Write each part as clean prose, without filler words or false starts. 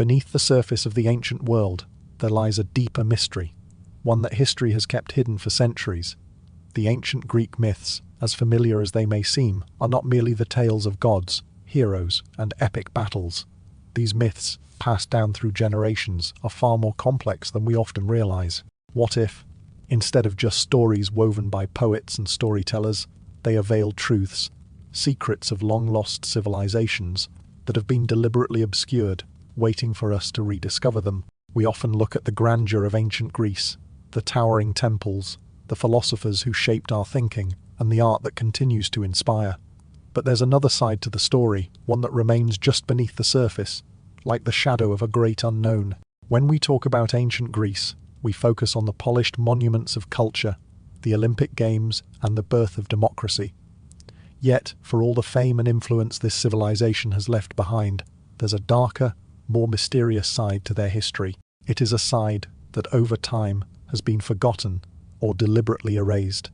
Beneath the surface of the ancient world, there lies a deeper mystery, one that history has kept hidden for centuries. The ancient Greek myths, as familiar as they may seem, are not merely the tales of gods, heroes, and epic battles. These myths, passed down through generations, are far more complex than we often realize. What if, instead of just stories woven by poets and storytellers, they unveiled truths, secrets of long-lost civilizations that have been deliberately obscured, waiting for us to rediscover them? We often look at the grandeur of ancient Greece, the towering temples, the philosophers who shaped our thinking, and the art that continues to inspire. But there's another side to the story, one that remains just beneath the surface, like the shadow of a great unknown. When we talk about ancient Greece, we focus on the polished monuments of culture, the Olympic Games, and the birth of democracy. Yet, for all the fame and influence this civilization has left behind, there's a darker, more mysterious side to their history. It is a side that, over time, has been forgotten or deliberately erased.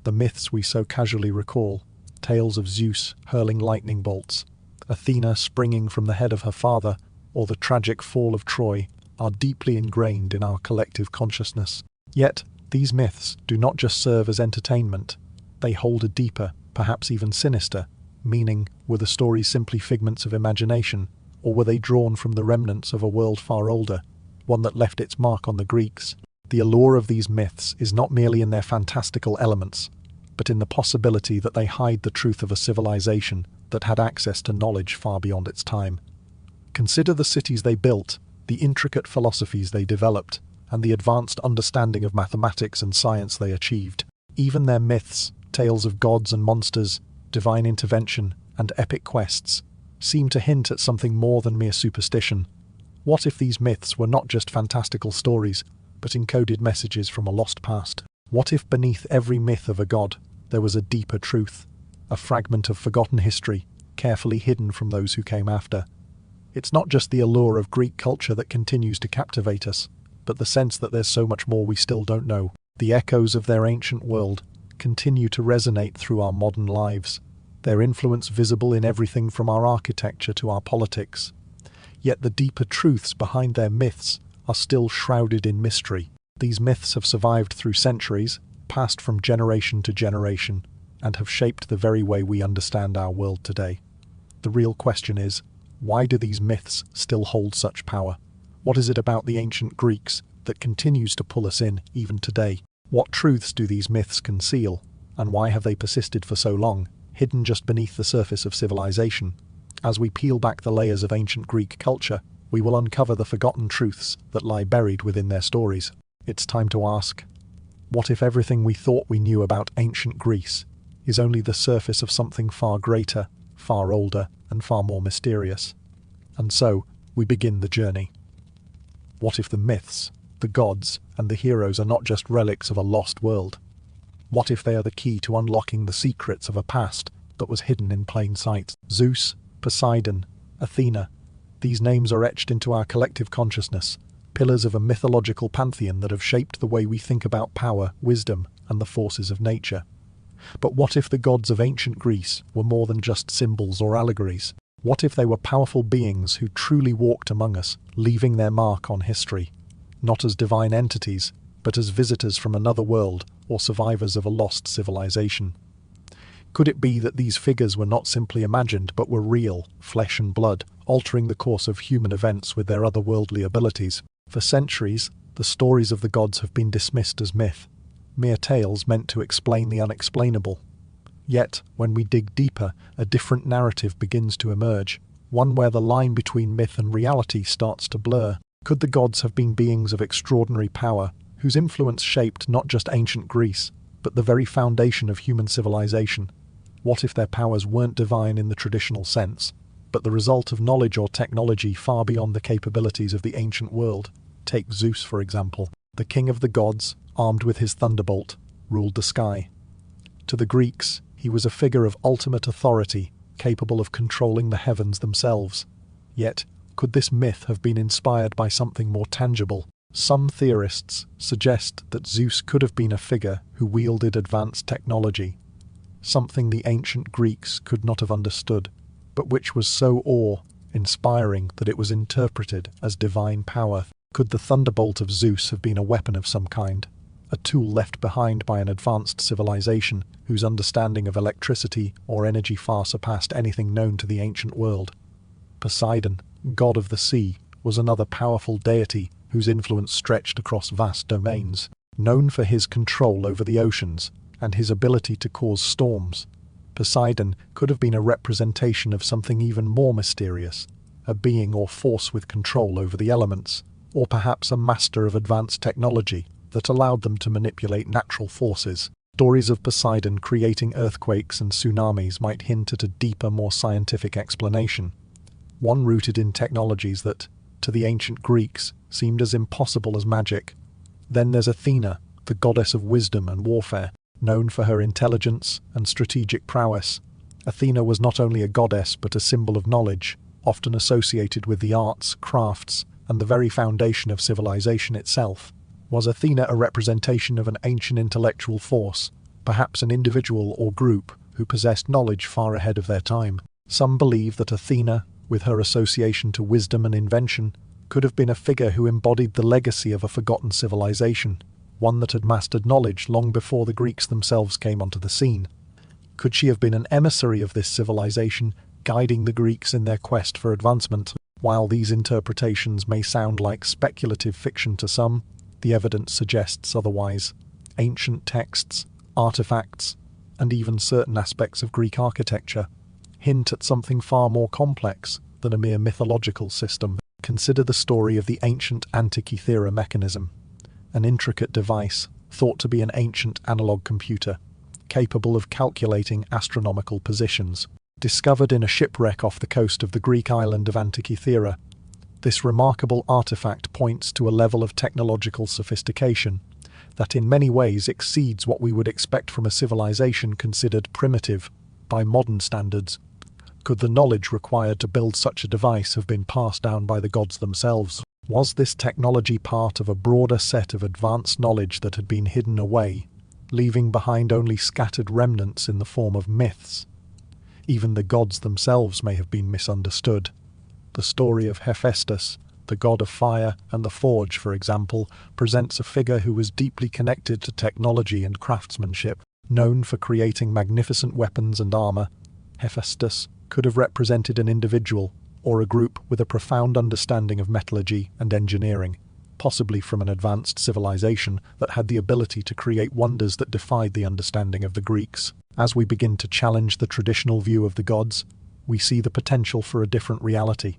The myths we so casually recall, tales of Zeus hurling lightning bolts, Athena springing from the head of her father, or the tragic fall of Troy, are deeply ingrained in our collective consciousness. Yet, these myths do not just serve as entertainment. They hold a deeper, perhaps even sinister, meaning. Were the stories simply figments of imagination, or were they drawn from the remnants of a world far older, one that left its mark on the Greeks? The allure of these myths is not merely in their fantastical elements, but in the possibility that they hide the truth of a civilization that had access to knowledge far beyond its time. Consider the cities they built, the intricate philosophies they developed, and the advanced understanding of mathematics and science they achieved. Even their myths, tales of gods and monsters, divine intervention, and epic quests, seem to hint at something more than mere superstition. What if these myths were not just fantastical stories, but encoded messages from a lost past? What if beneath every myth of a god, there was a deeper truth, a fragment of forgotten history, carefully hidden from those who came after? It's not just the allure of Greek culture that continues to captivate us, but the sense that there's so much more we still don't know. The echoes of their ancient world continue to resonate through our modern lives, their influence visible in everything from our architecture to our politics. Yet the deeper truths behind their myths are still shrouded in mystery. These myths have survived through centuries, passed from generation to generation, and have shaped the very way we understand our world today. The real question is, why do these myths still hold such power? What is it about the ancient Greeks that continues to pull us in even today? What truths do these myths conceal, and why have they persisted for so long, hidden just beneath the surface of civilization? As we peel back the layers of ancient Greek culture, we will uncover the forgotten truths that lie buried within their stories. It's time to ask, what if everything we thought we knew about ancient Greece is only the surface of something far greater, far older, and far more mysterious? And so, we begin the journey. What if the myths, the gods, and the heroes are not just relics of a lost world? What if they are the key to unlocking the secrets of a past that was hidden in plain sight? Zeus, Poseidon, Athena, these names are etched into our collective consciousness, pillars of a mythological pantheon that have shaped the way we think about power, wisdom, and the forces of nature. But what if the gods of ancient Greece were more than just symbols or allegories? What if they were powerful beings who truly walked among us, leaving their mark on history, not as divine entities, but as visitors from another world or survivors of a lost civilization? Could it be that these figures were not simply imagined but were real, flesh and blood, altering the course of human events with their otherworldly abilities? For centuries, the stories of the gods have been dismissed as myth, mere tales meant to explain the unexplainable. Yet, when we dig deeper, a different narrative begins to emerge, one where the line between myth and reality starts to blur. Could the gods have been beings of extraordinary power, whose influence shaped not just ancient Greece, but the very foundation of human civilization? What if their powers weren't divine in the traditional sense, but the result of knowledge or technology far beyond the capabilities of the ancient world? Take Zeus, for example. The king of the gods, armed with his thunderbolt, ruled the sky. To the Greeks, he was a figure of ultimate authority, capable of controlling the heavens themselves. Yet, could this myth have been inspired by something more tangible? Some theorists suggest that Zeus could have been a figure who wielded advanced technology, something the ancient Greeks could not have understood, but which was so inspiring that it was interpreted as divine power. Could the thunderbolt of Zeus have been a weapon of some kind, a tool left behind by an advanced civilization whose understanding of electricity or energy far surpassed anything known to the ancient world? Poseidon, god of the sea, was another powerful deity whose influence stretched across vast domains. Known for his control over the oceans and his ability to cause storms, Poseidon could have been a representation of something even more mysterious, a being or force with control over the elements, or perhaps a master of advanced technology that allowed them to manipulate natural forces. Stories of Poseidon creating earthquakes and tsunamis might hint at a deeper, more scientific explanation, one rooted in technologies that, to the ancient Greeks, seemed as impossible as magic. Then there's Athena, the goddess of wisdom and warfare. Known for her intelligence and strategic prowess, Athena was not only a goddess but a symbol of knowledge, often associated with the arts, crafts, and the very foundation of civilization itself. Was Athena a representation of an ancient intellectual force, perhaps an individual or group who possessed knowledge far ahead of their time? Some believe that Athena, with her association to wisdom and invention, could have been a figure who embodied the legacy of a forgotten civilization, one that had mastered knowledge long before the Greeks themselves came onto the scene. Could she have been an emissary of this civilization, guiding the Greeks in their quest for advancement? While these interpretations may sound like speculative fiction to some, the evidence suggests otherwise. Ancient texts, artifacts, and even certain aspects of Greek architecture hint at something far more complex than a mere mythological system. Consider the story of the ancient Antikythera mechanism, an intricate device thought to be an ancient analog computer, capable of calculating astronomical positions. Discovered in a shipwreck off the coast of the Greek island of Antikythera, this remarkable artifact points to a level of technological sophistication that in many ways exceeds what we would expect from a civilization considered primitive by modern standards. Could the knowledge required to build such a device have been passed down by the gods themselves? Was this technology part of a broader set of advanced knowledge that had been hidden away, leaving behind only scattered remnants in the form of myths? Even the gods themselves may have been misunderstood. The story of Hephaestus, the god of fire and the forge, for example, presents a figure who was deeply connected to technology and craftsmanship. Known for creating magnificent weapons and armor, Hephaestus could have represented an individual or a group with a profound understanding of metallurgy and engineering, possibly from an advanced civilization that had the ability to create wonders that defied the understanding of the Greeks. As we begin to challenge the traditional view of the gods, we see the potential for a different reality,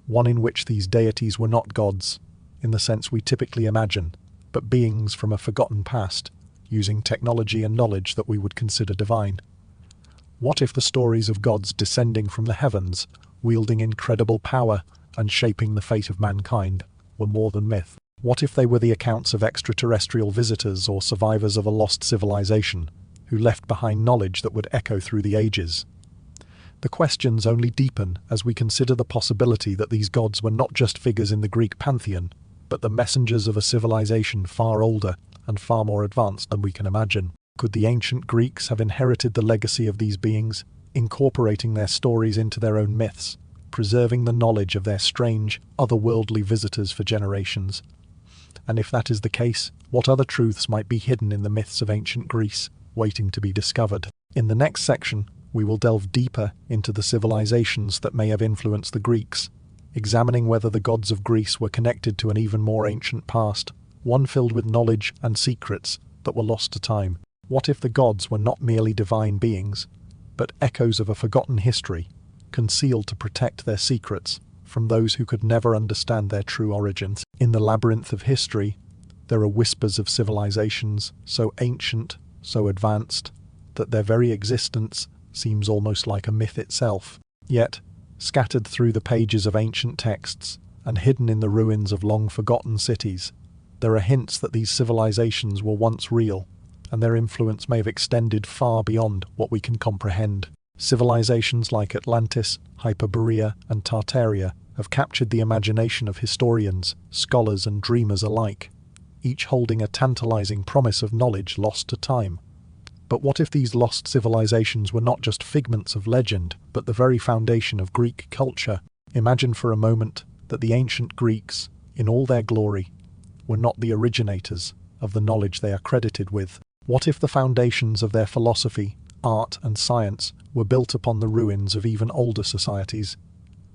one in which these deities were not gods, in the sense we typically imagine, but beings from a forgotten past, using technology and knowledge that we would consider divine. What if the stories of gods descending from the heavens, wielding incredible power and shaping the fate of mankind, were more than myth? What if they were the accounts of extraterrestrial visitors or survivors of a lost civilization, who left behind knowledge that would echo through the ages? The questions only deepen as we consider the possibility that these gods were not just figures in the Greek pantheon, but the messengers of a civilization far older and far more advanced than we can imagine. Could the ancient Greeks have inherited the legacy of these beings, incorporating their stories into their own myths, preserving the knowledge of their strange, otherworldly visitors for generations? And if that is the case, what other truths might be hidden in the myths of ancient Greece, waiting to be discovered? In the next section, we will delve deeper into the civilizations that may have influenced the Greeks, examining whether the gods of Greece were connected to an even more ancient past, one filled with knowledge and secrets that were lost to time. What if the gods were not merely divine beings, but echoes of a forgotten history, concealed to protect their secrets from those who could never understand their true origins? In the labyrinth of history, there are whispers of civilizations so ancient, so advanced, that their very existence seems almost like a myth itself. Yet, scattered through the pages of ancient texts and hidden in the ruins of long-forgotten cities, there are hints that these civilizations were once real, and their influence may have extended far beyond what we can comprehend. Civilizations like Atlantis, Hyperborea, and Tartaria have captured the imagination of historians, scholars, and dreamers alike, each holding a tantalizing promise of knowledge lost to time. But what if these lost civilizations were not just figments of legend, but the very foundation of Greek culture? Imagine for a moment that the ancient Greeks, in all their glory, were not the originators of the knowledge they are credited with. What if the foundations of their philosophy, art, and science were built upon the ruins of even older societies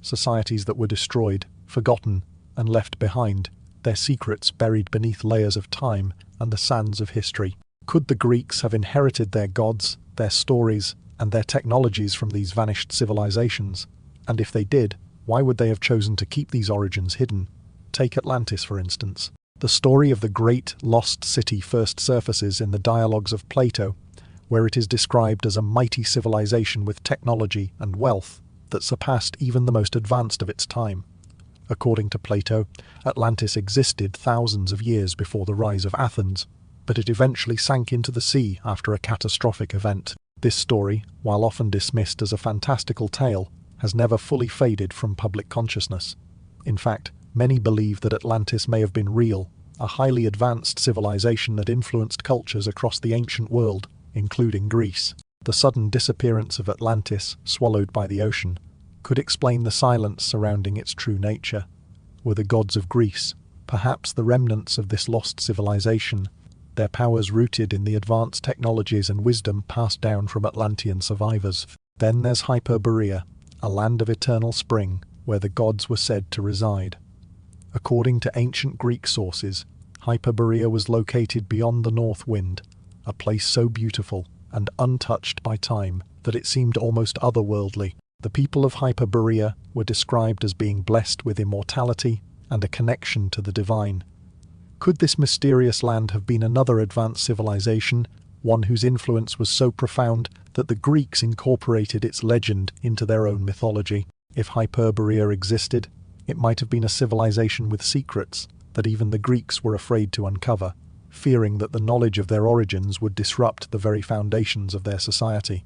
that were destroyed, forgotten, and left behind, their secrets buried beneath layers of time and the sands of history? Could the Greeks have inherited their gods, their stories, and their technologies from these vanished civilizations? And if they did, why would they have chosen to keep these origins hidden? Take Atlantis, for instance. The story of the great lost city first surfaces in the dialogues of Plato, where it is described as a mighty civilization with technology and wealth that surpassed even the most advanced of its time. According to Plato, Atlantis existed thousands of years before the rise of Athens, but it eventually sank into the sea after a catastrophic event. This story, while often dismissed as a fantastical tale, has never fully faded from public consciousness. In fact, many believe that Atlantis may have been real, a highly advanced civilization that influenced cultures across the ancient world, including Greece. The sudden disappearance of Atlantis, swallowed by the ocean, could explain the silence surrounding its true nature. Were the gods of Greece perhaps the remnants of this lost civilization, their powers rooted in the advanced technologies and wisdom passed down from Atlantean survivors? Then there's Hyperborea, a land of eternal spring, where the gods were said to reside. According to ancient Greek sources, Hyperborea was located beyond the north wind, a place so beautiful and untouched by time that it seemed almost otherworldly. The people of Hyperborea were described as being blessed with immortality and a connection to the divine. Could this mysterious land have been another advanced civilization, one whose influence was so profound that the Greeks incorporated its legend into their own mythology? If Hyperborea existed, it might have been a civilization with secrets that even the Greeks were afraid to uncover, fearing that the knowledge of their origins would disrupt the very foundations of their society.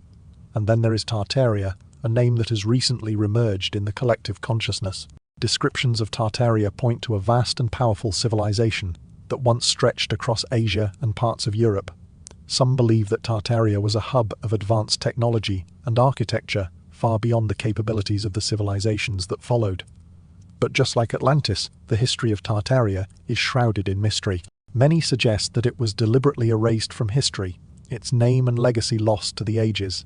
And then there is Tartaria, a name that has recently remerged in the collective consciousness. Descriptions of Tartaria point to a vast and powerful civilization that once stretched across Asia and parts of Europe. Some believe that Tartaria was a hub of advanced technology and architecture far beyond the capabilities of the civilizations that followed. But just like Atlantis, the history of Tartaria is shrouded in mystery. Many suggest that it was deliberately erased from history, its name and legacy lost to the ages.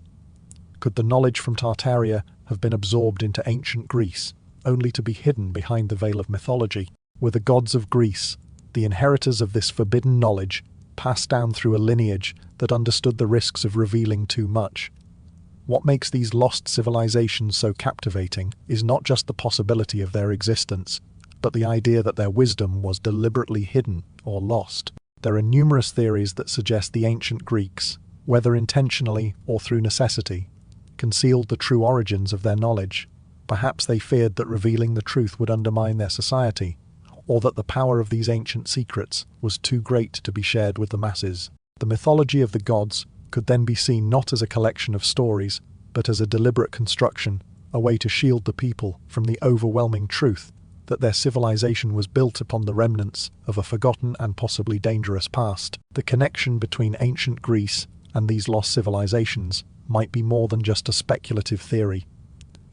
Could the knowledge from Tartaria have been absorbed into ancient Greece, only to be hidden behind the veil of mythology? Were the gods of Greece, the inheritors of this forbidden knowledge, passed down through a lineage that understood the risks of revealing too much? What makes these lost civilizations so captivating is not just the possibility of their existence, but the idea that their wisdom was deliberately hidden or lost. There are numerous theories that suggest the ancient Greeks, whether intentionally or through necessity, concealed the true origins of their knowledge. Perhaps they feared that revealing the truth would undermine their society, or that the power of these ancient secrets was too great to be shared with the masses. The mythology of the gods could then be seen not as a collection of stories, but as a deliberate construction, a way to shield the people from the overwhelming truth that their civilization was built upon the remnants of a forgotten and possibly dangerous past. The connection between ancient Greece and these lost civilizations might be more than just a speculative theory.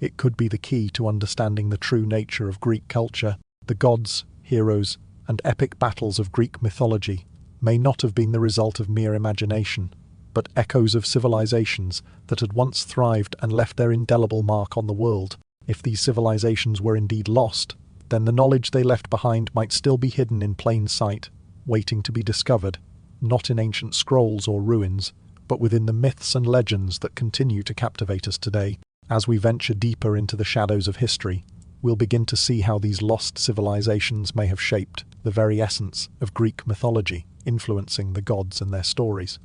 It could be the key to understanding the true nature of Greek culture. The gods, heroes, and epic battles of Greek mythology may not have been the result of mere imagination, but echoes of civilizations that had once thrived and left their indelible mark on the world. If these civilizations were indeed lost, then the knowledge they left behind might still be hidden in plain sight, waiting to be discovered, not in ancient scrolls or ruins, but within the myths and legends that continue to captivate us today. As we venture deeper into the shadows of history, we'll begin to see how these lost civilizations may have shaped the very essence of Greek mythology, influencing the gods and their stories.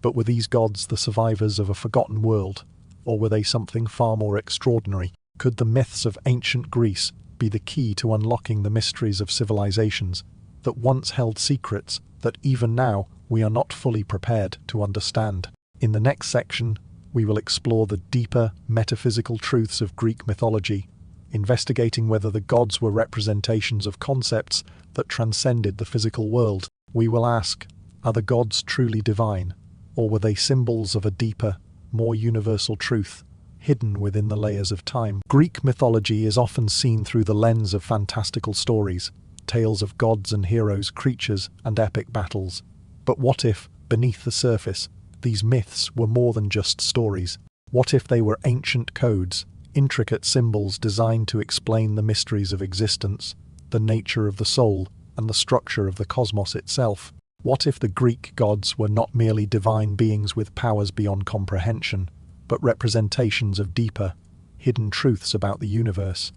But were these gods the survivors of a forgotten world, or were they something far more extraordinary? Could the myths of ancient Greece be the key to unlocking the mysteries of civilizations that once held secrets that even now we are not fully prepared to understand? In the next section, we will explore the deeper metaphysical truths of Greek mythology, investigating whether the gods were representations of concepts that transcended the physical world. We will ask, are the gods truly divine, or were they symbols of a deeper, more universal truth, hidden within the layers of time. Greek mythology is often seen through the lens of fantastical stories, tales of gods and heroes, creatures, and epic battles. But what if, beneath the surface, these myths were more than just stories? What if they were ancient codes, intricate symbols designed to explain the mysteries of existence, the nature of the soul, and the structure of the cosmos itself? What if the Greek gods were not merely divine beings with powers beyond comprehension, but representations of deeper, hidden truths about the universe,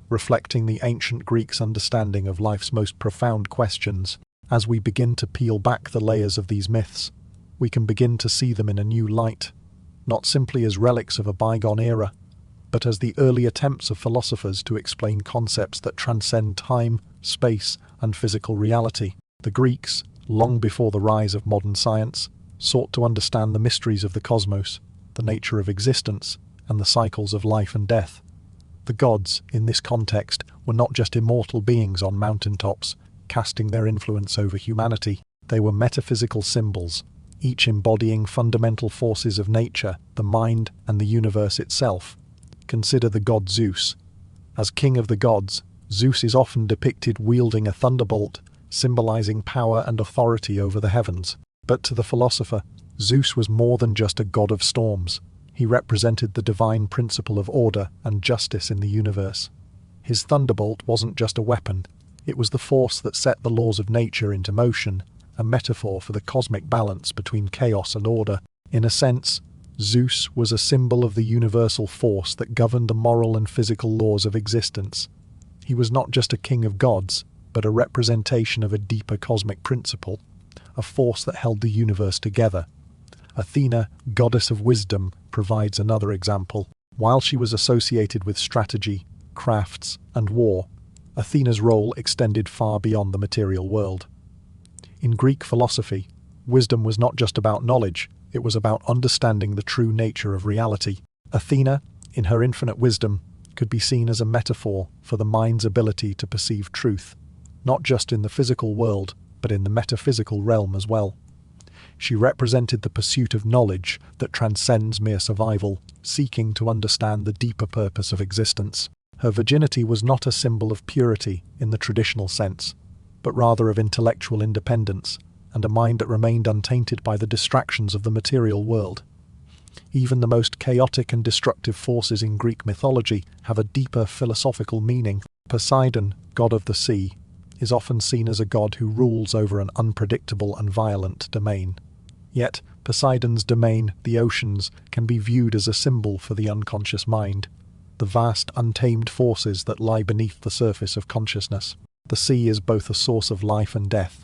reflecting the ancient Greeks' understanding of life's most profound questions? As we begin to peel back the layers of these myths, we can begin to see them in a new light, not simply as relics of a bygone era, but as the early attempts of philosophers to explain concepts that transcend time, space, and physical reality. The Greeks, long before the rise of modern science, sought to understand the mysteries of the cosmos, the nature of existence, and the cycles of life and death. The gods, in this context, were not just immortal beings on mountaintops, casting their influence over humanity. They were metaphysical symbols, each embodying fundamental forces of nature, the mind, and the universe itself. Consider the god Zeus. As king of the gods, Zeus is often depicted wielding a thunderbolt, symbolizing power and authority over the heavens. But to the philosopher, Zeus was more than just a god of storms. He represented the divine principle of order and justice in the universe. His thunderbolt wasn't just a weapon, it was the force that set the laws of nature into motion, a metaphor for the cosmic balance between chaos and order. In a sense, Zeus was a symbol of the universal force that governed the moral and physical laws of existence. He was not just a king of gods, but a representation of a deeper cosmic principle, a force that held the universe together. Athena, goddess of wisdom, provides another example. While she was associated with strategy, crafts, and war, Athena's role extended far beyond the material world. In Greek philosophy, wisdom was not just about knowledge, it was about understanding the true nature of reality. Athena, in her infinite wisdom, could be seen as a metaphor for the mind's ability to perceive truth, not just in the physical world, but in the metaphysical realm as well. She represented the pursuit of knowledge that transcends mere survival, seeking to understand the deeper purpose of existence. Her virginity was not a symbol of purity in the traditional sense, but rather of intellectual independence and a mind that remained untainted by the distractions of the material world. Even the most chaotic and destructive forces in Greek mythology have a deeper philosophical meaning. Poseidon, god of the sea, is often seen as a god who rules over an unpredictable and violent domain. Yet, Poseidon's domain, the oceans, can be viewed as a symbol for the unconscious mind, the vast untamed forces that lie beneath the surface of consciousness. The sea is both a source of life and death,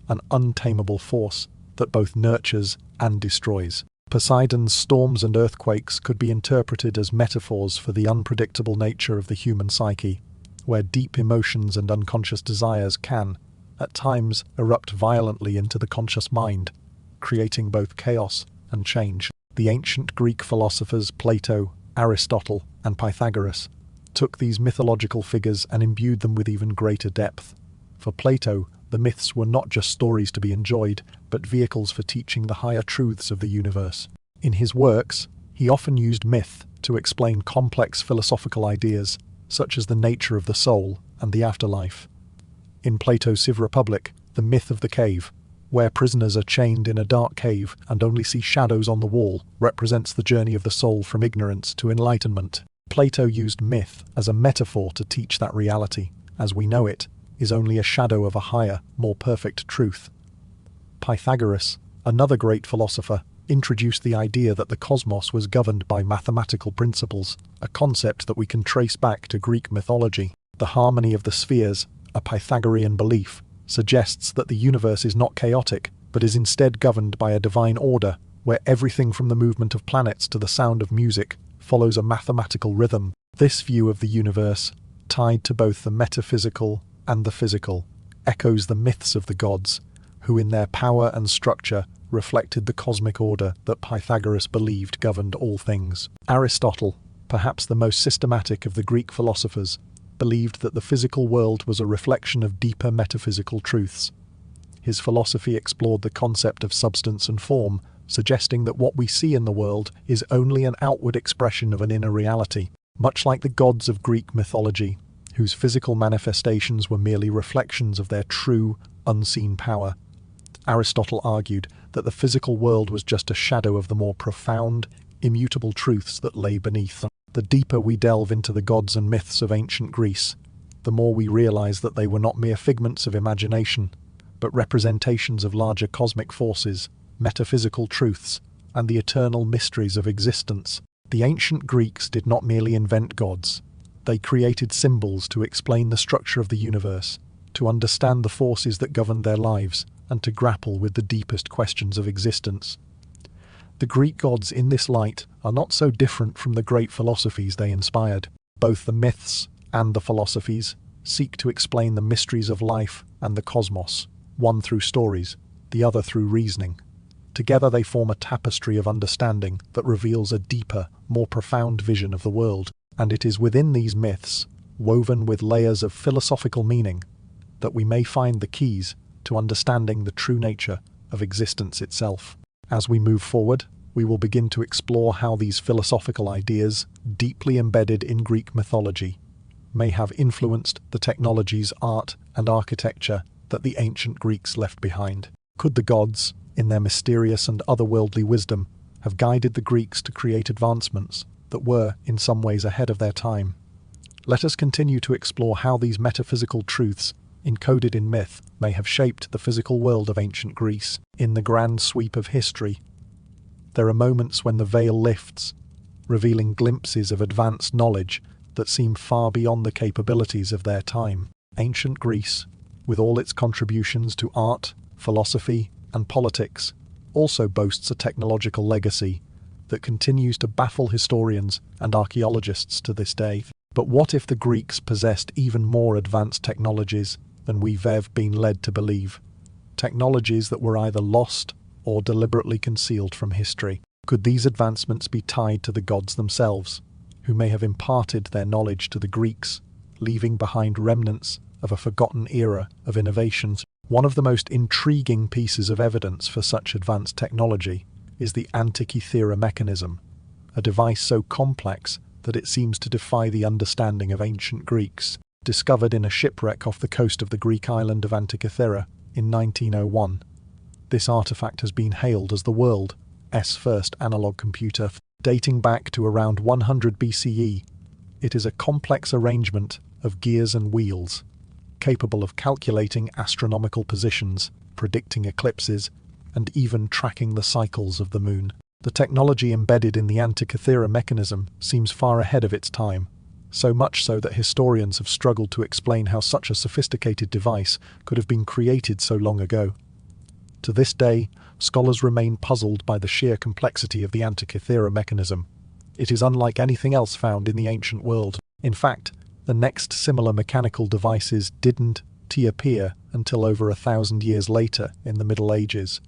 an untamable force that both nurtures and destroys. Poseidon's storms and earthquakes could be interpreted as metaphors for the unpredictable nature of the human psyche, where deep emotions and unconscious desires can, at times, erupt violently into the conscious mind, creating both chaos and change. The ancient Greek philosophers Plato, Aristotle, and Pythagoras took these mythological figures and imbued them with even greater depth. For Plato, the myths were not just stories to be enjoyed, but vehicles for teaching the higher truths of the universe. In his works, he often used myth to explain complex philosophical ideas, such as the nature of the soul and the afterlife. In Plato's Civ Republic, the myth of the cave, where prisoners are chained in a dark cave and only see shadows on the wall, represents the journey of the soul from ignorance to enlightenment. Plato used myth as a metaphor to teach that reality, as we know it, is only a shadow of a higher, more perfect truth. Pythagoras, another great philosopher, introduced the idea that the cosmos was governed by mathematical principles, a concept that we can trace back to Greek mythology. The harmony of the spheres, a Pythagorean belief, suggests that the universe is not chaotic, but is instead governed by a divine order, where everything from the movement of planets to the sound of music follows a mathematical rhythm. This view of the universe, tied to both the metaphysical and the physical, echoes the myths of the gods, who in their power and structure reflected the cosmic order that Pythagoras believed governed all things. Aristotle, perhaps the most systematic of the Greek philosophers, believed that the physical world was a reflection of deeper metaphysical truths. His philosophy explored the concept of substance and form, suggesting that what we see in the world is only an outward expression of an inner reality, much like the gods of Greek mythology, whose physical manifestations were merely reflections of their true, unseen power. Aristotle argued that the physical world was just a shadow of the more profound, immutable truths that lay beneath. The deeper we delve into the gods and myths of ancient Greece, the more we realize that they were not mere figments of imagination, but representations of larger cosmic forces, metaphysical truths, and the eternal mysteries of existence. The ancient Greeks did not merely invent gods. They created symbols to explain the structure of the universe, to understand the forces that governed their lives, and to grapple with the deepest questions of existence. The Greek gods in this light are not so different from the great philosophies they inspired. Both the myths and the philosophies seek to explain the mysteries of life and the cosmos, one through stories, the other through reasoning. Together they form a tapestry of understanding that reveals a deeper, more profound vision of the world. And it is within these myths, woven with layers of philosophical meaning, that we may find the keys to understanding the true nature of existence itself. As we move forward, we will begin to explore how these philosophical ideas, deeply embedded in Greek mythology, may have influenced the technologies, art, and architecture that the ancient Greeks left behind. Could the gods, in their mysterious and otherworldly wisdom, have guided the Greeks to create advancements that were, in some ways, ahead of their time? Let us continue to explore how these metaphysical truths, encoded in myth, may have shaped the physical world of ancient Greece. In the grand sweep of history, there are moments when the veil lifts, revealing glimpses of advanced knowledge that seem far beyond the capabilities of their time. Ancient Greece, with all its contributions to art, philosophy, and politics, also boasts a technological legacy that continues to baffle historians and archaeologists to this day. But what if the Greeks possessed even more advanced technologies than we've been led to believe? Technologies that were either lost or deliberately concealed from history. Could these advancements be tied to the gods themselves, who may have imparted their knowledge to the Greeks, leaving behind remnants of a forgotten era of innovations? One of the most intriguing pieces of evidence for such advanced technology is the Antikythera mechanism, a device so complex that it seems to defy the understanding of ancient Greeks. Discovered in a shipwreck off the coast of the Greek island of Antikythera in 1901, this artifact has been hailed as the world's first analog computer. Dating back to around 100 BCE, it is a complex arrangement of gears and wheels, capable of calculating astronomical positions, predicting eclipses, and even tracking the cycles of the moon. The technology embedded in the Antikythera mechanism seems far ahead of its time, so much so that historians have struggled to explain how such a sophisticated device could have been created so long ago. To this day, scholars remain puzzled by the sheer complexity of the Antikythera mechanism. It is unlike anything else found in the ancient world. In fact, the next similar mechanical devices didn't appear until over 1,000 years later in the Middle Ages.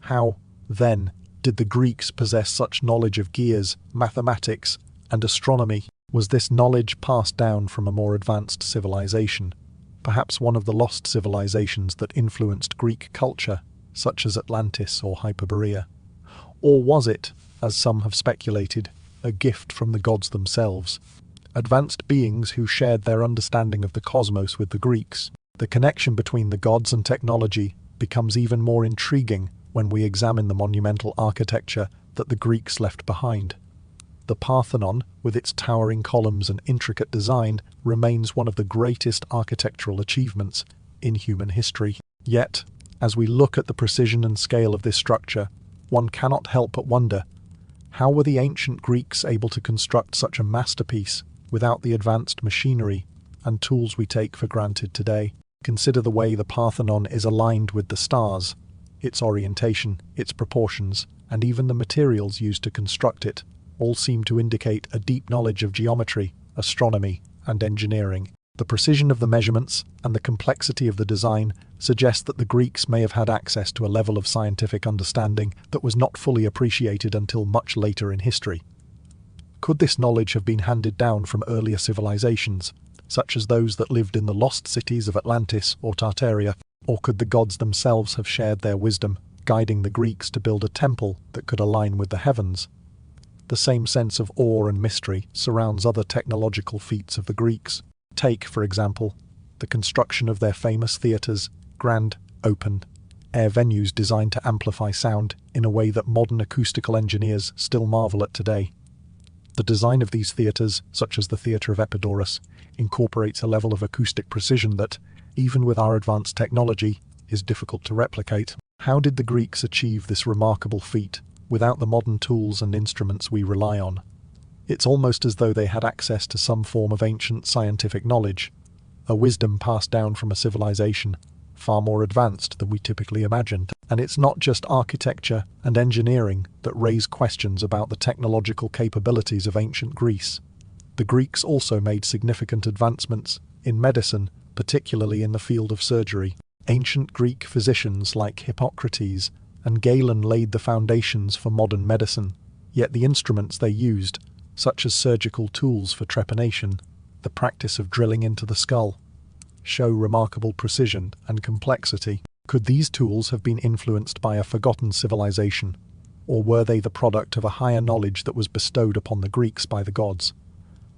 How, then, did the Greeks possess such knowledge of gears, mathematics, and astronomy? Was this knowledge passed down from a more advanced civilization, perhaps one of the lost civilizations that influenced Greek culture, such as Atlantis or Hyperborea? Or was it, as some have speculated, a gift from the gods themselves, advanced beings who shared their understanding of the cosmos with the Greeks? The connection between the gods and technology becomes even more intriguing when we examine the monumental architecture that the Greeks left behind. The Parthenon, with its towering columns and intricate design, remains one of the greatest architectural achievements in human history. Yet, as we look at the precision and scale of this structure, one cannot help but wonder, how were the ancient Greeks able to construct such a masterpiece without the advanced machinery and tools we take for granted today? Consider the way the Parthenon is aligned with the stars, its orientation, its proportions, and even the materials used to construct it all seem to indicate a deep knowledge of geometry, astronomy, and engineering. The precision of the measurements and the complexity of the design suggest that the Greeks may have had access to a level of scientific understanding that was not fully appreciated until much later in history. Could this knowledge have been handed down from earlier civilizations, such as those that lived in the lost cities of Atlantis or Tartaria? Or could the gods themselves have shared their wisdom, guiding the Greeks to build a temple that could align with the heavens. The same sense of awe and mystery surrounds other technological feats of the Greeks. Take, for example, the construction of their famous theatres, grand, open, air venues designed to amplify sound in a way that modern acoustical engineers still marvel at today. The design of these theatres, such as the Theatre of Epidaurus, incorporates a level of acoustic precision that, even with our advanced technology, is difficult to replicate. How did the Greeks achieve this remarkable feat without the modern tools and instruments we rely on? It's almost as though they had access to some form of ancient scientific knowledge, a wisdom passed down from a civilization far more advanced than we typically imagined. And it's not just architecture and engineering that raise questions about the technological capabilities of ancient Greece. The Greeks also made significant advancements in medicine, particularly in the field of surgery. Ancient Greek physicians like Hippocrates and Galen laid the foundations for modern medicine, yet the instruments they used, such as surgical tools for trepanation, the practice of drilling into the skull, show remarkable precision and complexity. Could these tools have been influenced by a forgotten civilization, or were they the product of a higher knowledge that was bestowed upon the Greeks by the gods?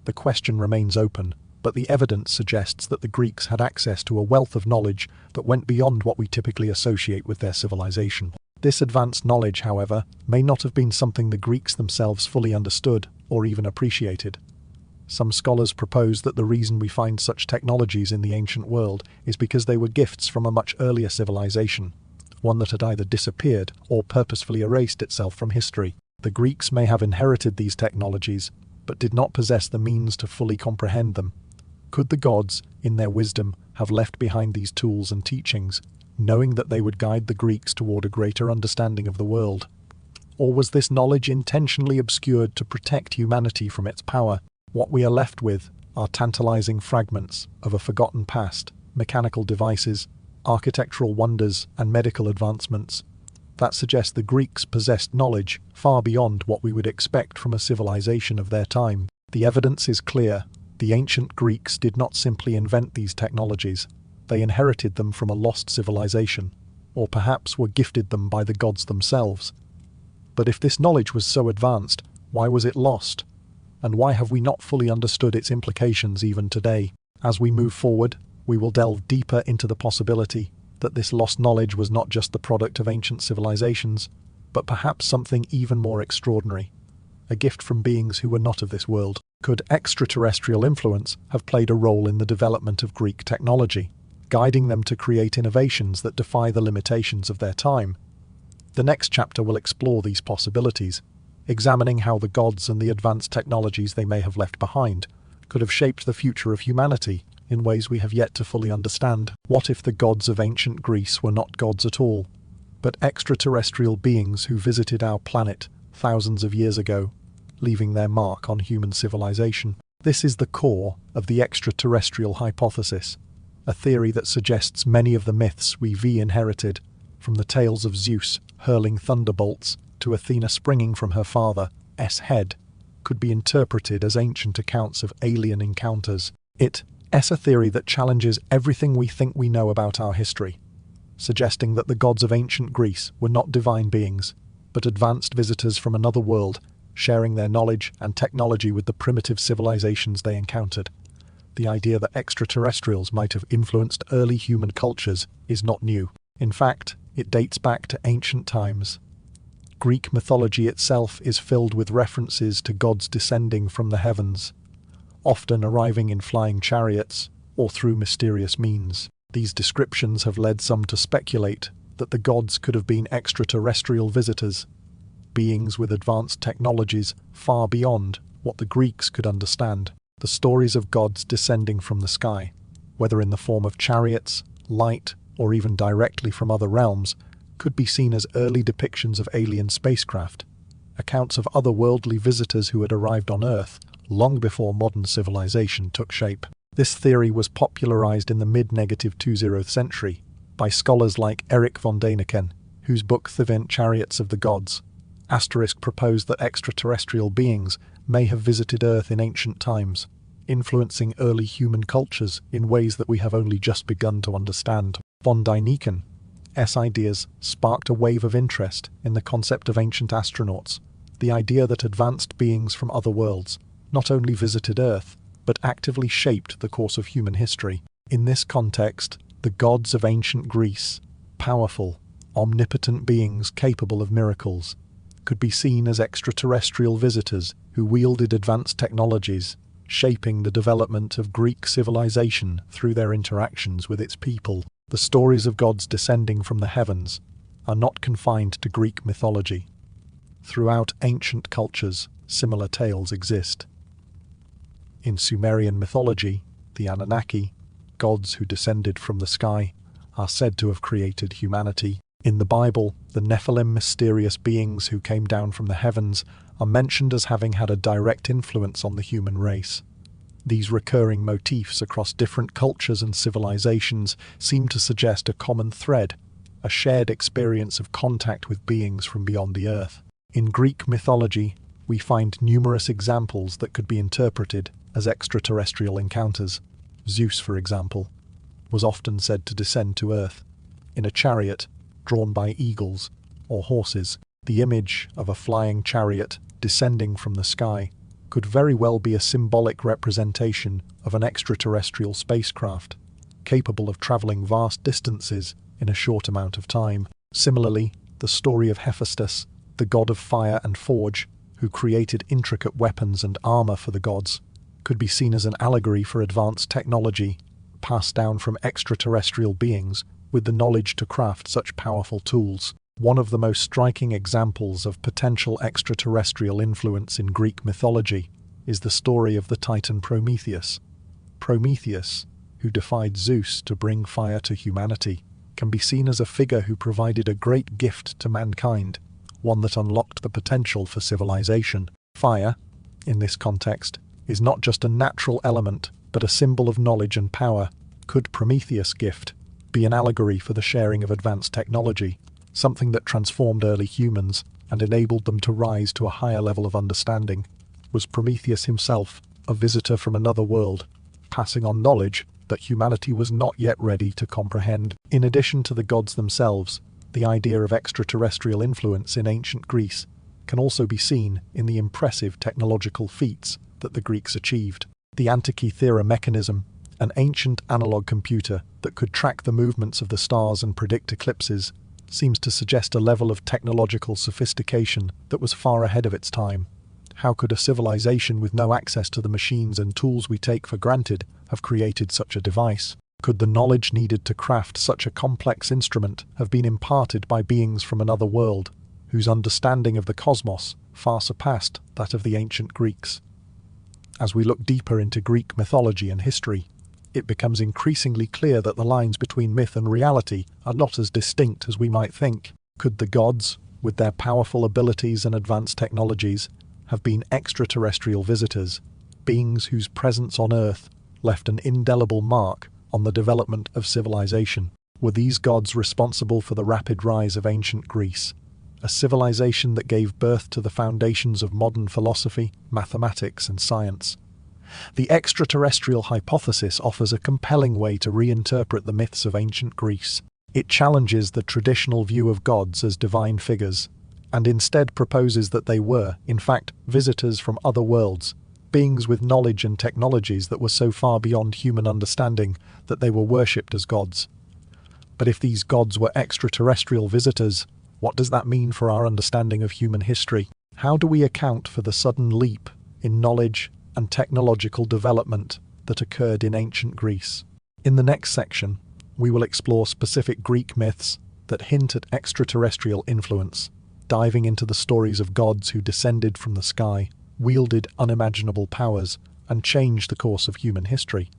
The question remains open, but the evidence suggests that the Greeks had access to a wealth of knowledge that went beyond what we typically associate with their civilization. This advanced knowledge, however, may not have been something the Greeks themselves fully understood or even appreciated. Some scholars propose that the reason we find such technologies in the ancient world is because they were gifts from a much earlier civilization, one that had either disappeared or purposefully erased itself from history. The Greeks may have inherited these technologies, but did not possess the means to fully comprehend them. Could the gods, in their wisdom, have left behind these tools and teachings, knowing that they would guide the Greeks toward a greater understanding of the world? Or was this knowledge intentionally obscured to protect humanity from its power? What we are left with are tantalizing fragments of a forgotten past, mechanical devices, architectural wonders, and medical advancements that suggest the Greeks possessed knowledge far beyond what we would expect from a civilization of their time. The evidence is clear. The ancient Greeks did not simply invent these technologies. They inherited them from a lost civilization, or perhaps were gifted them by the gods themselves. But if this knowledge was so advanced, why was it lost? And why have we not fully understood its implications even today? As we move forward, we will delve deeper into the possibility that this lost knowledge was not just the product of ancient civilizations, but perhaps something even more extraordinary, a gift from beings who were not of this world. Could extraterrestrial influence have played a role in the development of Greek technology, guiding them to create innovations that defy the limitations of their time? The next chapter will explore these possibilities, examining how the gods and the advanced technologies they may have left behind could have shaped the future of humanity in ways we have yet to fully understand. What if the gods of ancient Greece were not gods at all, but extraterrestrial beings who visited our planet thousands of years ago, leaving their mark on human civilization? This is the core of the extraterrestrial hypothesis, a theory that suggests many of the myths we've inherited, from the tales of Zeus hurling thunderbolts to Athena springing from her father's head, could be interpreted as ancient accounts of alien encounters. It's a theory that challenges everything we think we know about our history, suggesting that the gods of ancient Greece were not divine beings, but advanced visitors from another world, sharing their knowledge and technology with the primitive civilizations they encountered. The idea that extraterrestrials might have influenced early human cultures is not new. In fact, it dates back to ancient times. Greek mythology itself is filled with references to gods descending from the heavens, often arriving in flying chariots or through mysterious means. These descriptions have led some to speculate that the gods could have been extraterrestrial visitors, beings with advanced technologies far beyond what the Greeks could understand. The stories of gods descending from the sky, whether in the form of chariots, light, or even directly from other realms, could be seen as early depictions of alien spacecraft, accounts of otherworldly visitors who had arrived on Earth long before modern civilization took shape. This theory was popularized in the mid-20th century by scholars like Eric von Däniken, whose book The Chariots of the Gods proposed that extraterrestrial beings may have visited Earth in ancient times, influencing early human cultures in ways that we have only just begun to understand. Von Däniken ideas sparked a wave of interest in the concept of ancient astronauts, the idea that advanced beings from other worlds not only visited Earth, but actively shaped the course of human history. In this context, the gods of ancient Greece, powerful, omnipotent beings capable of miracles, could be seen as extraterrestrial visitors who wielded advanced technologies, shaping the development of Greek civilization through their interactions with its people. The stories of gods descending from the heavens are not confined to Greek mythology. Throughout ancient cultures, similar tales exist. In Sumerian mythology, the Anunnaki, gods who descended from the sky, are said to have created humanity. In the Bible, the Nephilim, mysterious beings who came down from the heavens, are mentioned as having had a direct influence on the human race. These recurring motifs across different cultures and civilizations seem to suggest a common thread, a shared experience of contact with beings from beyond the earth. In Greek mythology, we find numerous examples that could be interpreted as extraterrestrial encounters. Zeus, for example, was often said to descend to Earth in a chariot drawn by eagles or horses. The image of a flying chariot descending from the sky could very well be a symbolic representation of an extraterrestrial spacecraft, capable of traveling vast distances in a short amount of time. Similarly, the story of Hephaestus, the god of fire and forge, who created intricate weapons and armor for the gods, could be seen as an allegory for advanced technology passed down from extraterrestrial beings with the knowledge to craft such powerful tools. One of the most striking examples of potential extraterrestrial influence in Greek mythology is the story of the Titan Prometheus. Prometheus, who defied Zeus to bring fire to humanity, can be seen as a figure who provided a great gift to mankind, one that unlocked the potential for civilization. Fire, in this context, is not just a natural element, but a symbol of knowledge and power. Could Prometheus' gift be an allegory for the sharing of advanced technology, something that transformed early humans and enabled them to rise to a higher level of understanding? Was Prometheus himself a visitor from another world, passing on knowledge that humanity was not yet ready to comprehend? In addition to the gods themselves, the idea of extraterrestrial influence in ancient Greece can also be seen in the impressive technological feats that the Greeks achieved. The Antikythera mechanism, an ancient analog computer that could track the movements of the stars and predict eclipses, seems to suggest a level of technological sophistication that was far ahead of its time. How could a civilization with no access to the machines and tools we take for granted have created such a device? Could the knowledge needed to craft such a complex instrument have been imparted by beings from another world, whose understanding of the cosmos far surpassed that of the ancient Greeks? As we look deeper into Greek mythology and history, it becomes increasingly clear that the lines between myth and reality are not as distinct as we might think. Could the gods, with their powerful abilities and advanced technologies, have been extraterrestrial visitors, beings whose presence on Earth left an indelible mark on the development of civilization? Were these gods responsible for the rapid rise of ancient Greece, a civilization that gave birth to the foundations of modern philosophy, mathematics, and science? The extraterrestrial hypothesis offers a compelling way to reinterpret the myths of ancient Greece. It challenges the traditional view of gods as divine figures, and instead proposes that they were, in fact, visitors from other worlds, beings with knowledge and technologies that were so far beyond human understanding that they were worshipped as gods. But if these gods were extraterrestrial visitors, what does that mean for our understanding of human history? How do we account for the sudden leap in knowledge and technological development that occurred in ancient Greece? In the next section, we will explore specific Greek myths that hint at extraterrestrial influence, diving into the stories of gods who descended from the sky, wielded unimaginable powers, and changed the course of human history.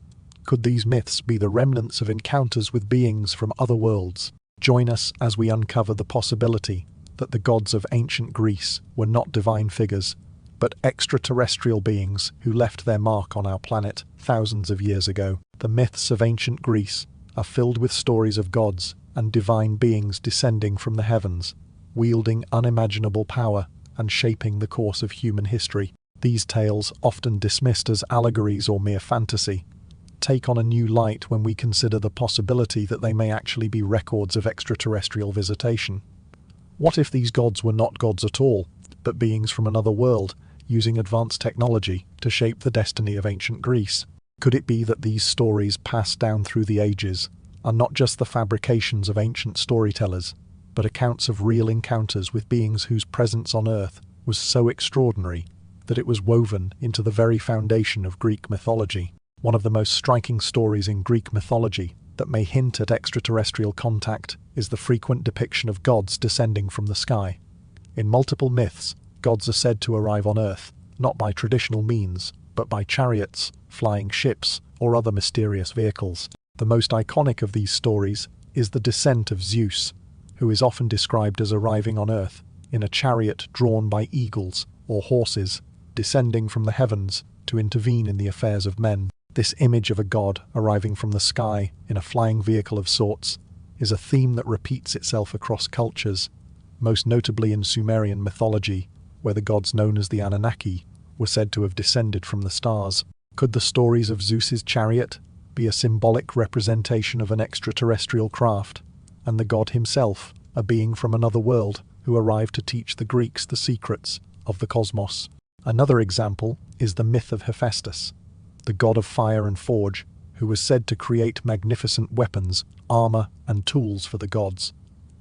Could these myths be the remnants of encounters with beings from other worlds? Join us as we uncover the possibility that the gods of ancient Greece were not divine figures, but extraterrestrial beings who left their mark on our planet thousands of years ago. The myths of ancient Greece are filled with stories of gods and divine beings descending from the heavens, wielding unimaginable power and shaping the course of human history. These tales, often dismissed as allegories or mere fantasy, take on a new light when we consider the possibility that they may actually be records of extraterrestrial visitation. What if these gods were not gods at all, but beings from another world, using advanced technology to shape the destiny of ancient Greece? Could it be that these stories passed down through the ages are not just the fabrications of ancient storytellers, but accounts of real encounters with beings whose presence on Earth was so extraordinary that it was woven into the very foundation of Greek mythology? One of the most striking stories in Greek mythology that may hint at extraterrestrial contact is the frequent depiction of gods descending from the sky. In multiple myths, gods are said to arrive on Earth, not by traditional means, but by chariots, flying ships, or other mysterious vehicles. The most iconic of these stories is the descent of Zeus, who is often described as arriving on Earth in a chariot drawn by eagles or horses, descending from the heavens to intervene in the affairs of men. This image of a god arriving from the sky in a flying vehicle of sorts is a theme that repeats itself across cultures, most notably in Sumerian mythology, where the gods known as the Anunnaki were said to have descended from the stars. Could the stories of Zeus's chariot be a symbolic representation of an extraterrestrial craft, and the god himself a being from another world who arrived to teach the Greeks the secrets of the cosmos? Another example is the myth of Hephaestus, the god of fire and forge, who was said to create magnificent weapons, armor, and tools for the gods.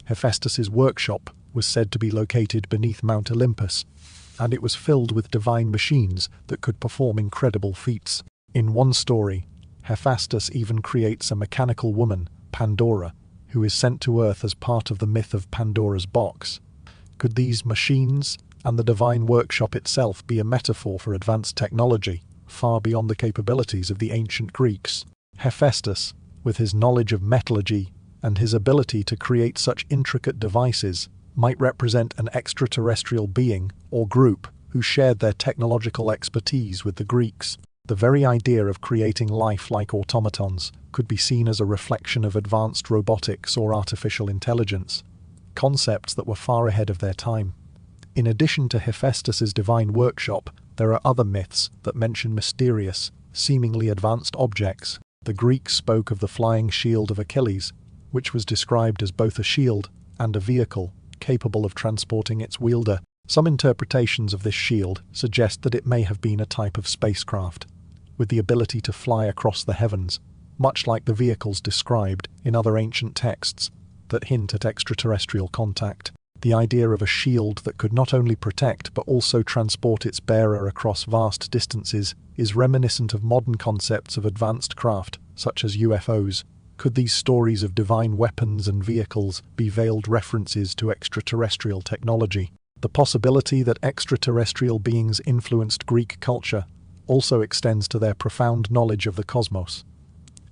Hephaestus's workshop was said to be located beneath Mount Olympus, and it was filled with divine machines that could perform incredible feats. In one story, Hephaestus even creates a mechanical woman, Pandora, who is sent to Earth as part of the myth of Pandora's box. Could these machines and the divine workshop itself be a metaphor for advanced technology, far beyond the capabilities of the ancient Greeks? Hephaestus, with his knowledge of metallurgy and his ability to create such intricate devices, might represent an extraterrestrial being or group who shared their technological expertise with the Greeks. The very idea of creating life-like automatons could be seen as a reflection of advanced robotics or artificial intelligence, concepts that were far ahead of their time. In addition to Hephaestus's divine workshop, there are other myths that mention mysterious, seemingly advanced objects. The Greeks spoke of the flying shield of Achilles, which was described as both a shield and a vehicle capable of transporting its wielder. Some interpretations of this shield suggest that it may have been a type of spacecraft, with the ability to fly across the heavens, much like the vehicles described in other ancient texts that hint at extraterrestrial contact. The idea of a shield that could not only protect but also transport its bearer across vast distances is reminiscent of modern concepts of advanced craft, such as UFOs. Could these stories of divine weapons and vehicles be veiled references to extraterrestrial technology? The possibility that extraterrestrial beings influenced Greek culture also extends to their profound knowledge of the cosmos.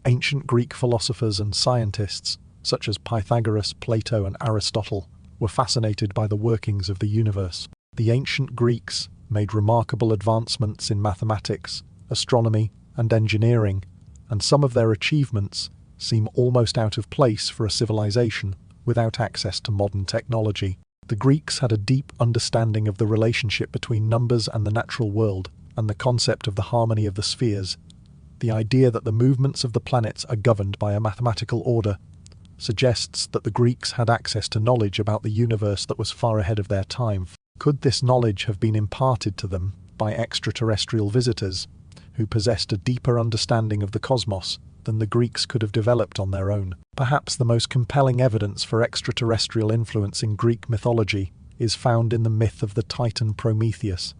Ancient Greek philosophers and scientists, such as Pythagoras, Plato, and Aristotle, were fascinated by the workings of the universe. The ancient Greeks made remarkable advancements in mathematics, astronomy, and engineering, and some of their achievements seem almost out of place for a civilization without access to modern technology. The Greeks had a deep understanding of the relationship between numbers and the natural world, and the concept of the harmony of the spheres. The idea that the movements of the planets are governed by a mathematical order suggests that the Greeks had access to knowledge about the universe that was far ahead of their time. Could this knowledge have been imparted to them by extraterrestrial visitors who possessed a deeper understanding of the cosmos than the Greeks could have developed on their own? Perhaps the most compelling evidence for extraterrestrial influence in Greek mythology is found in the myth of the Titan Prometheus.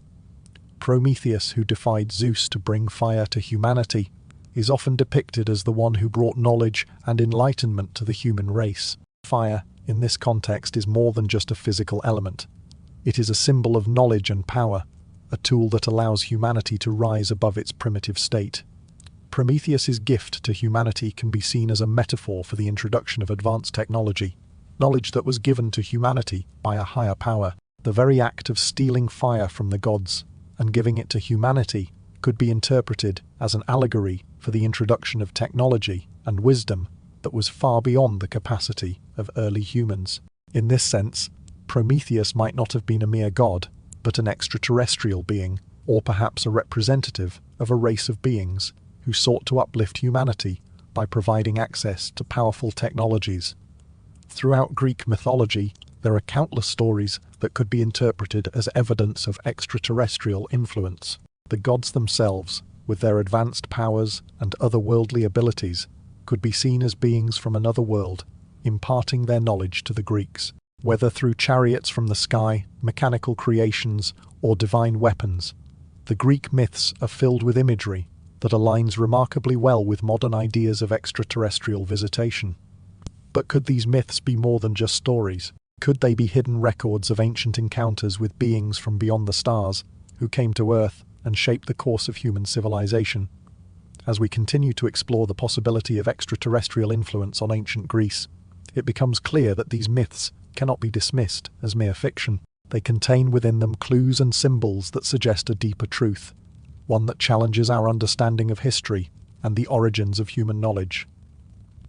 Prometheus, who defied Zeus to bring fire to humanity, is often depicted as the one who brought knowledge and enlightenment to the human race. Fire, in this context, is more than just a physical element. It is a symbol of knowledge and power, a tool that allows humanity to rise above its primitive state. Prometheus's gift to humanity can be seen as a metaphor for the introduction of advanced technology, knowledge that was given to humanity by a higher power. The very act of stealing fire from the gods and giving it to humanity could be interpreted as an allegory for the introduction of technology and wisdom that was far beyond the capacity of early humans. In this sense, Prometheus might not have been a mere god, but an extraterrestrial being, or perhaps a representative of a race of beings who sought to uplift humanity by providing access to powerful technologies. Throughout Greek mythology, there are countless stories that could be interpreted as evidence of extraterrestrial influence. The gods themselves, with their advanced powers and otherworldly abilities, could be seen as beings from another world, imparting their knowledge to the Greeks. Whether through chariots from the sky, mechanical creations, or divine weapons, the Greek myths are filled with imagery that aligns remarkably well with modern ideas of extraterrestrial visitation. But could these myths be more than just stories? Could they be hidden records of ancient encounters with beings from beyond the stars who came to Earth and shaped the course of human civilization? As we continue to explore the possibility of extraterrestrial influence on ancient Greece, it becomes clear that these myths cannot be dismissed as mere fiction. They contain within them clues and symbols that suggest a deeper truth, one that challenges our understanding of history and the origins of human knowledge.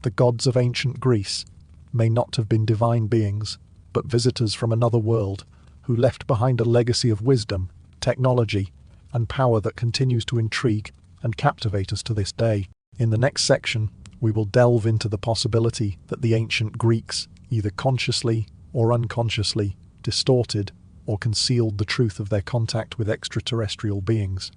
The gods of ancient Greece may not have been divine beings, but visitors from another world who left behind a legacy of wisdom, technology, and power that continues to intrigue and captivate us to this day. In the next section, we will delve into the possibility that the ancient Greeks either consciously or unconsciously distorted or concealed the truth of their contact with extraterrestrial beings.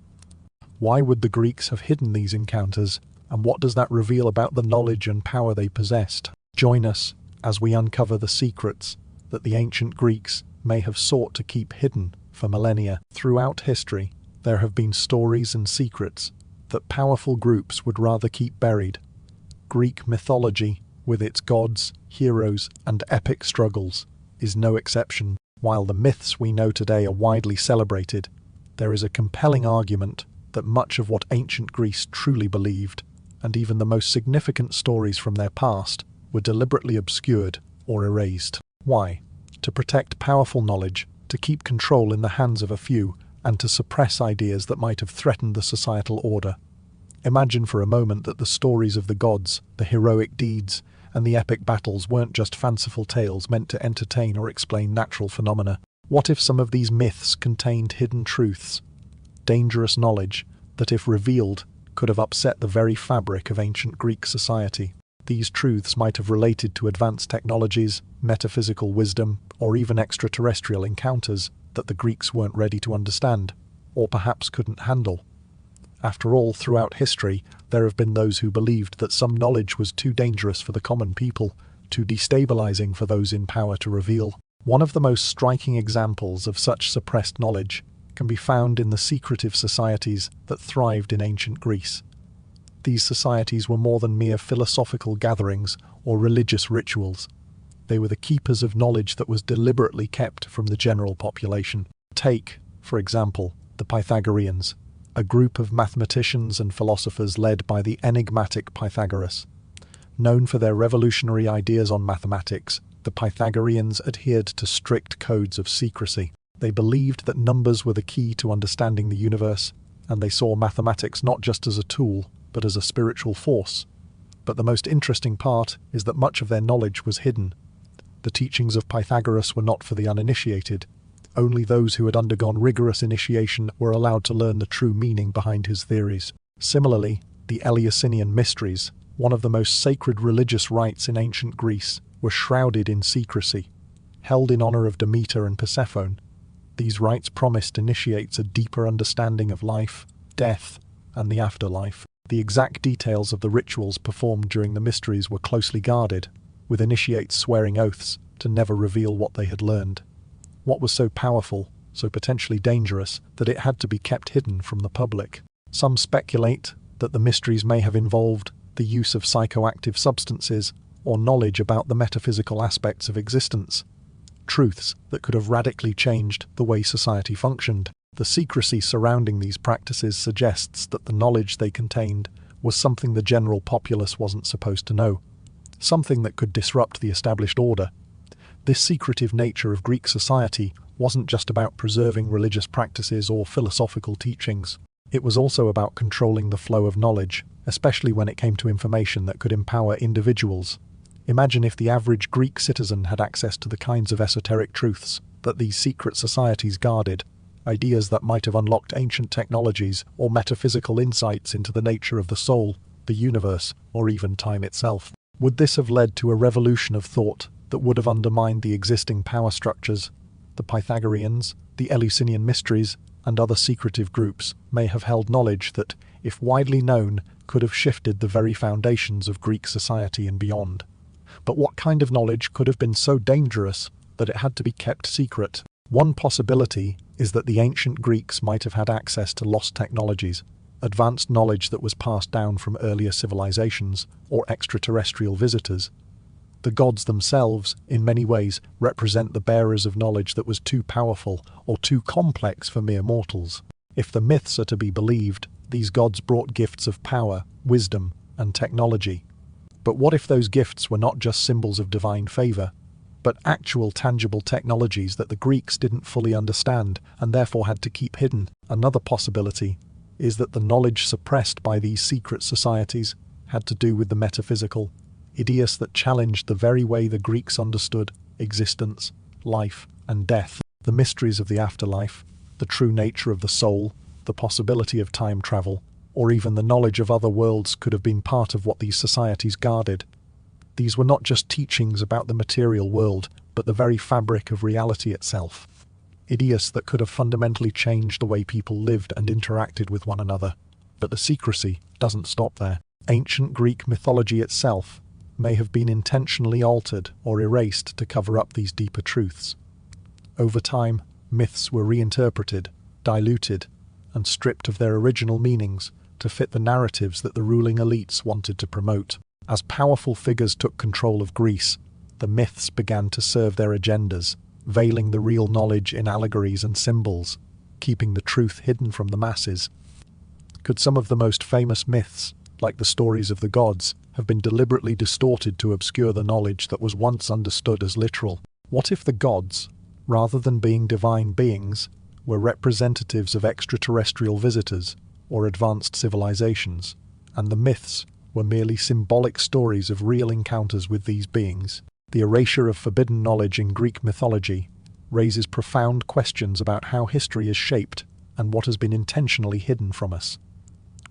Why would the Greeks have hidden these encounters, and what does that reveal about the knowledge and power they possessed? Join us as we uncover the secrets that the ancient Greeks may have sought to keep hidden for millennia. Throughout history, there have been stories and secrets that powerful groups would rather keep buried. Greek mythology, with its gods, heroes, and epic struggles, is no exception. While the myths we know today are widely celebrated, there is a compelling argument that much of what ancient Greece truly believed, and even the most significant stories from their past, were deliberately obscured or erased. Why? To protect powerful knowledge, to keep control in the hands of a few, and to suppress ideas that might have threatened the societal order. Imagine for a moment that the stories of the gods, the heroic deeds, and the epic battles weren't just fanciful tales meant to entertain or explain natural phenomena. What if some of these myths contained hidden truths, dangerous knowledge that, if revealed, could have upset the very fabric of ancient Greek society? These truths might have related to advanced technologies, metaphysical wisdom, or even extraterrestrial encounters that the Greeks weren't ready to understand, or perhaps couldn't handle. After all, throughout history, there have been those who believed that some knowledge was too dangerous for the common people, too destabilizing for those in power to reveal. One of the most striking examples of such suppressed knowledge can be found in the secretive societies that thrived in ancient Greece. These societies were more than mere philosophical gatherings or religious rituals. They were the keepers of knowledge that was deliberately kept from the general population. Take, for example, the Pythagoreans, a group of mathematicians and philosophers led by the enigmatic Pythagoras. Known for their revolutionary ideas on mathematics, the Pythagoreans adhered to strict codes of secrecy. They believed that numbers were the key to understanding the universe, and they saw mathematics not just as a tool, but as a spiritual force. But the most interesting part is that much of their knowledge was hidden. The teachings of Pythagoras were not for the uninitiated. Only those who had undergone rigorous initiation were allowed to learn the true meaning behind his theories. Similarly, the Eleusinian mysteries, one of the most sacred religious rites in ancient Greece, were shrouded in secrecy. Held in honor of Demeter and Persephone, these rites promised initiates a deeper understanding of life, death, and the afterlife. The exact details of the rituals performed during the mysteries were closely guarded, with initiates swearing oaths to never reveal what they had learned. What was so powerful, so potentially dangerous, that it had to be kept hidden from the public? Some speculate that the mysteries may have involved the use of psychoactive substances or knowledge about the metaphysical aspects of existence, truths that could have radically changed the way society functioned. The secrecy surrounding these practices suggests that the knowledge they contained was something the general populace wasn't supposed to know, something that could disrupt the established order. This secretive nature of Greek society wasn't just about preserving religious practices or philosophical teachings. It was also about controlling the flow of knowledge, especially when it came to information that could empower individuals. Imagine if the average Greek citizen had access to the kinds of esoteric truths that these secret societies guarded. ideas that might have unlocked ancient technologies or metaphysical insights into the nature of the soul, the universe, or even time itself. Would this have led to a revolution of thought that would have undermined the existing power structures? The Pythagoreans, the Eleusinian mysteries, and other secretive groups may have held knowledge that, if widely known, could have shifted the very foundations of Greek society and beyond. But what kind of knowledge could have been so dangerous that it had to be kept secret? One possibility is that the ancient Greeks might have had access to lost technologies, advanced knowledge that was passed down from earlier civilizations or extraterrestrial visitors. The gods themselves, in many ways, represent the bearers of knowledge that was too powerful or too complex for mere mortals. If the myths are to be believed, these gods brought gifts of power, wisdom, and technology. But what if those gifts were not just symbols of divine favor, but actual tangible technologies that the Greeks didn't fully understand and therefore had to keep hidden? Another possibility is that the knowledge suppressed by these secret societies had to do with the metaphysical, ideas that challenged the very way the Greeks understood existence, life, and death. The mysteries of the afterlife, the true nature of the soul, the possibility of time travel, or even the knowledge of other worlds could have been part of what these societies guarded. These were not just teachings about the material world, but the very fabric of reality itself. Ideas that could have fundamentally changed the way people lived and interacted with one another. But the secrecy doesn't stop there. Ancient Greek mythology itself may have been intentionally altered or erased to cover up these deeper truths. Over time, myths were reinterpreted, diluted, and stripped of their original meanings to fit the narratives that the ruling elites wanted to promote. As powerful figures took control of Greece, the myths began to serve their agendas, veiling the real knowledge in allegories and symbols, keeping the truth hidden from the masses. Could some of the most famous myths, like the stories of the gods, have been deliberately distorted to obscure the knowledge that was once understood as literal? What if the gods, rather than being divine beings, were representatives of extraterrestrial visitors or advanced civilizations, and the myths were merely symbolic stories of real encounters with these beings? The erasure of forbidden knowledge in Greek mythology raises profound questions about how history is shaped and what has been intentionally hidden from us.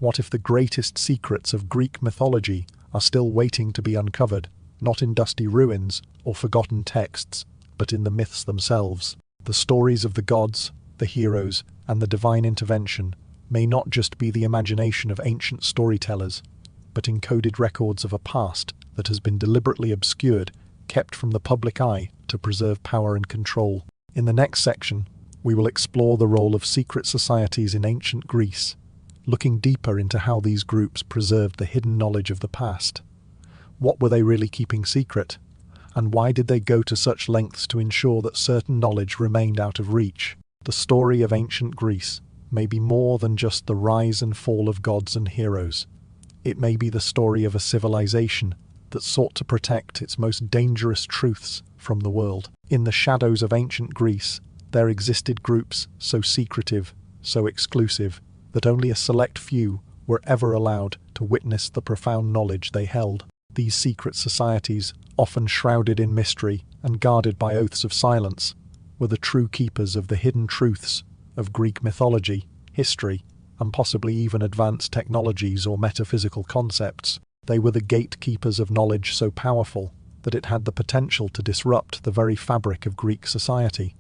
What if the greatest secrets of Greek mythology are still waiting to be uncovered, not in dusty ruins or forgotten texts, but in the myths themselves? The stories of the gods, the heroes, and the divine intervention may not just be the imagination of ancient storytellers, but encoded records of a past that has been deliberately obscured, kept from the public eye to preserve power and control. In the next section, we will explore the role of secret societies in ancient Greece, looking deeper into how these groups preserved the hidden knowledge of the past. What were they really keeping secret? And why did they go to such lengths to ensure that certain knowledge remained out of reach? The story of ancient Greece may be more than just the rise and fall of gods and heroes. It may be the story of a civilization that sought to protect its most dangerous truths from the world. In the shadows of ancient Greece, there existed groups so secretive, so exclusive, that only a select few were ever allowed to witness the profound knowledge they held. These secret societies, often shrouded in mystery and guarded by oaths of silence, were the true keepers of the hidden truths of Greek mythology, history, and possibly even advanced technologies or metaphysical concepts. They were the gatekeepers of knowledge so powerful that it had the potential to disrupt the very fabric of Greek society.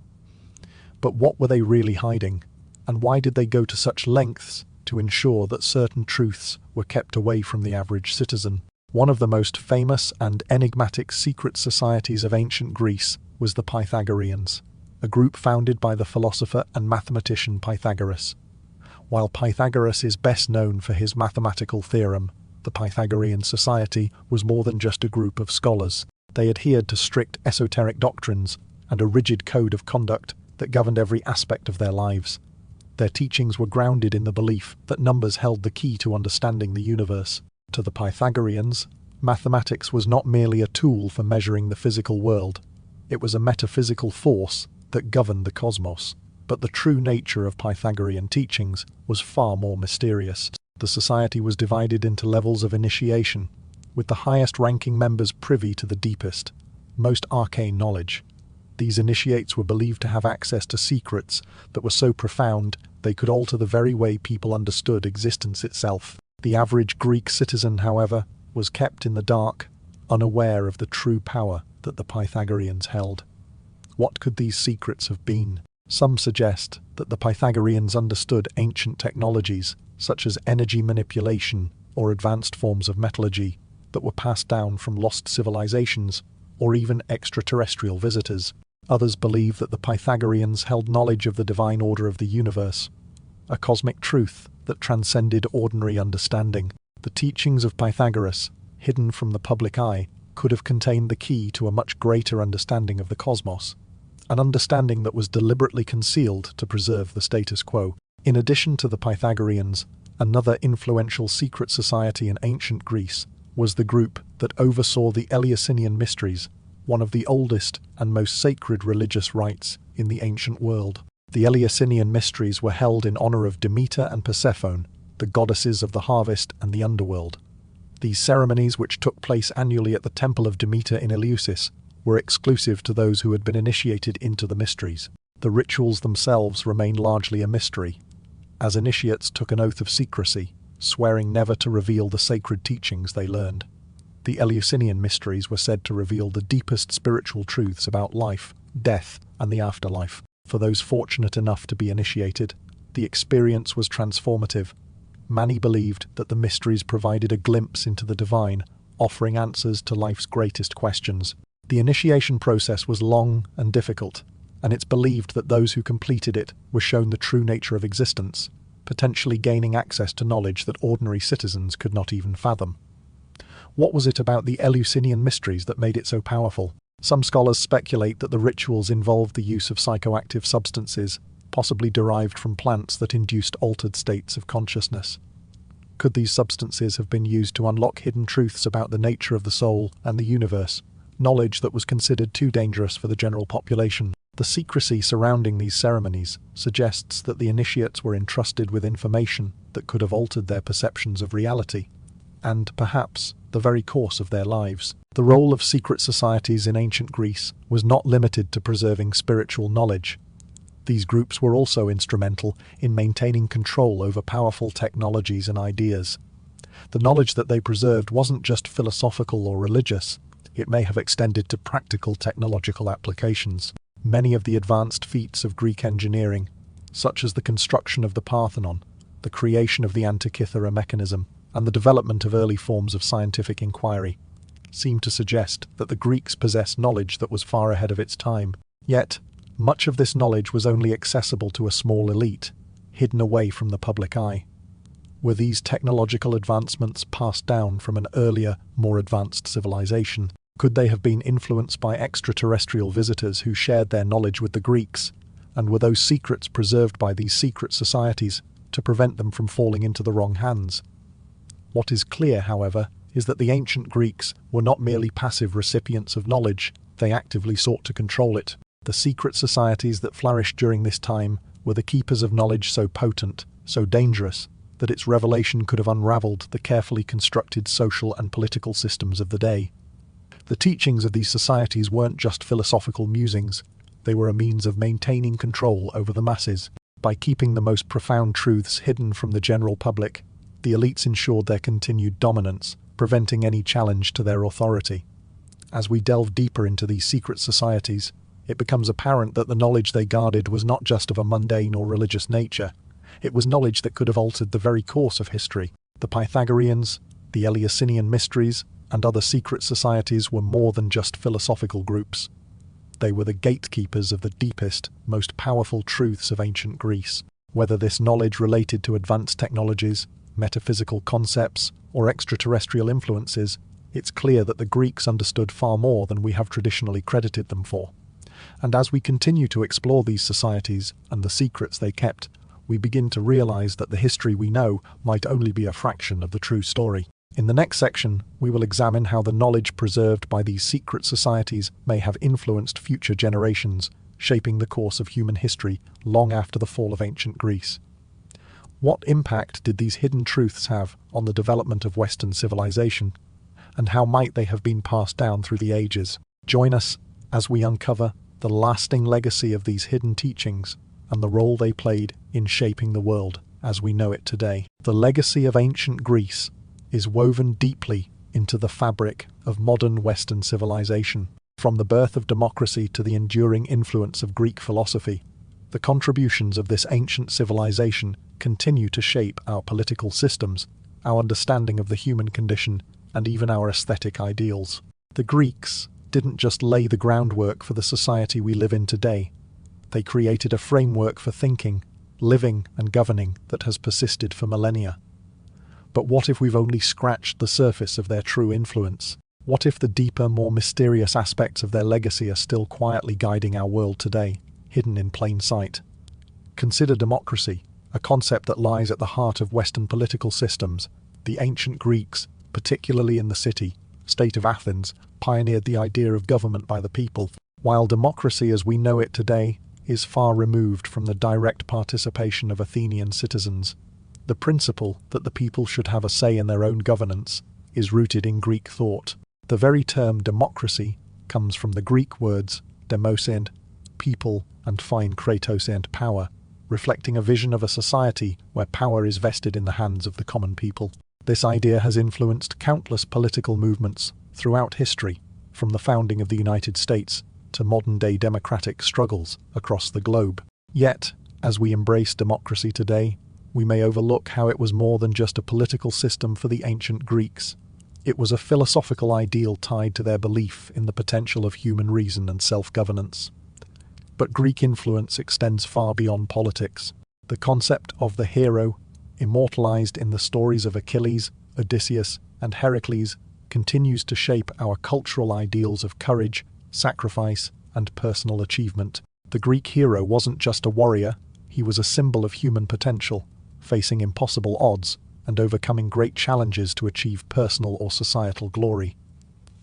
But what were they really hiding? And why did they go to such lengths to ensure that certain truths were kept away from the average citizen? One of the most famous and enigmatic secret societies of ancient Greece was the Pythagoreans, a group founded by the philosopher and mathematician Pythagoras. While Pythagoras is best known for his mathematical theorem, the Pythagorean society was more than just a group of scholars. They adhered to strict esoteric doctrines and a rigid code of conduct that governed every aspect of their lives. Their teachings were grounded in the belief that numbers held the key to understanding the universe. To the Pythagoreans, mathematics was not merely a tool for measuring the physical world. It was a metaphysical force that governed the cosmos. But the true nature of Pythagorean teachings was far more mysterious. The society was divided into levels of initiation, with the highest-ranking members privy to the deepest, most arcane knowledge. These initiates were believed to have access to secrets that were so profound they could alter the very way people understood existence itself. The average Greek citizen, however, was kept in the dark, unaware of the true power that the Pythagoreans held. What could these secrets have been? Some suggest that the Pythagoreans understood ancient technologies, such as energy manipulation or advanced forms of metallurgy, that were passed down from lost civilizations or even extraterrestrial visitors. Others believe that the Pythagoreans held knowledge of the divine order of the universe, a cosmic truth that transcended ordinary understanding. The teachings of Pythagoras, hidden from the public eye, could have contained the key to a much greater understanding of the cosmos, an understanding that was deliberately concealed to preserve the status quo. In addition to the Pythagoreans, another influential secret society in ancient Greece was the group that oversaw the Eleusinian Mysteries, one of the oldest and most sacred religious rites in the ancient world. The Eleusinian Mysteries were held in honor of Demeter and Persephone, the goddesses of the harvest and the underworld. These ceremonies, which took place annually at the temple of Demeter in Eleusis, were exclusive to those who had been initiated into the mysteries. The rituals themselves remained largely a mystery, as initiates took an oath of secrecy, swearing never to reveal the sacred teachings they learned. The Eleusinian Mysteries were said to reveal the deepest spiritual truths about life, death, and the afterlife. For those fortunate enough to be initiated, the experience was transformative. Many believed that the mysteries provided a glimpse into the divine, offering answers to life's greatest questions. The initiation process was long and difficult, and it's believed that those who completed it were shown the true nature of existence, potentially gaining access to knowledge that ordinary citizens could not even fathom. What was it about the Eleusinian Mysteries that made it so powerful? Some scholars speculate that the rituals involved the use of psychoactive substances, possibly derived from plants that induced altered states of consciousness. Could these substances have been used to unlock hidden truths about the nature of the soul and the universe, knowledge that was considered too dangerous for the general population? The secrecy surrounding these ceremonies suggests that the initiates were entrusted with information that could have altered their perceptions of reality, and perhaps the very course of their lives. The role of secret societies in ancient Greece was not limited to preserving spiritual knowledge. These groups were also instrumental in maintaining control over powerful technologies and ideas. The knowledge that they preserved wasn't just philosophical or religious, it may have extended to practical technological applications. Many of the advanced feats of Greek engineering, such as the construction of the Parthenon, the creation of the Antikythera mechanism, and the development of early forms of scientific inquiry, seem to suggest that the Greeks possessed knowledge that was far ahead of its time. Yet, much of this knowledge was only accessible to a small elite, hidden away from the public eye. Were these technological advancements passed down from an earlier, more advanced civilization? Could they have been influenced by extraterrestrial visitors who shared their knowledge with the Greeks? And were those secrets preserved by these secret societies to prevent them from falling into the wrong hands? What is clear, however, is that the ancient Greeks were not merely passive recipients of knowledge, they actively sought to control it. The secret societies that flourished during this time were the keepers of knowledge so potent, so dangerous, that its revelation could have unraveled the carefully constructed social and political systems of the day. The teachings of these societies weren't just philosophical musings, they were a means of maintaining control over the masses. By keeping the most profound truths hidden from the general public, the elites ensured their continued dominance, preventing any challenge to their authority. As we delve deeper into these secret societies, it becomes apparent that the knowledge they guarded was not just of a mundane or religious nature. It was knowledge that could have altered the very course of history. The Pythagoreans, the Eleusinian Mysteries, and other secret societies were more than just philosophical groups. They were the gatekeepers of the deepest, most powerful truths of ancient Greece. Whether this knowledge related to advanced technologies, metaphysical concepts, or extraterrestrial influences, it's clear that the Greeks understood far more than we have traditionally credited them for. And as we continue to explore these societies and the secrets they kept, we begin to realize that the history we know might only be a fraction of the true story. In the next section, we will examine how the knowledge preserved by these secret societies may have influenced future generations, shaping the course of human history long after the fall of ancient Greece. What impact did these hidden truths have on the development of Western civilization, and how might they have been passed down through the ages? Join us as we uncover the lasting legacy of these hidden teachings, and the role they played in shaping the world as we know it today. The legacy of ancient Greece is woven deeply into the fabric of modern Western civilization. From the birth of democracy to the enduring influence of Greek philosophy, the contributions of this ancient civilization continue to shape our political systems, our understanding of the human condition, and even our aesthetic ideals. The Greeks didn't just lay the groundwork for the society we live in today. They created a framework for thinking, living, and governing that has persisted for millennia. But what if we've only scratched the surface of their true influence? What if the deeper, more mysterious aspects of their legacy are still quietly guiding our world today, hidden in plain sight? Consider democracy, a concept that lies at the heart of Western political systems. The ancient Greeks, particularly in the city-state of Athens, pioneered the idea of government by the people. While democracy as we know it today is far removed from the direct participation of Athenian citizens, the principle that the people should have a say in their own governance is rooted in Greek thought. The very term democracy comes from the Greek words demoseion, people, and phein kratos, power, reflecting a vision of a society where power is vested in the hands of the common people. This idea has influenced countless political movements throughout history, from the founding of the United States to modern-day democratic struggles across the globe. Yet, as we embrace democracy today, we may overlook how it was more than just a political system for the ancient Greeks. It was a philosophical ideal tied to their belief in the potential of human reason and self-governance. But Greek influence extends far beyond politics. The concept of the hero, immortalized in the stories of Achilles, Odysseus, and Heracles, continues to shape our cultural ideals of courage, sacrifice, and personal achievement. The Greek hero wasn't just a warrior, he was a symbol of human potential, facing impossible odds and overcoming great challenges to achieve personal or societal glory.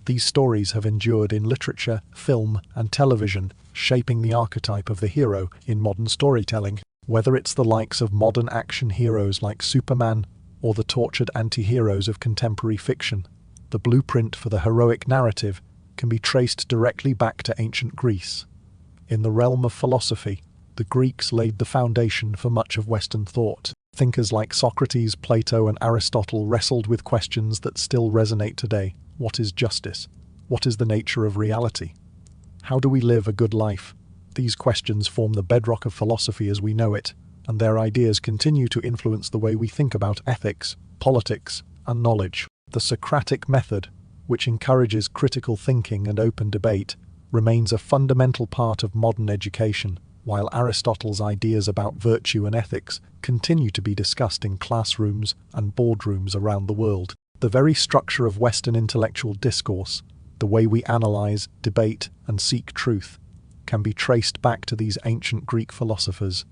These stories have endured in literature, film, and television, shaping the archetype of the hero in modern storytelling. Whether it's the likes of modern action heroes like Superman or the tortured anti-heroes of contemporary fiction, the blueprint for the heroic narrative can be traced directly back to ancient Greece. In the realm of philosophy, the Greeks laid the foundation for much of Western thought. Thinkers like Socrates, Plato, and Aristotle wrestled with questions that still resonate today. What is justice? What is the nature of reality? How do we live a good life? These questions form the bedrock of philosophy as we know it, and their ideas continue to influence the way we think about ethics, politics, and knowledge. The Socratic method, which encourages critical thinking and open debate, remains a fundamental part of modern education, while Aristotle's ideas about virtue and ethics continue to be discussed in classrooms and boardrooms around the world. The very structure of Western intellectual discourse, the way we analyze, debate, and seek truth, can be traced back to these ancient Greek philosophers.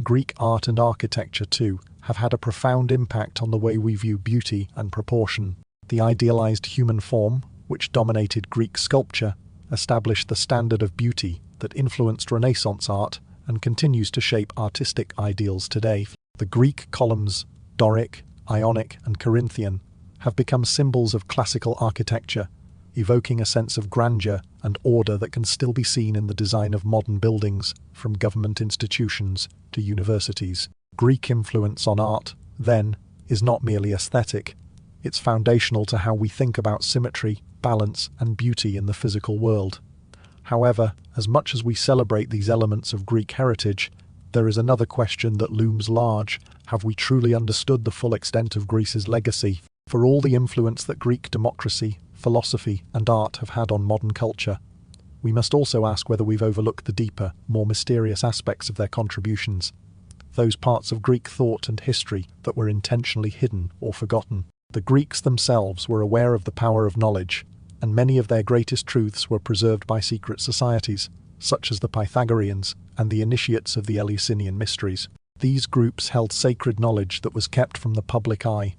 Greek art and architecture, too, have had a profound impact on the way we view beauty and proportion. The idealized human form, which dominated Greek sculpture, established the standard of beauty that influenced Renaissance art and continues to shape artistic ideals today. The Greek columns, Doric, Ionic, and Corinthian, have become symbols of classical architecture, evoking a sense of grandeur and order that can still be seen in the design of modern buildings, from government institutions to universities. Greek influence on art, then, is not merely aesthetic. It's foundational to how we think about symmetry, balance, and beauty in the physical world. However, as much as we celebrate these elements of Greek heritage, there is another question that looms large. Have we truly understood the full extent of Greece's legacy? For all the influence that Greek democracy, philosophy, and art have had on modern culture, we must also ask whether we've overlooked the deeper, more mysterious aspects of their contributions, those parts of Greek thought and history that were intentionally hidden or forgotten. The Greeks themselves were aware of the power of knowledge, and many of their greatest truths were preserved by secret societies, such as the Pythagoreans and the initiates of the Eleusinian mysteries. These groups held sacred knowledge that was kept from the public eye,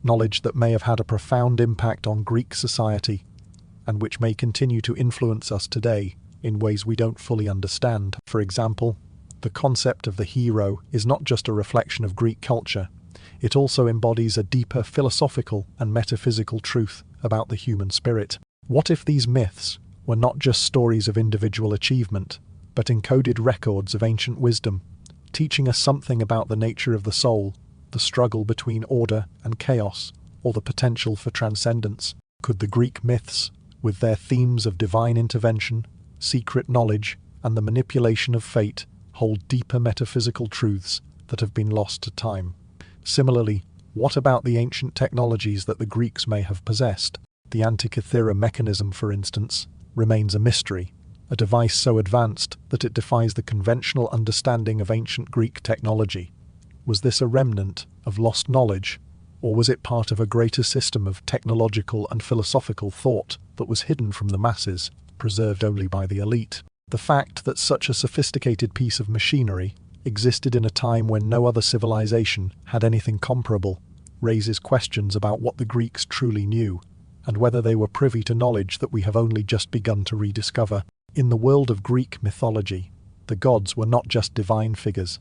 knowledge that may have had a profound impact on Greek society, and which may continue to influence us today in ways we don't fully understand. For example, the concept of the hero is not just a reflection of Greek culture, it also embodies a deeper philosophical and metaphysical truth about the human spirit. What if these myths, were not just stories of individual achievement, but encoded records of ancient wisdom, teaching us something about the nature of the soul, the struggle between order and chaos, or the potential for transcendence. Could the Greek myths, with their themes of divine intervention, secret knowledge, and the manipulation of fate, hold deeper metaphysical truths that have been lost to time? Similarly, what about the ancient technologies that the Greeks may have possessed? The Antikythera mechanism, for instance, remains a mystery, a device so advanced that it defies the conventional understanding of ancient Greek technology. Was this a remnant of lost knowledge, or was it part of a greater system of technological and philosophical thought that was hidden from the masses, preserved only by the elite? The fact that such a sophisticated piece of machinery existed in a time when no other civilization had anything comparable raises questions about what the Greeks truly knew, and whether they were privy to knowledge that we have only just begun to rediscover. In the world of Greek mythology, the gods were not just divine figures.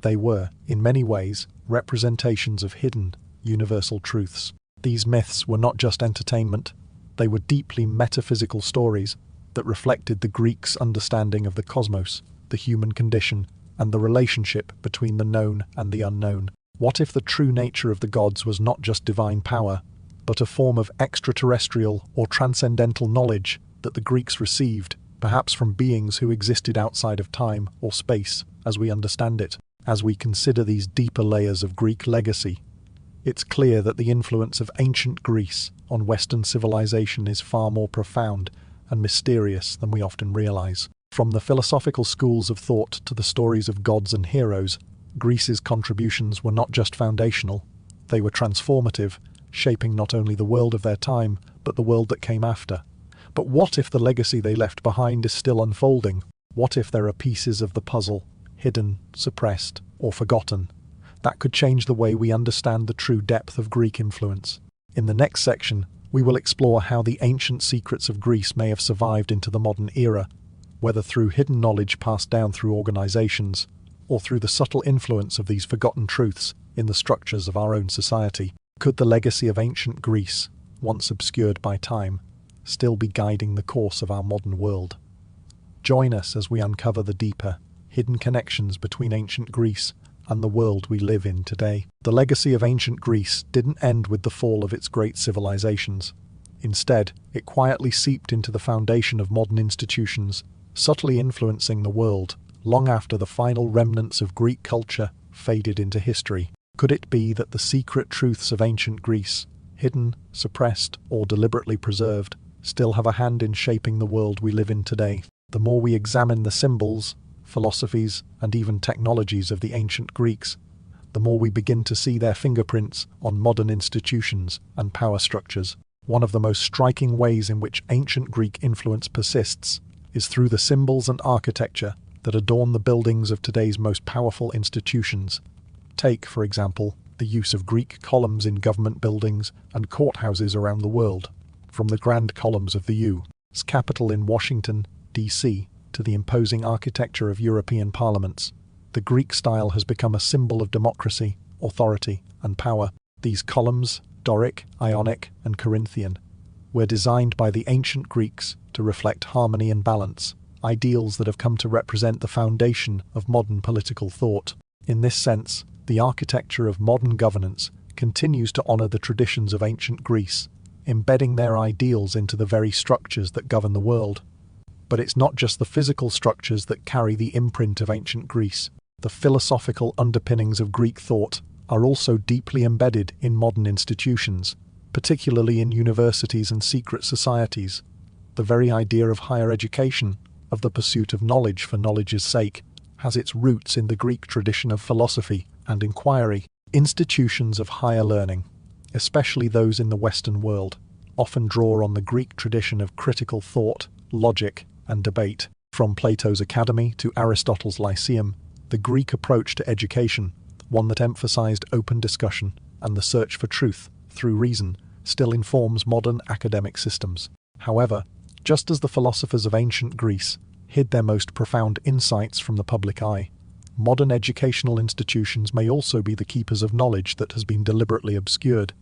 They were, in many ways, representations of hidden, universal truths. These myths were not just entertainment, they were deeply metaphysical stories that reflected the Greeks' understanding of the cosmos, the human condition, and the relationship between the known and the unknown. What if the true nature of the gods was not just divine power, but a form of extraterrestrial or transcendental knowledge that the Greeks received, perhaps from beings who existed outside of time or space as we understand it? As we consider these deeper layers of Greek legacy, it's clear that the influence of ancient Greece on Western civilization is far more profound and mysterious than we often realize. From the philosophical schools of thought to the stories of gods and heroes, Greece's contributions were not just foundational, they were transformative, shaping not only the world of their time, but the world that came after. But what if the legacy they left behind is still unfolding? What if there are pieces of the puzzle, hidden, suppressed, or forgotten, that could change the way we understand the true depth of Greek influence? In the next section, we will explore how the ancient secrets of Greece may have survived into the modern era, whether through hidden knowledge passed down through organizations, or through the subtle influence of these forgotten truths in the structures of our own society. Could the legacy of ancient Greece, once obscured by time, still be guiding the course of our modern world? Join us as we uncover the deeper, hidden connections between ancient Greece and the world we live in today. The legacy of ancient Greece didn't end with the fall of its great civilizations. Instead, it quietly seeped into the foundation of modern institutions, subtly influencing the world long after the final remnants of Greek culture faded into history. Could it be that the secret truths of ancient Greece, hidden, suppressed, or deliberately preserved, still have a hand in shaping the world we live in today? The more we examine the symbols, philosophies, and even technologies of the ancient Greeks, the more we begin to see their fingerprints on modern institutions and power structures. One of the most striking ways in which ancient Greek influence persists is through the symbols and architecture that adorn the buildings of today's most powerful institutions. Take, for example, the use of Greek columns in government buildings and courthouses around the world, from the grand columns of the U.S. Capitol in Washington, D.C., to the imposing architecture of European parliaments. The Greek style has become a symbol of democracy, authority, and power. These columns, Doric, Ionic, and Corinthian, were designed by the ancient Greeks to reflect harmony and balance, ideals that have come to represent the foundation of modern political thought. In this sense, the architecture of modern governance continues to honor the traditions of ancient Greece, embedding their ideals into the very structures that govern the world. But it's not just the physical structures that carry the imprint of ancient Greece. The philosophical underpinnings of Greek thought are also deeply embedded in modern institutions, particularly in universities and secret societies. The very idea of higher education, of the pursuit of knowledge for knowledge's sake, has its roots in the Greek tradition of philosophy and inquiry. Institutions of higher learning, especially those in the Western world, often draw on the Greek tradition of critical thought, logic, and debate. From Plato's Academy to Aristotle's Lyceum, the Greek approach to education, one that emphasized open discussion and the search for truth through reason, still informs modern academic systems. However, just as the philosophers of ancient Greece hid their most profound insights from the public eye, modern educational institutions may also be the keepers of knowledge that has been deliberately obscured,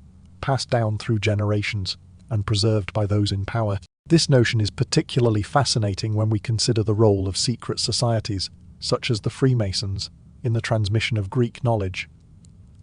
passed down through generations, and preserved by those in power. This notion is particularly fascinating when we consider the role of secret societies, such as the Freemasons, in the transmission of Greek knowledge.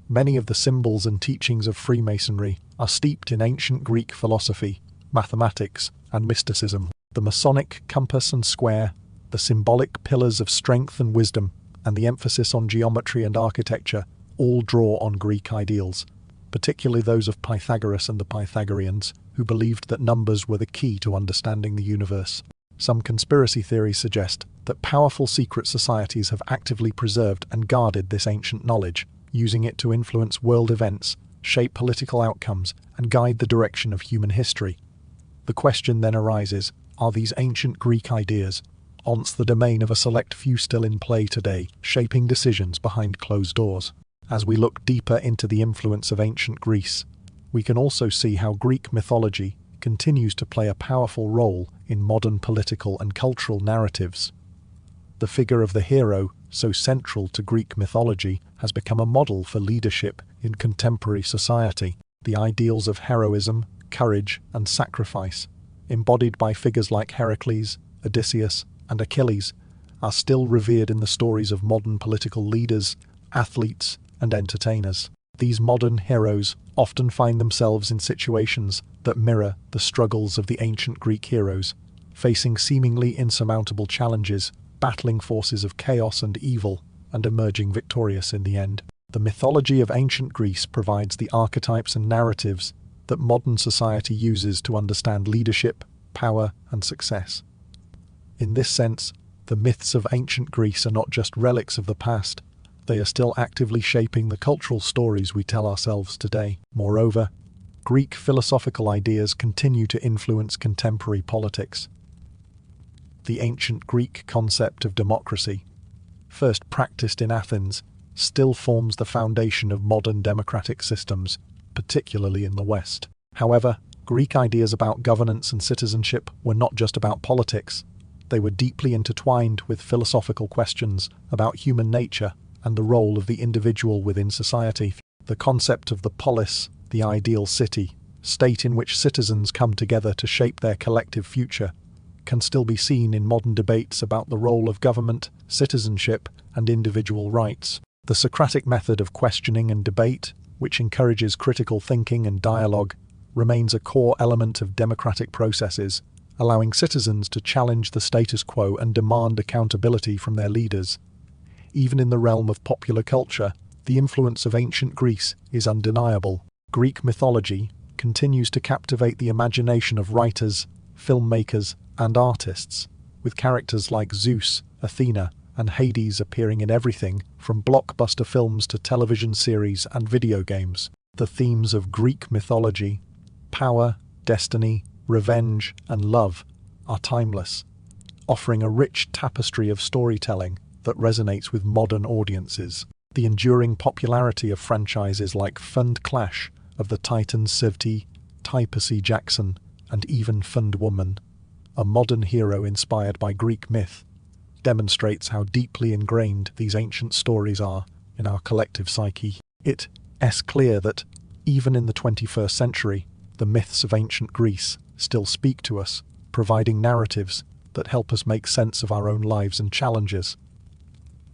Many of the symbols and teachings of Freemasonry are steeped in ancient Greek philosophy, mathematics, and mysticism. The Masonic compass and square, the symbolic pillars of strength and wisdom, and the emphasis on geometry and architecture all draw on Greek ideals, particularly those of Pythagoras and the Pythagoreans, who believed that numbers were the key to understanding the universe. Some conspiracy theories suggest that powerful secret societies have actively preserved and guarded this ancient knowledge, using it to influence world events, shape political outcomes, and guide the direction of human history. The question then arises, are these ancient Greek ideas once the domain of a select few still in play today, shaping decisions behind closed doors? As we look deeper into the influence of ancient Greece, we can also see how Greek mythology continues to play a powerful role in modern political and cultural narratives. The figure of the hero, so central to Greek mythology, has become a model for leadership in contemporary society. The ideals of heroism, courage, and sacrifice, embodied by figures like Heracles, Odysseus, and Achilles, are still revered in the stories of modern political leaders, athletes, and entertainers. These modern heroes often find themselves in situations that mirror the struggles of the ancient Greek heroes, facing seemingly insurmountable challenges, battling forces of chaos and evil, and emerging victorious in the end. The mythology of ancient Greece provides the archetypes and narratives that modern society uses to understand leadership, power, and success. In this sense, the myths of ancient Greece are not just relics of the past, they are still actively shaping the cultural stories we tell ourselves today. Moreover, Greek philosophical ideas continue to influence contemporary politics. The ancient Greek concept of democracy, first practiced in Athens, still forms the foundation of modern democratic systems, particularly in the West. However, Greek ideas about governance and citizenship were not just about politics. They were deeply intertwined with philosophical questions about human nature and the role of the individual within society. The concept of the polis, the ideal city, state in which citizens come together to shape their collective future, can still be seen in modern debates about the role of government, citizenship, and individual rights. The Socratic method of questioning and debate, which encourages critical thinking and dialogue, remains a core element of democratic processes, allowing citizens to challenge the status quo and demand accountability from their leaders. Even in the realm of popular culture, the influence of ancient Greece is undeniable. Greek mythology continues to captivate the imagination of writers, filmmakers, and artists, with characters like Zeus, Athena, and Hades appearing in everything from blockbuster films to television series and video games. The themes of Greek mythology, power, destiny, revenge, and love, are timeless, offering a rich tapestry of storytelling that resonates with modern audiences. The enduring popularity of franchises like Fund Clash of the Titans Sivti, Percy Jackson, and even Fund Woman, a modern hero inspired by Greek myth, demonstrates how deeply ingrained these ancient stories are in our collective psyche. It is clear that, even in the 21st century, the myths of ancient Greece still speak to us, providing narratives that help us make sense of our own lives and challenges.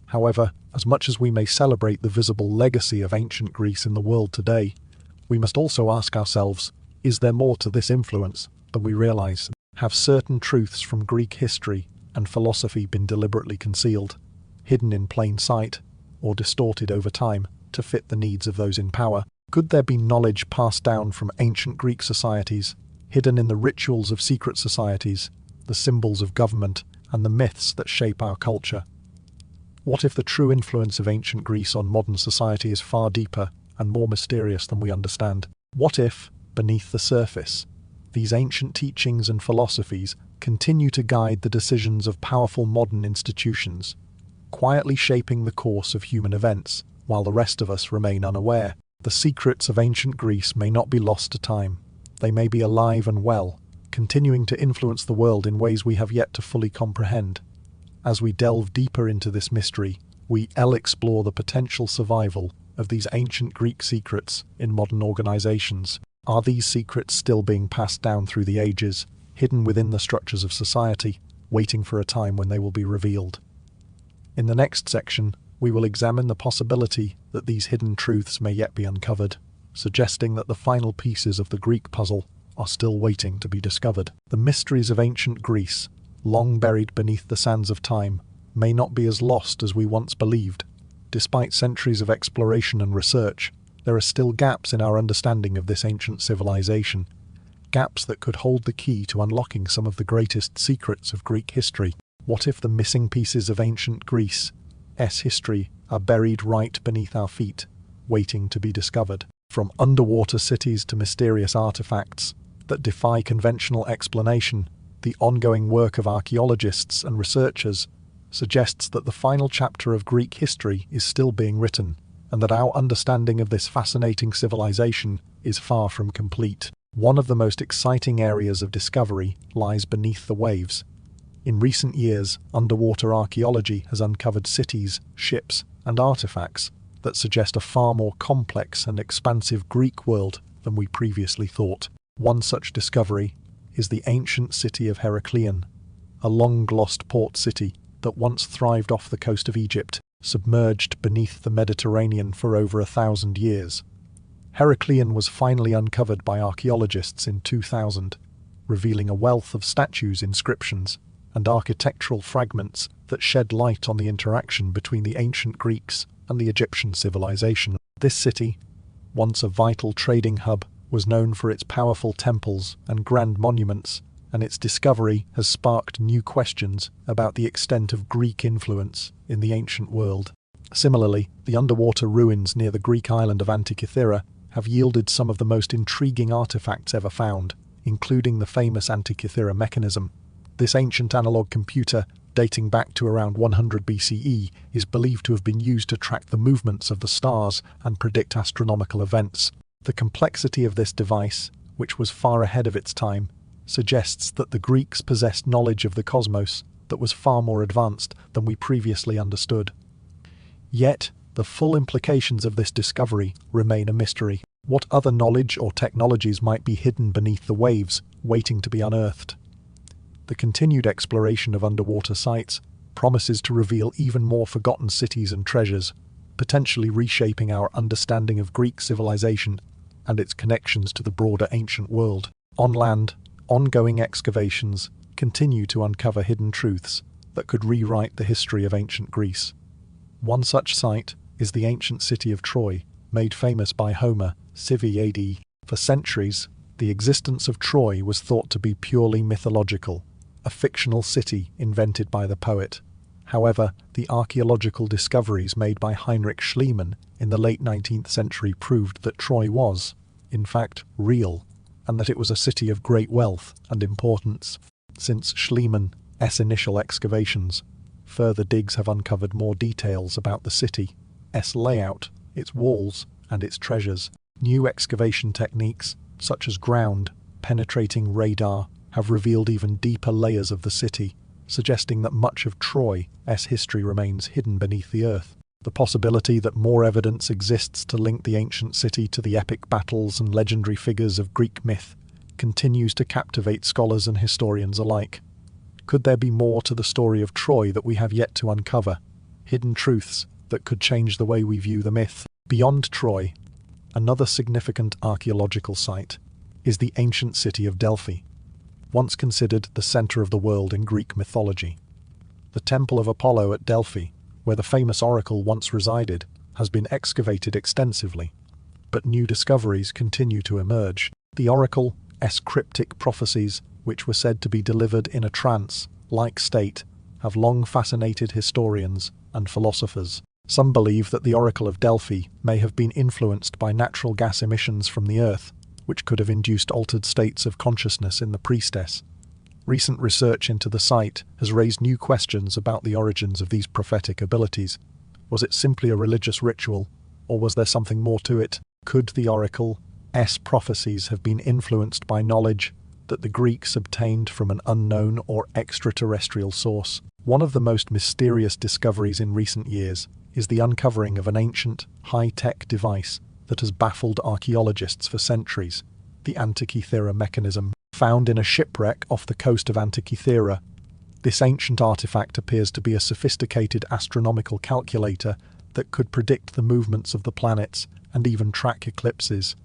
However, as much as we may celebrate the visible legacy of ancient Greece in the world today, we must also ask ourselves, is there more to this influence than we realize? Have certain truths from Greek history and philosophy been deliberately concealed, hidden in plain sight, or distorted over time to fit the needs of those in power? Could there be knowledge passed down from ancient Greek societies, hidden in the rituals of secret societies, the symbols of government, and the myths that shape our culture? What if the true influence of ancient Greece on modern society is far deeper and more mysterious than we understand? What if, beneath the surface, these ancient teachings and philosophies continue to guide the decisions of powerful modern institutions, quietly shaping the course of human events, while the rest of us remain unaware? The secrets of ancient Greece may not be lost to time. They may be alive and well, continuing to influence the world in ways we have yet to fully comprehend. As we delve deeper into this mystery, we'll explore the potential survival of these ancient Greek secrets in modern organizations. Are these secrets still being passed down through the ages, hidden within the structures of society, waiting for a time when they will be revealed. In the next section, we will examine the possibility that these hidden truths may yet be uncovered, suggesting that the final pieces of the Greek puzzle are still waiting to be discovered. The mysteries of ancient Greece, long buried beneath the sands of time, may not be as lost as we once believed. Despite centuries of exploration and research, there are still gaps in our understanding of this ancient civilization, gaps that could hold the key to unlocking some of the greatest secrets of Greek history. What if the missing pieces of ancient Greece's history are buried right beneath our feet, waiting to be discovered? From underwater cities to mysterious artifacts that defy conventional explanation, the ongoing work of archaeologists and researchers suggests that the final chapter of Greek history is still being written, and that our understanding of this fascinating civilization is far from complete. One of the most exciting areas of discovery lies beneath the waves. In recent years, underwater archaeology has uncovered cities, ships, and artifacts that suggest a far more complex and expansive Greek world than we previously thought. One such discovery is the ancient city of Heracleion, a long-lost port city that once thrived off the coast of Egypt, submerged beneath the Mediterranean for over 1,000 years. Heracleion was finally uncovered by archaeologists in 2000, revealing a wealth of statues, inscriptions, and architectural fragments that shed light on the interaction between the ancient Greeks and the Egyptian civilization. This city, once a vital trading hub, was known for its powerful temples and grand monuments, and its discovery has sparked new questions about the extent of Greek influence in the ancient world. Similarly, the underwater ruins near the Greek island of Antikythera have yielded some of the most intriguing artifacts ever found, including the famous Antikythera mechanism. This ancient analog computer, dating back to around 100 BCE, is believed to have been used to track the movements of the stars and predict astronomical events. The complexity of this device, which was far ahead of its time, suggests that the Greeks possessed knowledge of the cosmos that was far more advanced than we previously understood. Yet, the full implications of this discovery remain a mystery. What other knowledge or technologies might be hidden beneath the waves, waiting to be unearthed? The continued exploration of underwater sites promises to reveal even more forgotten cities and treasures, potentially reshaping our understanding of Greek civilization and its connections to the broader ancient world. On land, ongoing excavations continue to uncover hidden truths that could rewrite the history of ancient Greece. One such site is the ancient city of Troy, made famous by Homer, Civi AD. For centuries, the existence of Troy was thought to be purely mythological, a fictional city invented by the poet. However, the archaeological discoveries made by Heinrich Schliemann in the late 19th century proved that Troy was, in fact, real, and that it was a city of great wealth and importance. Since Schliemann's initial excavations, further digs have uncovered more details about the city's layout, its walls, and its treasures. New excavation techniques, such as ground-penetrating radar, have revealed even deeper layers of the city, suggesting that much of Troy's history remains hidden beneath the earth. The possibility that more evidence exists to link the ancient city to the epic battles and legendary figures of Greek myth continues to captivate scholars and historians alike. Could there be more to the story of Troy that we have yet to uncover? Hidden truths that could change the way we view the myth? Beyond Troy, another significant archaeological site is the ancient city of Delphi, once considered the center of the world in Greek mythology. The Temple of Apollo at Delphi, where the famous oracle once resided, has been excavated extensively, but new discoveries continue to emerge. The oracle's cryptic prophecies, which were said to be delivered in a trance-like state, have long fascinated historians and philosophers. Some believe that the Oracle of Delphi may have been influenced by natural gas emissions from the Earth, which could have induced altered states of consciousness in the priestess. Recent research into the site has raised new questions about the origins of these prophetic abilities. Was it simply a religious ritual, or was there something more to it? Could the oracle's prophecies have been influenced by knowledge that the Greeks obtained from an unknown or extraterrestrial source? One of the most mysterious discoveries in recent years is the uncovering of an ancient, high-tech device that has baffled archaeologists for centuries, the Antikythera mechanism. Found in a shipwreck off the coast of Antikythera, this ancient artifact appears to be a sophisticated astronomical calculator that could predict the movements of the planets and even track eclipses.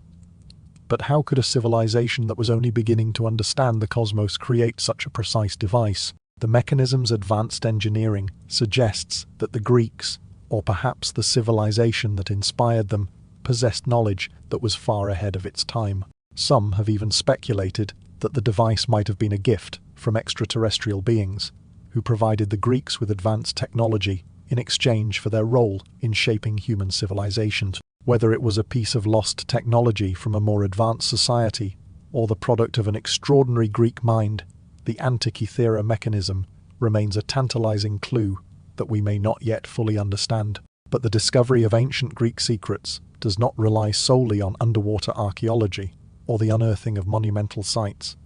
But how could a civilization that was only beginning to understand the cosmos create such a precise device? The mechanism's advanced engineering suggests that the Greeks, or perhaps the civilization that inspired them, possessed knowledge that was far ahead of its time. Some have even speculated that the device might have been a gift from extraterrestrial beings, who provided the Greeks with advanced technology in exchange for their role in shaping human civilizations. Whether it was a piece of lost technology from a more advanced society, or the product of an extraordinary Greek mind, the Antikythera mechanism remains a tantalizing clue that we may not yet fully understand. But the discovery of ancient Greek secrets does not rely solely on underwater archaeology or the unearthing of monumental sites.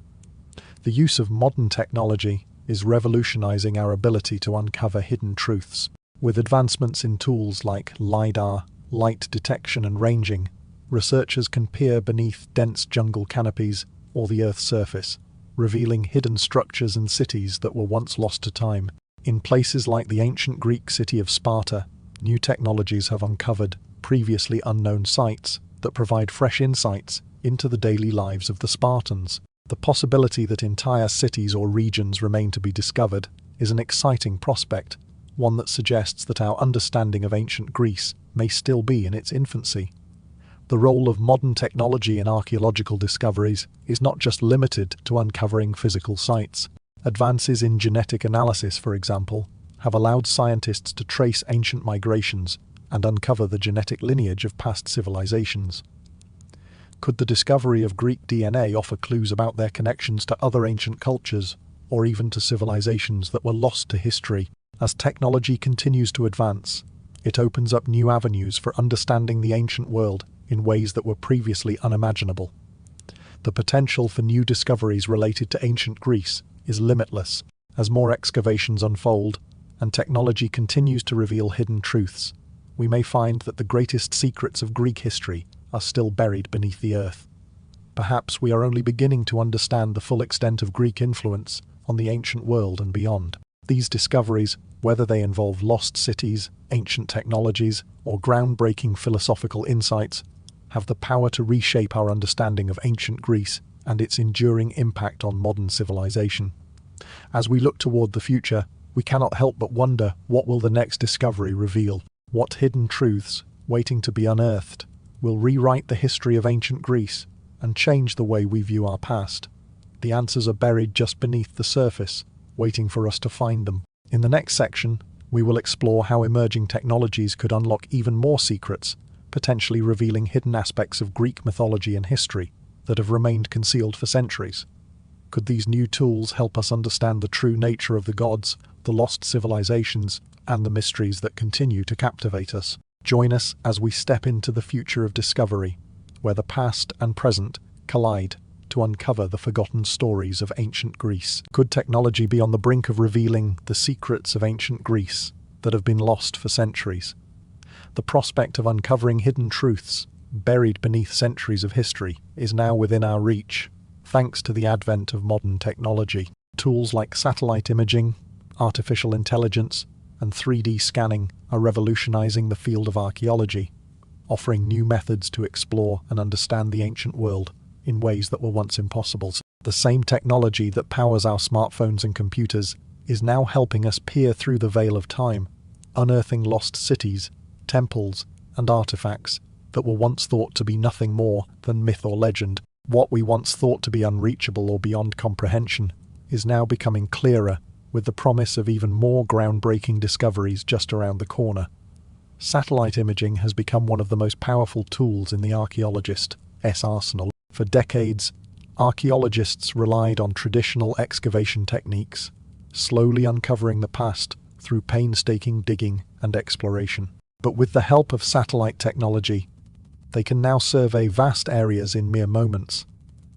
The use of modern technology is revolutionizing our ability to uncover hidden truths. With advancements in tools like LiDAR, light detection and ranging, researchers can peer beneath dense jungle canopies or the Earth's surface, revealing hidden structures and cities that were once lost to time. In places like the ancient Greek city of Sparta, new technologies have uncovered previously unknown sites that provide fresh insights into the daily lives of the Spartans. The possibility that entire cities or regions remain to be discovered is an exciting prospect, one that suggests that our understanding of ancient Greece may still be in its infancy. The role of modern technology in archaeological discoveries is not just limited to uncovering physical sites. Advances in genetic analysis, for example, have allowed scientists to trace ancient migrations and uncover the genetic lineage of past civilizations. Could the discovery of Greek DNA offer clues about their connections to other ancient cultures, or even to civilizations that were lost to history? As technology continues to advance, it opens up new avenues for understanding the ancient world in ways that were previously unimaginable. The potential for new discoveries related to ancient Greece is limitless. As more excavations unfold and technology continues to reveal hidden truths, we may find that the greatest secrets of Greek history are still buried beneath the earth. Perhaps we are only beginning to understand the full extent of Greek influence on the ancient world and beyond. These discoveries, whether they involve lost cities, ancient technologies, or groundbreaking philosophical insights, have the power to reshape our understanding of ancient Greece and its enduring impact on modern civilization. As we look toward the future, we cannot help but wonder, what will the next discovery reveal? What hidden truths, waiting to be unearthed, will rewrite the history of ancient Greece and change the way we view our past? The answers are buried just beneath the surface, waiting for us to find them. In the next section, we will explore how emerging technologies could unlock even more secrets, potentially revealing hidden aspects of Greek mythology and history that have remained concealed for centuries. Could these new tools help us understand the true nature of the gods, the lost civilizations, and the mysteries that continue to captivate us? Join us as we step into the future of discovery, where the past and present collide to uncover the forgotten stories of ancient Greece. Could technology be on the brink of revealing the secrets of ancient Greece that have been lost for centuries? The prospect of uncovering hidden truths buried beneath centuries of history is now within our reach, thanks to the advent of modern technology. Tools like satellite imaging, artificial intelligence, and 3D scanning are revolutionizing the field of archaeology, offering new methods to explore and understand the ancient world in ways that were once impossible. The same technology that powers our smartphones and computers is now helping us peer through the veil of time, unearthing lost cities, temples, and artifacts that were once thought to be nothing more than myth or legend. What we once thought to be unreachable or beyond comprehension is now becoming clearer, with the promise of even more groundbreaking discoveries just around the corner. Satellite imaging has become one of the most powerful tools in the archaeologist's arsenal. For decades, archaeologists relied on traditional excavation techniques, slowly uncovering the past through painstaking digging and exploration. But with the help of satellite technology, they can now survey vast areas in mere moments,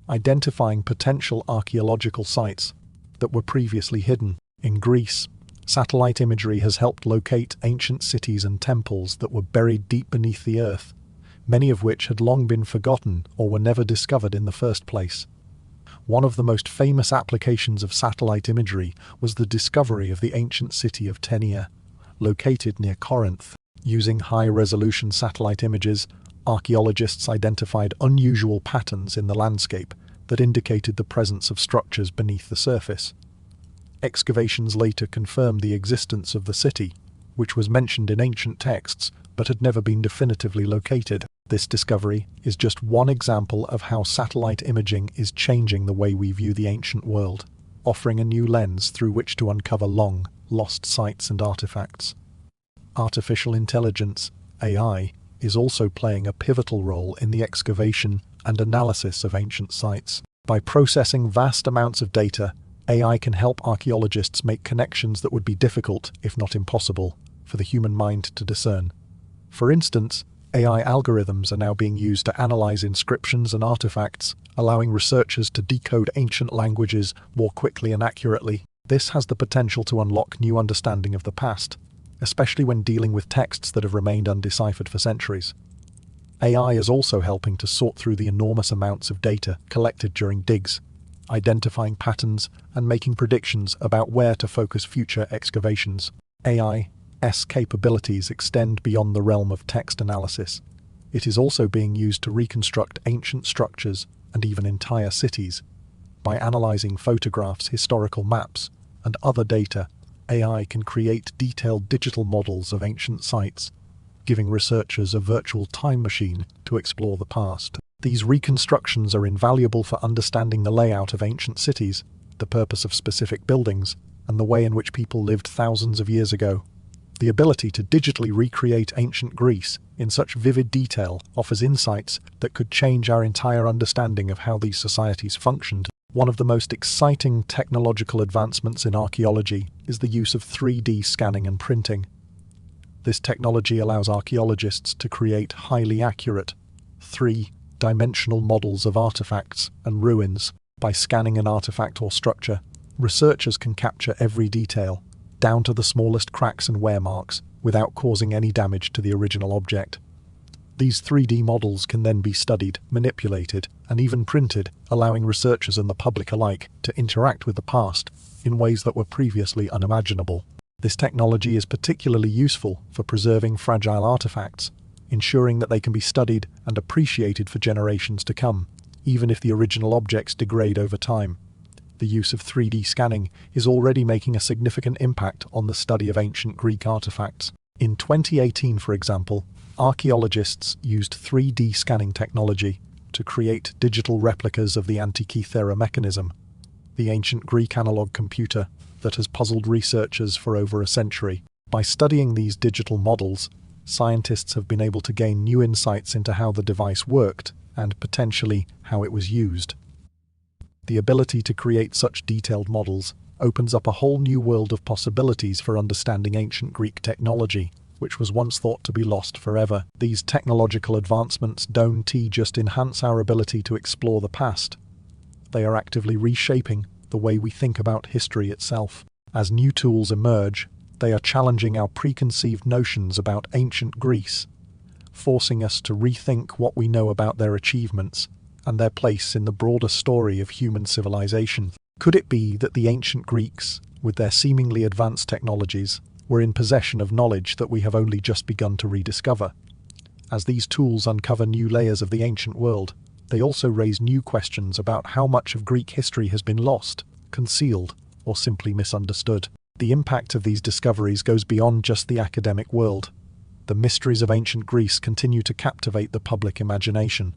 identifying potential archaeological sites that were previously hidden. In Greece, satellite imagery has helped locate ancient cities and temples that were buried deep beneath the earth, many of which had long been forgotten or were never discovered in the first place. One of the most famous applications of satellite imagery was the discovery of the ancient city of Tenia, located near Corinth. Using high-resolution satellite images, archaeologists identified unusual patterns in the landscape that indicated the presence of structures beneath the surface. Excavations later confirmed the existence of the city, which was mentioned in ancient texts but had never been definitively located. This discovery is just one example of how satellite imaging is changing the way we view the ancient world, offering a new lens through which to uncover long, lost sites and artifacts. Artificial intelligence, AI, is also playing a pivotal role in the excavation and analysis of ancient sites. By processing vast amounts of data, AI can help archaeologists make connections that would be difficult, if not impossible, for the human mind to discern. For instance, AI algorithms are now being used to analyze inscriptions and artifacts, allowing researchers to decode ancient languages more quickly and accurately. This has the potential to unlock new understanding of the past, especially when dealing with texts that have remained undeciphered for centuries. AI is also helping to sort through the enormous amounts of data collected during digs, identifying patterns and making predictions about where to focus future excavations. AI's capabilities extend beyond the realm of text analysis. It is also being used to reconstruct ancient structures and even entire cities. By analyzing photographs, historical maps, and other data, AI can create detailed digital models of ancient sites, giving researchers a virtual time machine to explore the past. These reconstructions are invaluable for understanding the layout of ancient cities, the purpose of specific buildings, and the way in which people lived thousands of years ago. The ability to digitally recreate ancient Greece in such vivid detail offers insights that could change our entire understanding of how these societies functioned. One of the most exciting technological advancements in archaeology is the use of 3D scanning and printing. This technology allows archaeologists to create highly accurate, three-dimensional models of artifacts and ruins. By scanning an artifact or structure, researchers can capture every detail, down to the smallest cracks and wear marks, without causing any damage to the original object. These 3D models can then be studied, manipulated, and even printed, allowing researchers and the public alike to interact with the past in ways that were previously unimaginable. This technology is particularly useful for preserving fragile artifacts, ensuring that they can be studied and appreciated for generations to come, even if the original objects degrade over time. The use of 3D scanning is already making a significant impact on the study of ancient Greek artifacts. In 2018, for example, archaeologists used 3D scanning technology to create digital replicas of the Antikythera mechanism, the ancient Greek analog computer that has puzzled researchers for over a century. By studying these digital models, scientists have been able to gain new insights into how the device worked and potentially how it was used. The ability to create such detailed models opens up a whole new world of possibilities for understanding ancient Greek technology, which was once thought to be lost forever. These technological advancements don't just enhance our ability to explore the past. They are actively reshaping the way we think about history itself. As new tools emerge, they are challenging our preconceived notions about ancient Greece, forcing us to rethink what we know about their achievements and their place in the broader story of human civilization. Could it be that the ancient Greeks, with their seemingly advanced technologies, were in possession of knowledge that we have only just begun to rediscover? As these tools uncover new layers of the ancient world, they also raise new questions about how much of Greek history has been lost, concealed, or simply misunderstood. The impact of these discoveries goes beyond just the academic world. The mysteries of ancient Greece continue to captivate the public imagination,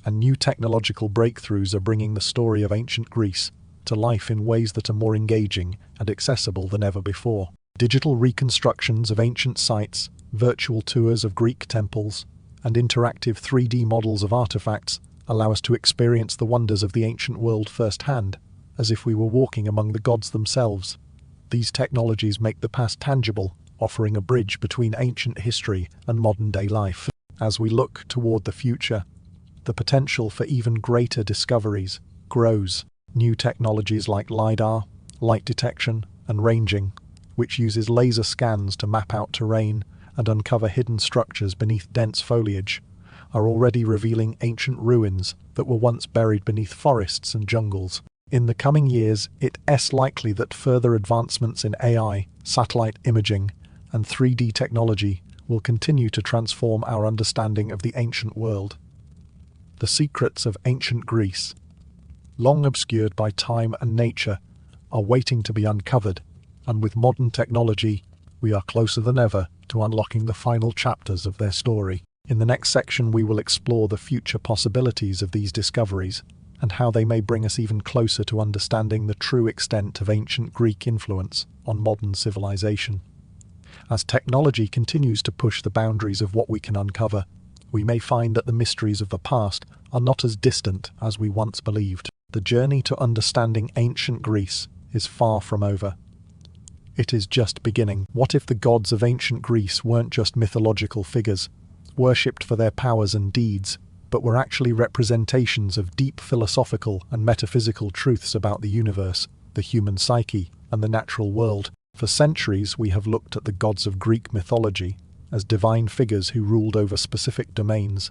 and new technological breakthroughs are bringing the story of ancient Greece to life in ways that are more engaging and accessible than ever before. Digital reconstructions of ancient sites, virtual tours of Greek temples, and interactive 3D models of artifacts allow us to experience the wonders of the ancient world firsthand, as if we were walking among the gods themselves. These technologies make the past tangible, offering a bridge between ancient history and modern-day life. As we look toward the future, the potential for even greater discoveries grows. New technologies like LiDAR, light detection, and ranging, which uses laser scans to map out terrain and uncover hidden structures beneath dense foliage, are already revealing ancient ruins that were once buried beneath forests and jungles. In the coming years, it's likely that further advancements in AI, satellite imaging, and 3D technology will continue to transform our understanding of the ancient world. The secrets of ancient Greece, long obscured by time and nature, are waiting to be uncovered, and with modern technology, we are closer than ever to unlocking the final chapters of their story. In the next section, we will explore the future possibilities of these discoveries and how they may bring us even closer to understanding the true extent of ancient Greek influence on modern civilization. As technology continues to push the boundaries of what we can uncover, we may find that the mysteries of the past are not as distant as we once believed. The journey to understanding ancient Greece is far from over. It is just beginning. What if the gods of ancient Greece weren't just mythological figures, worshipped for their powers and deeds, but were actually representations of deep philosophical and metaphysical truths about the universe, the human psyche, and the natural world? For centuries, we have looked at the gods of Greek mythology as divine figures who ruled over specific domains.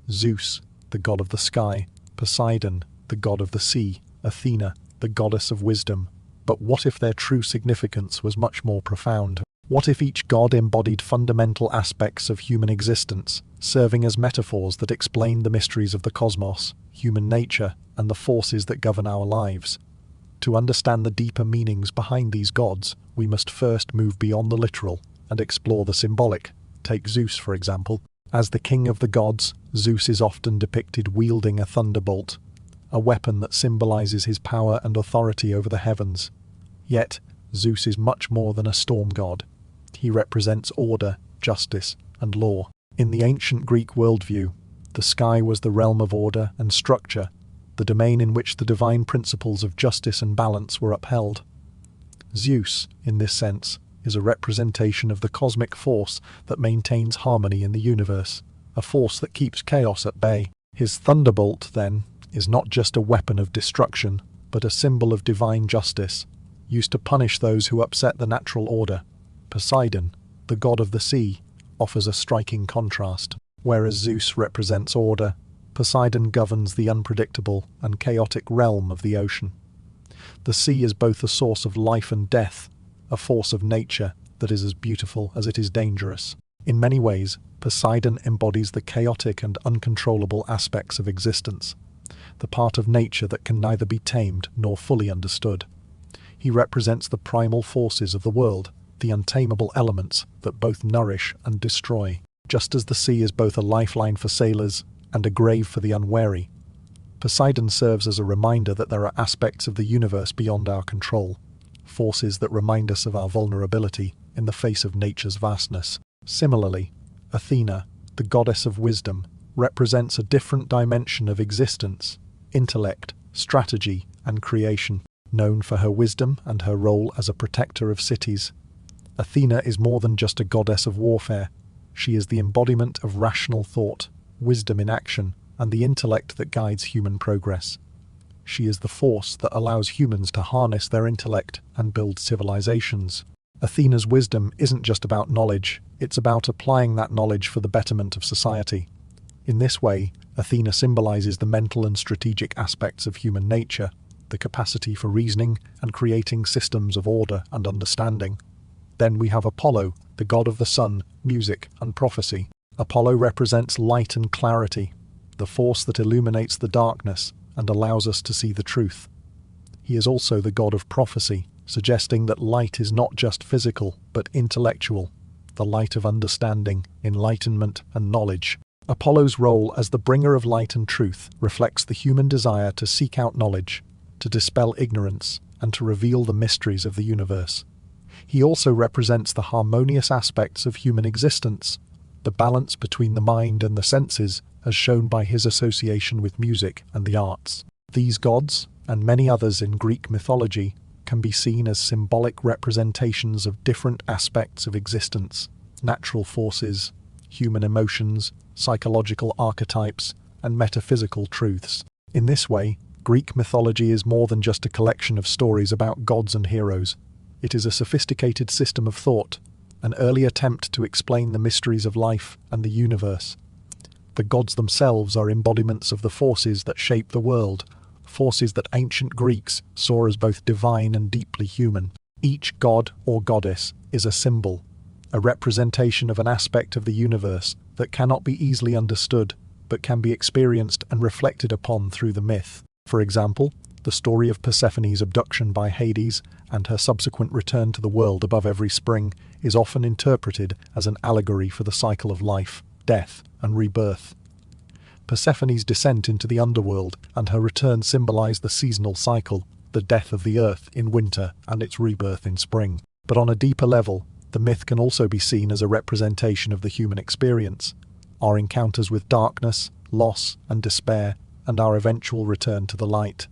Zeus, the god of the sky; Poseidon, the god of the sea; Athena, the goddess of wisdom. But what if their true significance was much more profound? What if each god embodied fundamental aspects of human existence, serving as metaphors that explain the mysteries of the cosmos, human nature, and the forces that govern our lives? To understand the deeper meanings behind these gods, we must first move beyond the literal and explore the symbolic. Take Zeus, for example. As the king of the gods, Zeus is often depicted wielding a thunderbolt, a weapon that symbolizes his power and authority over the heavens. Yet, Zeus is much more than a storm god. He represents order, justice, and law. In the ancient Greek worldview, the sky was the realm of order and structure, the domain in which the divine principles of justice and balance were upheld. Zeus, in this sense, is a representation of the cosmic force that maintains harmony in the universe, a force that keeps chaos at bay. His thunderbolt, then, is not just a weapon of destruction, but a symbol of divine justice, used to punish those who upset the natural order. Poseidon, the god of the sea, offers a striking contrast. Whereas Zeus represents order, Poseidon governs the unpredictable and chaotic realm of the ocean. The sea is both a source of life and death, a force of nature that is as beautiful as it is dangerous. In many ways, Poseidon embodies the chaotic and uncontrollable aspects of existence, the part of nature that can neither be tamed nor fully understood. He represents the primal forces of the world, the untamable elements that both nourish and destroy. Just as the sea is both a lifeline for sailors and a grave for the unwary, Poseidon serves as a reminder that there are aspects of the universe beyond our control, forces that remind us of our vulnerability in the face of nature's vastness. Similarly, Athena, the goddess of wisdom, represents a different dimension of existence, intellect, strategy, and creation. Known for her wisdom and her role as a protector of cities, Athena is more than just a goddess of warfare. She is the embodiment of rational thought, wisdom in action, and the intellect that guides human progress. She is the force that allows humans to harness their intellect and build civilizations. Athena's wisdom isn't just about knowledge, it's about applying that knowledge for the betterment of society. In this way, Athena symbolizes the mental and strategic aspects of human nature, the capacity for reasoning and creating systems of order and understanding. Then we have Apollo, the god of the sun, music, and prophecy. Apollo represents light and clarity, the force that illuminates the darkness and allows us to see the truth. He is also the god of prophecy, suggesting that light is not just physical, but intellectual, the light of understanding, enlightenment, and knowledge. Apollo's role as the bringer of light and truth reflects the human desire to seek out knowledge, to dispel ignorance, and to reveal the mysteries of the universe. He also represents the harmonious aspects of human existence, the balance between the mind and the senses, as shown by his association with music and the arts. These gods, and many others in Greek mythology, can be seen as symbolic representations of different aspects of existence: natural forces, human emotions, psychological archetypes, and metaphysical truths. In this way, Greek mythology is more than just a collection of stories about gods and heroes. It is a sophisticated system of thought, an early attempt to explain the mysteries of life and the universe. The gods themselves are embodiments of the forces that shape the world, forces that ancient Greeks saw as both divine and deeply human. Each god or goddess is a symbol, a representation of an aspect of the universe that cannot be easily understood, but can be experienced and reflected upon through the myth. For example, the story of Persephone's abduction by Hades and her subsequent return to the world above every spring is often interpreted as an allegory for the cycle of life, death, and rebirth. Persephone's descent into the underworld and her return symbolize the seasonal cycle, the death of the earth in winter and its rebirth in spring. But on a deeper level, the myth can also be seen as a representation of the human experience, our encounters with darkness, loss, and despair, and our eventual return to the light.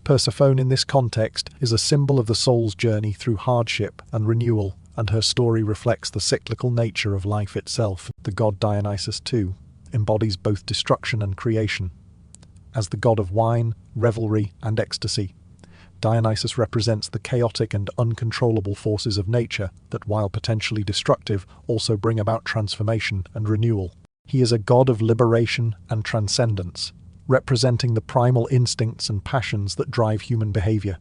Persephone in this context is a symbol of the soul's journey through hardship and renewal, and her story reflects the cyclical nature of life itself. The god Dionysus, too, embodies both destruction and creation. As the god of wine, revelry, and ecstasy, Dionysus represents the chaotic and uncontrollable forces of nature that, while potentially destructive, also bring about transformation and renewal. He is a god of liberation and transcendence, representing the primal instincts and passions that drive human behavior.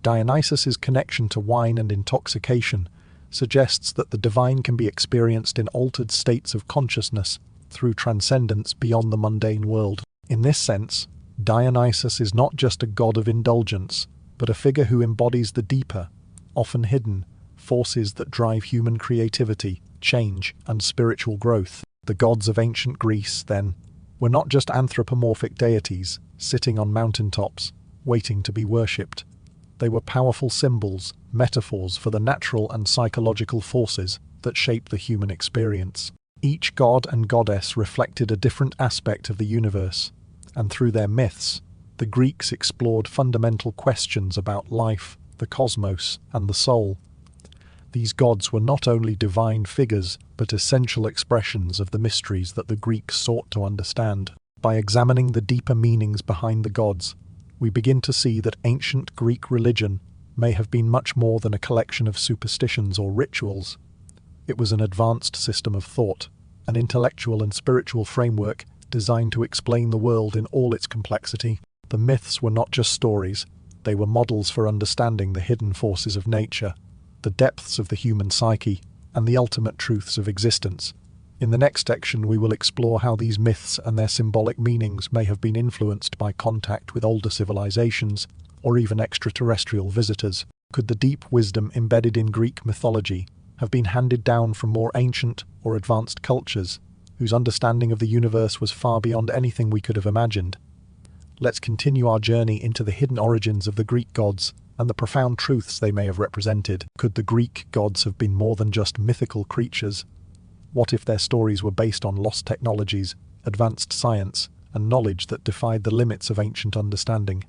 Dionysus's connection to wine and intoxication suggests that the divine can be experienced in altered states of consciousness through transcendence beyond the mundane world. In this sense, Dionysus is not just a god of indulgence, but a figure who embodies the deeper, often hidden, forces that drive human creativity, change, and spiritual growth. The gods of ancient Greece, then, were not just anthropomorphic deities sitting on mountaintops, waiting to be worshipped. They were powerful symbols, metaphors for the natural and psychological forces that shape the human experience. Each god and goddess reflected a different aspect of the universe, and through their myths, the Greeks explored fundamental questions about life, the cosmos, and the soul. These gods were not only divine figures, but essential expressions of the mysteries that the Greeks sought to understand. By examining the deeper meanings behind the gods, we begin to see that ancient Greek religion may have been much more than a collection of superstitions or rituals. It was an advanced system of thought, an intellectual and spiritual framework designed to explain the world in all its complexity. The myths were not just stories, they were models for understanding the hidden forces of nature, the depths of the human psyche, and the ultimate truths of existence. In the next section, we will explore how these myths and their symbolic meanings may have been influenced by contact with older civilizations, or even extraterrestrial visitors. Could the deep wisdom embedded in Greek mythology have been handed down from more ancient or advanced cultures, whose understanding of the universe was far beyond anything we could have imagined? Let's continue our journey into the hidden origins of the Greek gods and the profound truths they may have represented. Could the Greek gods have been more than just mythical creatures? What if their stories were based on lost technologies, advanced science, and knowledge that defied the limits of ancient understanding?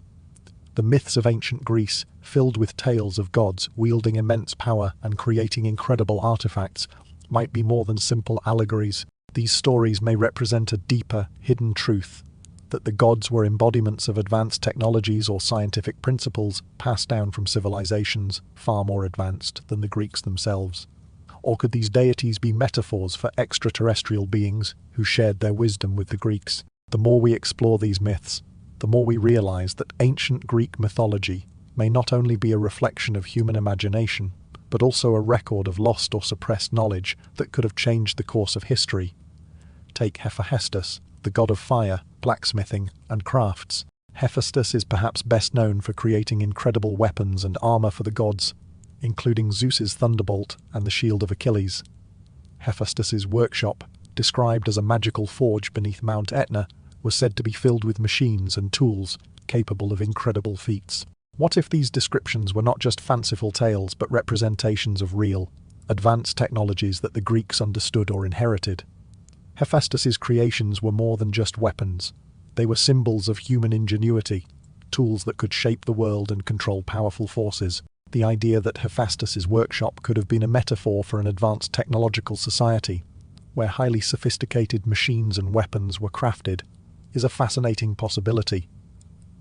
The myths of ancient Greece, filled with tales of gods wielding immense power and creating incredible artifacts, might be more than simple allegories. These stories may represent a deeper, hidden truth, that the gods were embodiments of advanced technologies or scientific principles passed down from civilizations far more advanced than the Greeks themselves. Or could these deities be metaphors for extraterrestrial beings who shared their wisdom with the Greeks? The more we explore these myths, the more we realize that ancient Greek mythology may not only be a reflection of human imagination, but also a record of lost or suppressed knowledge that could have changed the course of history. Take Hephaestus, the god of fire, blacksmithing, and crafts. Hephaestus is perhaps best known for creating incredible weapons and armor for the gods, including Zeus's thunderbolt and the shield of Achilles. Hephaestus's workshop, described as a magical forge beneath Mount Etna, was said to be filled with machines and tools capable of incredible feats. What if these descriptions were not just fanciful tales but representations of real, advanced technologies that the Greeks understood or inherited? Hephaestus's creations were more than just weapons. They were symbols of human ingenuity, tools that could shape the world and control powerful forces. The idea that Hephaestus's workshop could have been a metaphor for an advanced technological society, where highly sophisticated machines and weapons were crafted, is a fascinating possibility.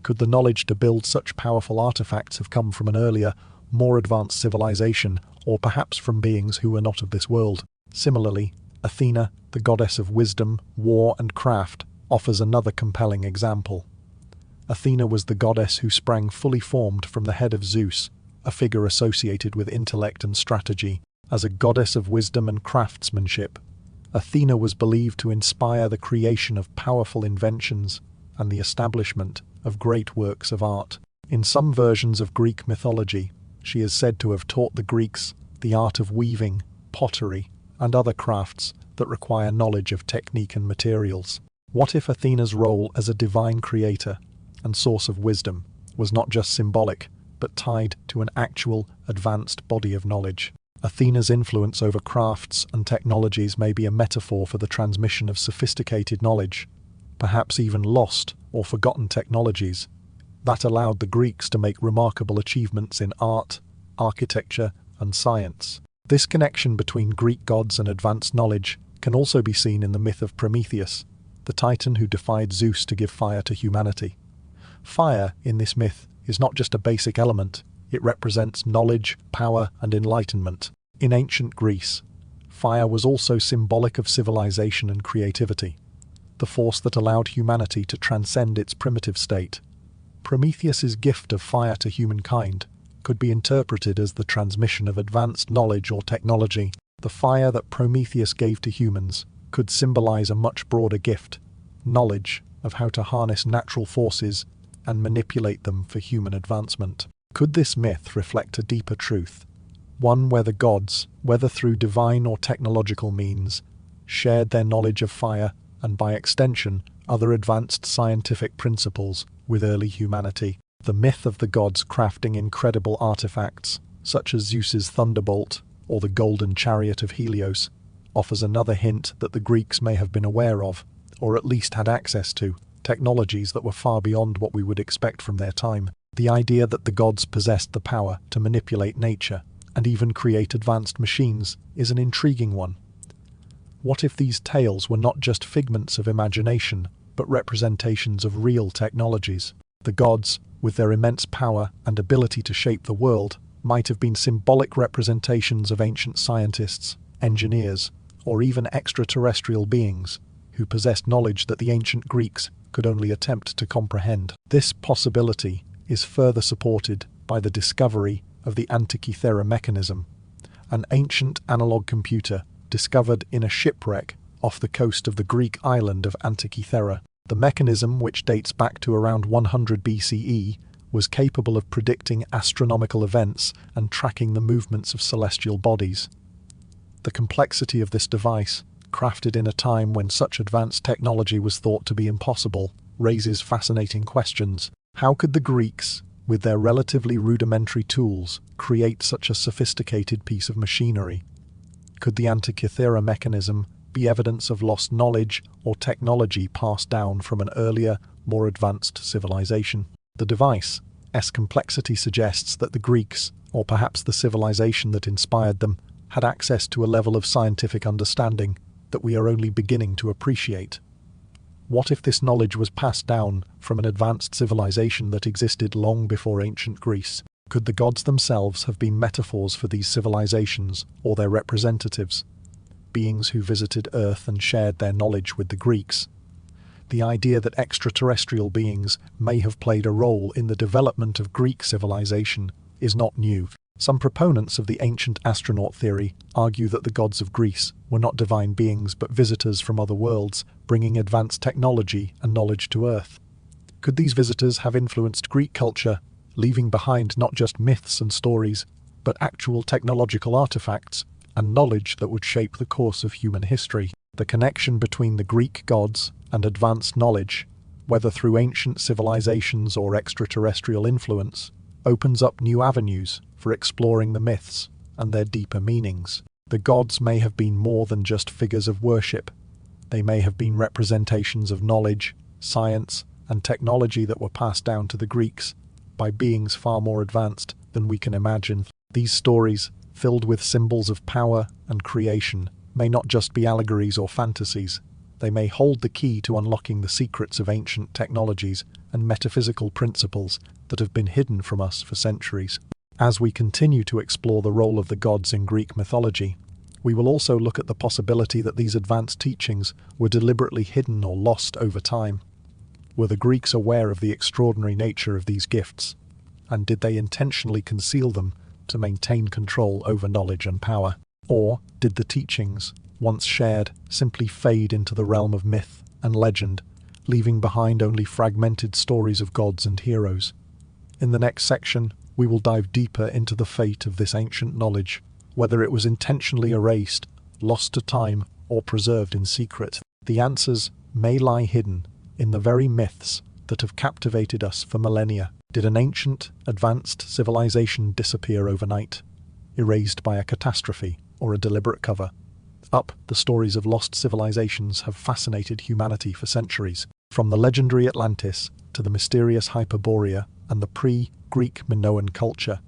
Could the knowledge to build such powerful artifacts have come from an earlier, more advanced civilization, or perhaps from beings who were not of this world? Similarly, Athena, the goddess of wisdom, war, and craft, offers another compelling example. Athena was the goddess who sprang fully formed from the head of Zeus, a figure associated with intellect and strategy. As a goddess of wisdom and craftsmanship, Athena was believed to inspire the creation of powerful inventions and the establishment of great works of art. In some versions of Greek mythology, she is said to have taught the Greeks the art of weaving, pottery, and other crafts that require knowledge of technique and materials. What if Athena's role as a divine creator and source of wisdom was not just symbolic, but tied to an actual, advanced body of knowledge? Athena's influence over crafts and technologies may be a metaphor for the transmission of sophisticated knowledge, perhaps even lost or forgotten technologies, that allowed the Greeks to make remarkable achievements in art, architecture, and science. This connection between Greek gods and advanced knowledge can also be seen in the myth of Prometheus, the titan who defied Zeus to give fire to humanity. Fire, in this myth, is not just a basic element, it represents knowledge, power, and enlightenment. In ancient Greece, fire was also symbolic of civilization and creativity, the force that allowed humanity to transcend its primitive state. Prometheus's gift of fire to humankind could be interpreted as the transmission of advanced knowledge or technology. The fire that Prometheus gave to humans could symbolize a much broader gift, knowledge of how to harness natural forces and manipulate them for human advancement. Could this myth reflect a deeper truth, one where the gods, whether through divine or technological means, shared their knowledge of fire and, by extension, other advanced scientific principles with early humanity? The myth of the gods crafting incredible artifacts, such as Zeus's thunderbolt or the golden chariot of Helios, offers another hint that the Greeks may have been aware of, or at least had access to, technologies that were far beyond what we would expect from their time. The idea that the gods possessed the power to manipulate nature and even create advanced machines is an intriguing one. What if these tales were not just figments of imagination, but representations of real technologies? The gods, with their immense power and ability to shape the world, might have been symbolic representations of ancient scientists, engineers, or even extraterrestrial beings who possessed knowledge that the ancient Greeks could only attempt to comprehend. This possibility is further supported by the discovery of the Antikythera mechanism, an ancient analog computer discovered in a shipwreck off the coast of the Greek island of Antikythera. The mechanism, which dates back to around 100 BCE, was capable of predicting astronomical events and tracking the movements of celestial bodies. The complexity of this device, crafted in a time when such advanced technology was thought to be impossible, raises fascinating questions. How could the Greeks, with their relatively rudimentary tools, create such a sophisticated piece of machinery? Could the Antikythera mechanism be evidence of lost knowledge or technology passed down from an earlier, more advanced civilization? The device's complexity suggests that the Greeks, or perhaps the civilization that inspired them, had access to a level of scientific understanding that we are only beginning to appreciate. What if this knowledge was passed down from an advanced civilization that existed long before ancient Greece? Could the gods themselves have been metaphors for these civilizations, or their representatives, beings who visited Earth and shared their knowledge with the Greeks? The idea that extraterrestrial beings may have played a role in the development of Greek civilization is not new. Some proponents of the ancient astronaut theory argue that the gods of Greece were not divine beings but visitors from other worlds, bringing advanced technology and knowledge to Earth. Could these visitors have influenced Greek culture, leaving behind not just myths and stories, but actual technological artifacts and knowledge that would shape the course of human history? The connection between the Greek gods and advanced knowledge, whether through ancient civilizations or extraterrestrial influence, opens up new avenues for exploring the myths and their deeper meanings. The gods may have been more than just figures of worship. They may have been representations of knowledge, science, and technology that were passed down to the Greeks by beings far more advanced than we can imagine. These stories, filled with symbols of power and creation, may not just be allegories or fantasies. They may hold the key to unlocking the secrets of ancient technologies and metaphysical principles that have been hidden from us for centuries. As we continue to explore the role of the gods in Greek mythology, we will also look at the possibility that these advanced teachings were deliberately hidden or lost over time. Were the Greeks aware of the extraordinary nature of these gifts? And did they intentionally conceal them to maintain control over knowledge and power? Or did the teachings, once shared, simply fade into the realm of myth and legend, leaving behind only fragmented stories of gods and heroes? In the next section, we will dive deeper into the fate of this ancient knowledge, whether it was intentionally erased, lost to time, or preserved in secret. The answers may lie hidden in the very myths that have captivated us for millennia. Did an ancient, advanced civilization disappear overnight, erased by a catastrophe or a deliberate cover? The stories of lost civilizations have fascinated humanity for centuries. From the legendary Atlantis to the mysterious Hyperborea and the pre-Greek Minoan culture,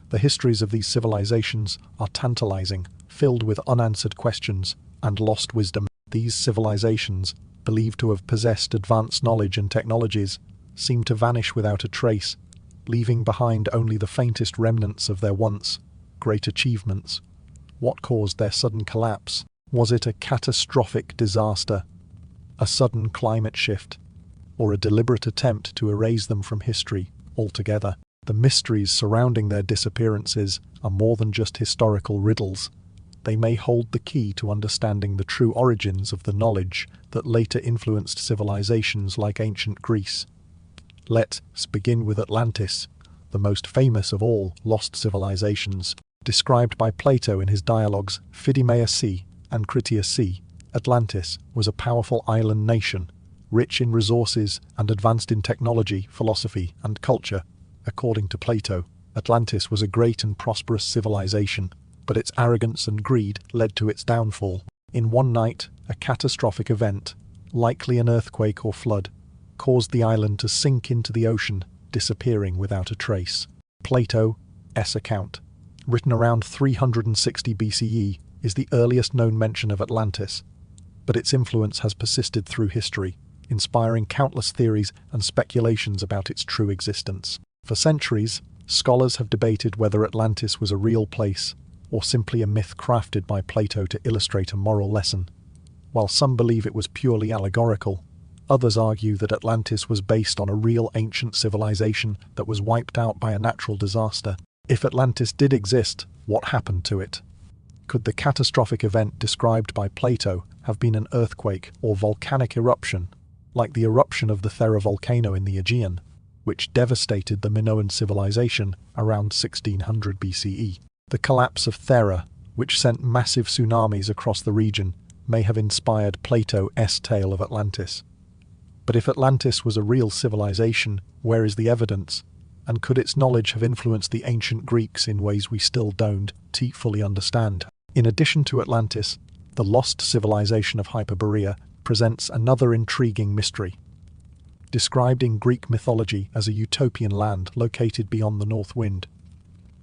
the histories of these civilizations are tantalizing, filled with unanswered questions and lost wisdom. These civilizations, believed to have possessed advanced knowledge and technologies, seem to vanish without a trace, leaving behind only the faintest remnants of their once great achievements. What caused their sudden collapse? Was it a catastrophic disaster, a sudden climate shift, or a deliberate attempt to erase them from history altogether? The mysteries surrounding their disappearances are more than just historical riddles. They may hold the key to understanding the true origins of the knowledge that later influenced civilizations like ancient Greece. Let's begin with Atlantis, the most famous of all lost civilizations. Described by Plato in his dialogues Phidimea Sea and Critias Sea, Atlantis was a powerful island nation, rich in resources and advanced in technology, philosophy, and culture. According to Plato, Atlantis was a great and prosperous civilization, but its arrogance and greed led to its downfall. In one night, a catastrophic event, likely an earthquake or flood, caused the island to sink into the ocean, disappearing without a trace. Plato's account, written around 360 BCE, is the earliest known mention of Atlantis, but its influence has persisted through history, inspiring countless theories and speculations about its true existence. For centuries, scholars have debated whether Atlantis was a real place, or simply a myth crafted by Plato to illustrate a moral lesson. While some believe it was purely allegorical, others argue that Atlantis was based on a real ancient civilization that was wiped out by a natural disaster. If Atlantis did exist, what happened to it? Could the catastrophic event described by Plato have been an earthquake or volcanic eruption, like the eruption of the Thera volcano in the Aegean, which devastated the Minoan civilization around 1600 BCE? The collapse of Thera, which sent massive tsunamis across the region, may have inspired Plato's tale of Atlantis. But if Atlantis was a real civilization, where is the evidence? And could its knowledge have influenced the ancient Greeks in ways we still don't fully understand? In addition to Atlantis, the lost civilization of Hyperborea presents another intriguing mystery. Described in Greek mythology as a utopian land located beyond the North Wind,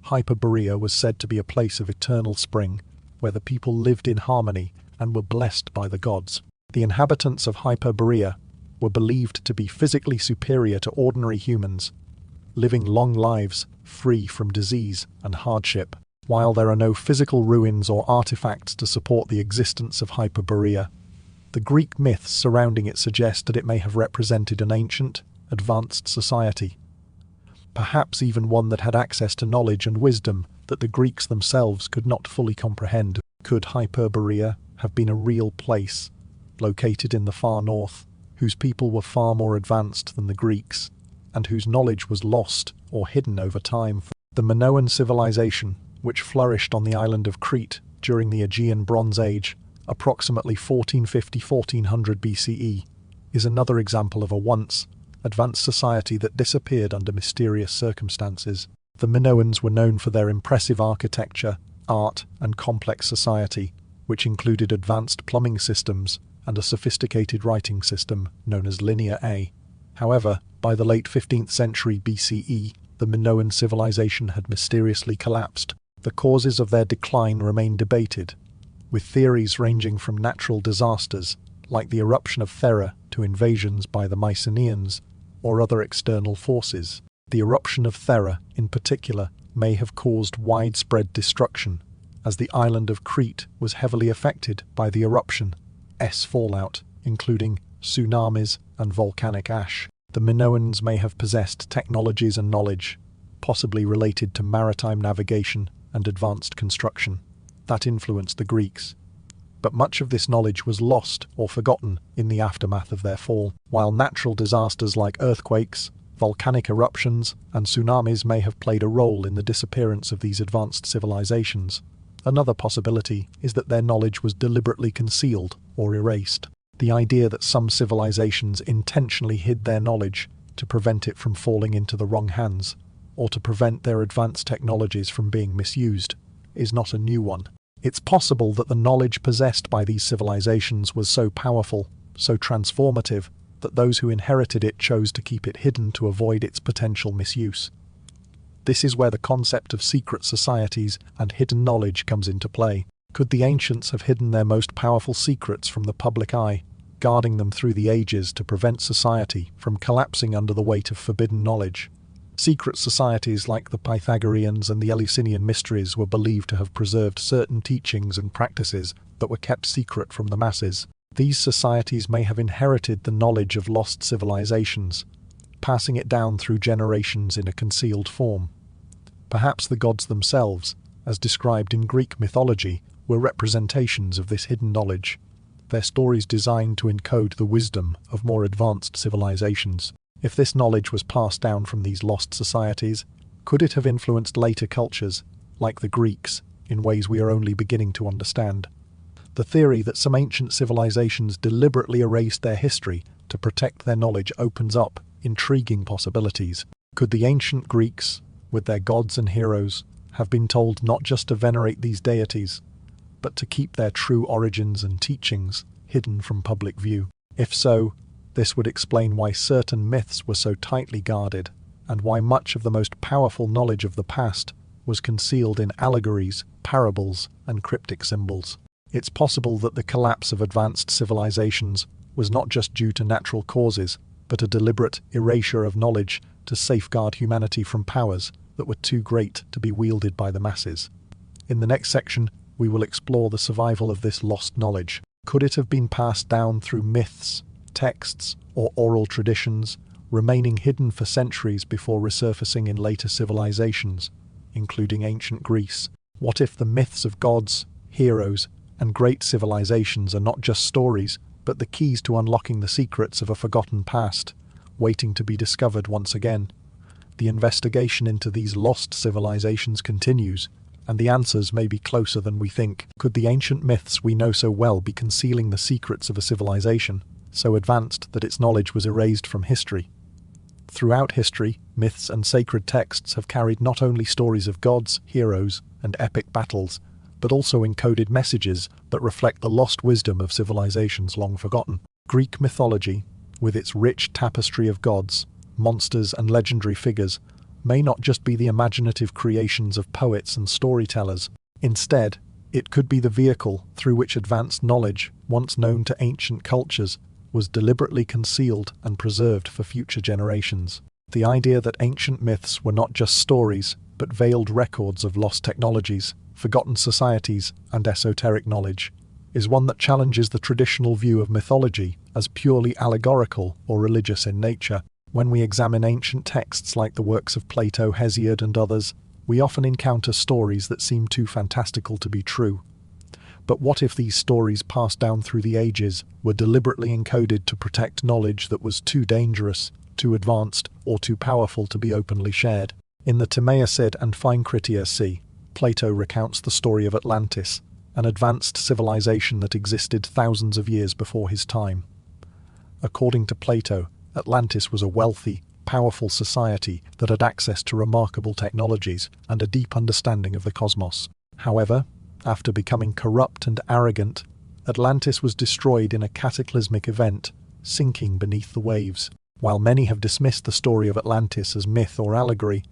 Hyperborea was said to be a place of eternal spring, where the people lived in harmony and were blessed by the gods. The inhabitants of Hyperborea were believed to be physically superior to ordinary humans, living long lives free from disease and hardship. While there are no physical ruins or artifacts to support the existence of Hyperborea, the Greek myths surrounding it suggest that it may have represented an ancient, advanced society, perhaps even one that had access to knowledge and wisdom that the Greeks themselves could not fully comprehend. Could Hyperborea have been a real place, located in the far north, whose people were far more advanced than the Greeks, and whose knowledge was lost or hidden over time? The Minoan civilization, which flourished on the island of Crete during the Aegean Bronze Age, approximately 1450–1400 BCE, is another example of a once advanced society that disappeared under mysterious circumstances. The Minoans were known for their impressive architecture, art, and complex society, which included advanced plumbing systems and a sophisticated writing system known as Linear A. However, by the late 15th century BCE, the Minoan civilization had mysteriously collapsed. The causes of their decline remain debated, with theories ranging from natural disasters, like the eruption of Thera, to invasions by the Mycenaeans or other external forces. The eruption of Thera, in particular, may have caused widespread destruction, as the island of Crete was heavily affected by the eruption's fallout, including tsunamis and volcanic ash. The Minoans may have possessed technologies and knowledge, possibly related to maritime navigation and advanced construction, that influenced the Greeks. But much of this knowledge was lost or forgotten in the aftermath of their fall, while natural disasters like earthquakes, volcanic eruptions, and tsunamis may have played a role in the disappearance of these advanced civilizations. Another possibility is that their knowledge was deliberately concealed or erased. The idea that some civilizations intentionally hid their knowledge to prevent it from falling into the wrong hands, or to prevent their advanced technologies from being misused, is not a new one. It's possible that the knowledge possessed by these civilizations was so powerful, so transformative, that those who inherited it chose to keep it hidden to avoid its potential misuse. This is where the concept of secret societies and hidden knowledge comes into play. Could the ancients have hidden their most powerful secrets from the public eye, guarding them through the ages to prevent society from collapsing under the weight of forbidden knowledge? Secret societies like the Pythagoreans and the Eleusinian mysteries were believed to have preserved certain teachings and practices that were kept secret from the masses. These societies may have inherited the knowledge of lost civilizations, passing it down through generations in a concealed form. Perhaps the gods themselves, as described in Greek mythology, were representations of this hidden knowledge, their stories designed to encode the wisdom of more advanced civilizations. If this knowledge was passed down from these lost societies, could it have influenced later cultures, like the Greeks, in ways we are only beginning to understand? The theory that some ancient civilizations deliberately erased their history to protect their knowledge opens up intriguing possibilities. Could the ancient Greeks, with their gods and heroes, have been told not just to venerate these deities, but to keep their true origins and teachings hidden from public view? If so, this would explain why certain myths were so tightly guarded, and why much of the most powerful knowledge of the past was concealed in allegories, parables, and cryptic symbols. It's possible that the collapse of advanced civilizations was not just due to natural causes, but a deliberate erasure of knowledge to safeguard humanity from powers that were too great to be wielded by the masses. In the next section, we will explore the survival of this lost knowledge. Could it have been passed down through myths, texts, or oral traditions, remaining hidden for centuries before resurfacing in later civilizations, including ancient Greece? What if the myths of gods, heroes, and great civilizations are not just stories, but the keys to unlocking the secrets of a forgotten past, waiting to be discovered once again? The investigation into these lost civilizations continues, and the answers may be closer than we think. Could the ancient myths we know so well be concealing the secrets of a civilization so advanced that its knowledge was erased from history? Throughout history, myths and sacred texts have carried not only stories of gods, heroes, and epic battles, but also encoded messages that reflect the lost wisdom of civilizations long forgotten. Greek mythology, with its rich tapestry of gods, monsters, and legendary figures, may not just be the imaginative creations of poets and storytellers. Instead, it could be the vehicle through which advanced knowledge, once known to ancient cultures, was deliberately concealed and preserved for future generations. The idea that ancient myths were not just stories, but veiled records of lost technologies, forgotten societies, and esoteric knowledge, is one that challenges the traditional view of mythology as purely allegorical or religious in nature. When we examine ancient texts like the works of Plato, Hesiod, and others, we often encounter stories that seem too fantastical to be true. But what if these stories passed down through the ages were deliberately encoded to protect knowledge that was too dangerous, too advanced, or too powerful to be openly shared? In the Timaeus and Phaencritias, Plato recounts the story of Atlantis, an advanced civilization that existed thousands of years before his time. According to Plato, Atlantis was a wealthy, powerful society that had access to remarkable technologies and a deep understanding of the cosmos. However, after becoming corrupt and arrogant, Atlantis was destroyed in a cataclysmic event, sinking beneath the waves. While many have dismissed the story of Atlantis as myth or allegory,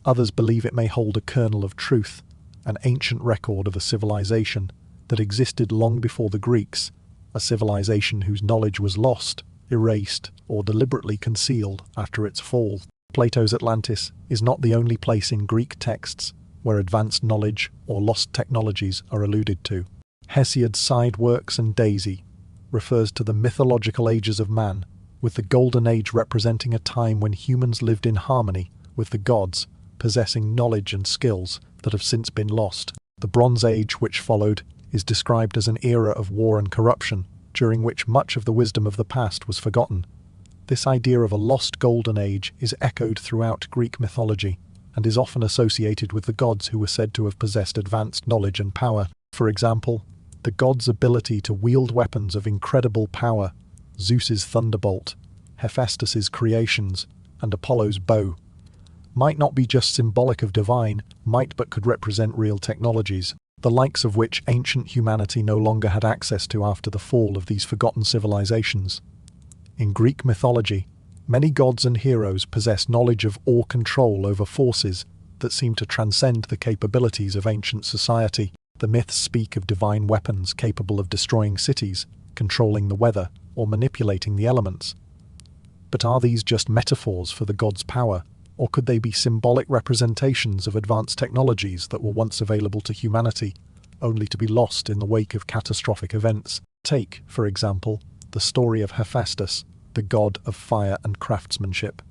others believe it may hold a kernel of truth, an ancient record of a civilization that existed long before the Greeks, a civilization whose knowledge was lost, erased, or deliberately concealed after its fall. Plato's Atlantis is not the only place in Greek texts where advanced knowledge or lost technologies are alluded to. Hesiod's side works and Daisy refers to the mythological ages of man with the Golden Age representing a time when humans lived in harmony with the gods, possessing knowledge and skills that have since been lost. The Bronze Age, which followed, is described as an era of war and corruption, during which much of the wisdom of the past was forgotten. This idea of a lost Golden Age is echoed throughout Greek mythology, and is often associated with the gods who were said to have possessed advanced knowledge and power. For example, the gods' ability to wield weapons of incredible power, Zeus's thunderbolt, Hephaestus's creations, and Apollo's bow, might not be just symbolic of divine might but could represent real technologies, the likes of which ancient humanity no longer had access to after the fall of these forgotten civilizations. In Greek mythology, many gods and heroes possess knowledge of or control over forces that seem to transcend the capabilities of ancient society. The myths speak of divine weapons capable of destroying cities, controlling the weather, or manipulating the elements. But are these just metaphors for the gods' power, or could they be symbolic representations of advanced technologies that were once available to humanity, only to be lost in the wake of catastrophic events? Take, for example, the story of Hephaestus, the god of fire and craftsmanship.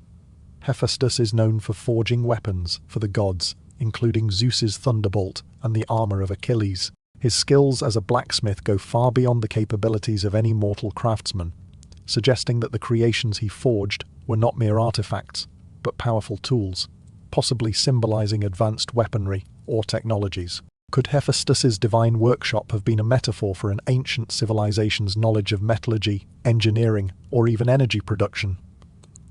Hephaestus is known for forging weapons for the gods, including Zeus's thunderbolt and the armor of Achilles. His skills as a blacksmith go far beyond the capabilities of any mortal craftsman, suggesting that the creations he forged were not mere artifacts, but powerful tools, possibly symbolizing advanced weaponry or technologies. Could Hephaestus's divine workshop have been a metaphor for an ancient civilization's knowledge of metallurgy, engineering, or even energy production?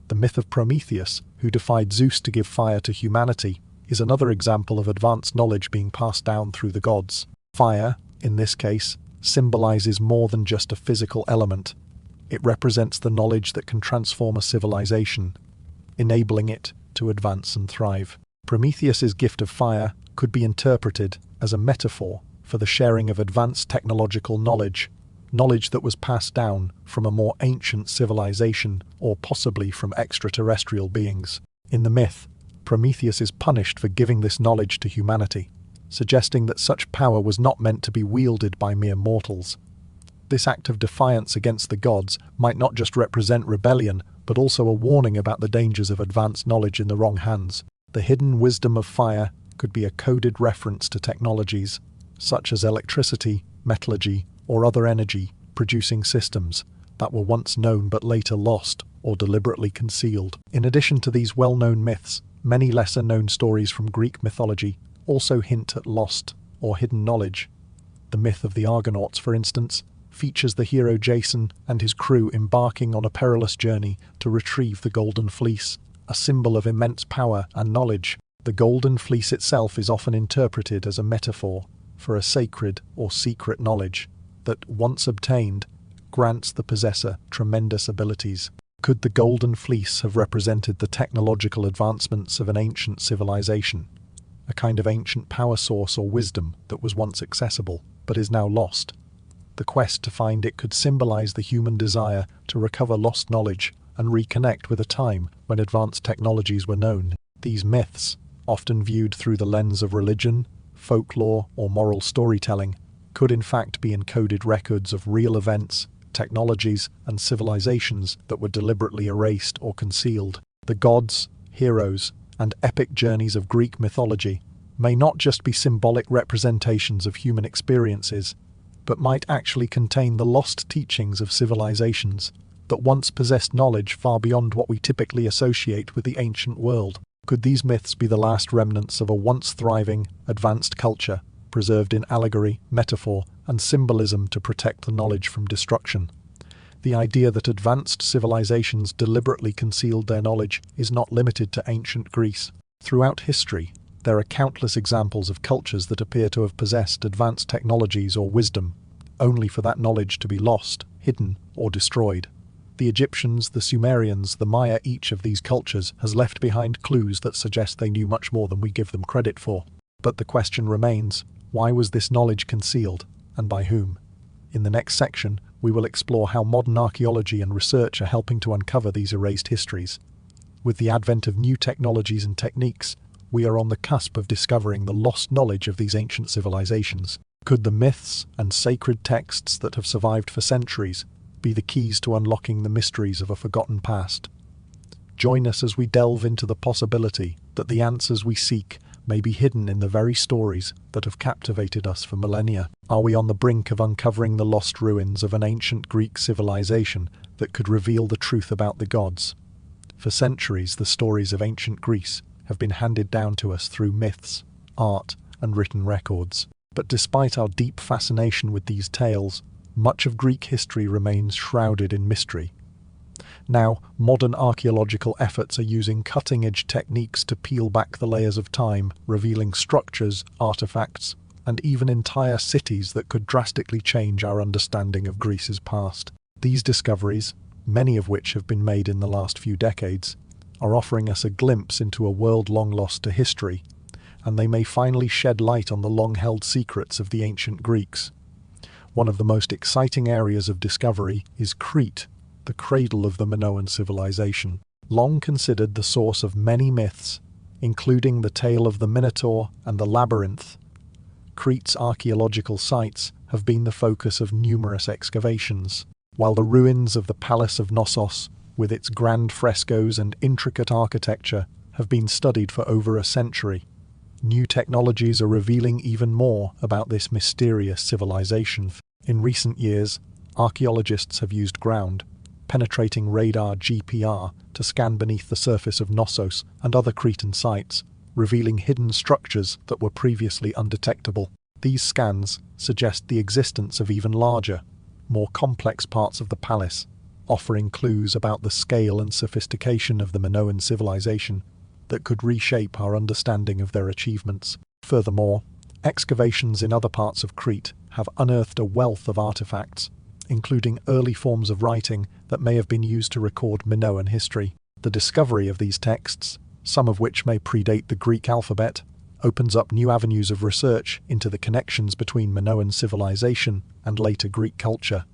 The myth of Prometheus, who defied Zeus to give fire to humanity, is another example of advanced knowledge being passed down through the gods. Fire, in this case, symbolizes more than just a physical element. It represents the knowledge that can transform a civilization, enabling it to advance and thrive. Prometheus's gift of fire could be interpreted as a metaphor for the sharing of advanced technological knowledge that was passed down from a more ancient civilization or possibly from extraterrestrial beings. In the myth, Prometheus is punished for giving this knowledge to humanity, suggesting that such power was not meant to be wielded by mere mortals. This act of defiance against the gods might not just represent rebellion, but also a warning about the dangers of advanced knowledge in the wrong hands. The hidden wisdom of fire could be a coded reference to technologies, such as electricity, metallurgy, or other energy-producing systems that were once known but later lost or deliberately concealed. In addition to these well-known myths, many lesser-known stories from Greek mythology also hint at lost or hidden knowledge. The myth of the Argonauts, for instance, features the hero Jason and his crew embarking on a perilous journey to retrieve the Golden Fleece, a symbol of immense power and knowledge. The Golden Fleece itself is often interpreted as a metaphor for a sacred or secret knowledge that, once obtained, grants the possessor tremendous abilities. Could the Golden Fleece have represented the technological advancements of an ancient civilization, a kind of ancient power source or wisdom that was once accessible but is now lost? The quest to find it could symbolize the human desire to recover lost knowledge and reconnect with a time when advanced technologies were known. These myths, often viewed through the lens of religion, folklore, or moral storytelling, could in fact be encoded records of real events, technologies, and civilizations that were deliberately erased or concealed. The gods, heroes, and epic journeys of Greek mythology may not just be symbolic representations of human experiences, but might actually contain the lost teachings of civilizations that once possessed knowledge far beyond what we typically associate with the ancient world. Could these myths be the last remnants of a once thriving, advanced culture, preserved in allegory, metaphor, and symbolism to protect the knowledge from destruction? The idea that advanced civilizations deliberately concealed their knowledge is not limited to ancient Greece. Throughout history, there are countless examples of cultures that appear to have possessed advanced technologies or wisdom, only for that knowledge to be lost, hidden, or destroyed. The Egyptians, the Sumerians, the Maya, each of these cultures has left behind clues that suggest they knew much more than we give them credit for. But the question remains, why was this knowledge concealed, and by whom? In the next section, we will explore how modern archaeology and research are helping to uncover these erased histories. With the advent of new technologies and techniques, we are on the cusp of discovering the lost knowledge of these ancient civilizations. Could the myths and sacred texts that have survived for centuries be be the keys to unlocking the mysteries of a forgotten past. Join us as we delve into the possibility that the answers we seek may be hidden in the very stories that have captivated us for millennia. Are we on the brink of uncovering the lost ruins of an ancient Greek civilization that could reveal the truth about the gods? For centuries, the stories of ancient Greece have been handed down to us through myths, art, and written records. But despite our deep fascination with these tales, much of Greek history remains shrouded in mystery. Now, modern archaeological efforts are using cutting-edge techniques to peel back the layers of time, revealing structures, artifacts, and even entire cities that could drastically change our understanding of Greece's past. These discoveries, many of which have been made in the last few decades, are offering us a glimpse into a world long lost to history, and they may finally shed light on the long-held secrets of the ancient Greeks. One of the most exciting areas of discovery is Crete, the cradle of the Minoan civilization. Long considered the source of many myths, including the tale of the Minotaur and the Labyrinth, Crete's archaeological sites have been the focus of numerous excavations. While the ruins of the Palace of Knossos, with its grand frescoes and intricate architecture, have been studied for over a century, new technologies are revealing even more about this mysterious civilization. In recent years, archaeologists have used ground-penetrating radar (GPR) to scan beneath the surface of Knossos and other Cretan sites, revealing hidden structures that were previously undetectable. These scans suggest the existence of even larger, more complex parts of the palace, offering clues about the scale and sophistication of the Minoan civilization that could reshape our understanding of their achievements. Furthermore, excavations in other parts of Crete have unearthed a wealth of artifacts, including early forms of writing that may have been used to record Minoan history. The discovery of these texts, some of which may predate the Greek alphabet, opens up new avenues of research into the connections between Minoan civilization and later Greek culture.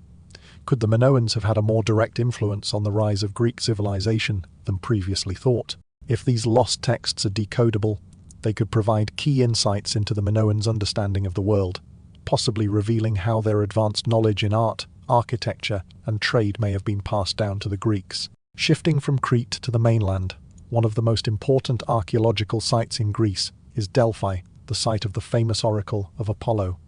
Could the Minoans have had a more direct influence on the rise of Greek civilization than previously thought? If these lost texts are decodable, they could provide key insights into the Minoans' understanding of the world, possibly revealing how their advanced knowledge in art, architecture, and trade may have been passed down to the Greeks. Shifting from Crete to the mainland, one of the most important archaeological sites in Greece is Delphi, the site of the famous oracle of Apollo.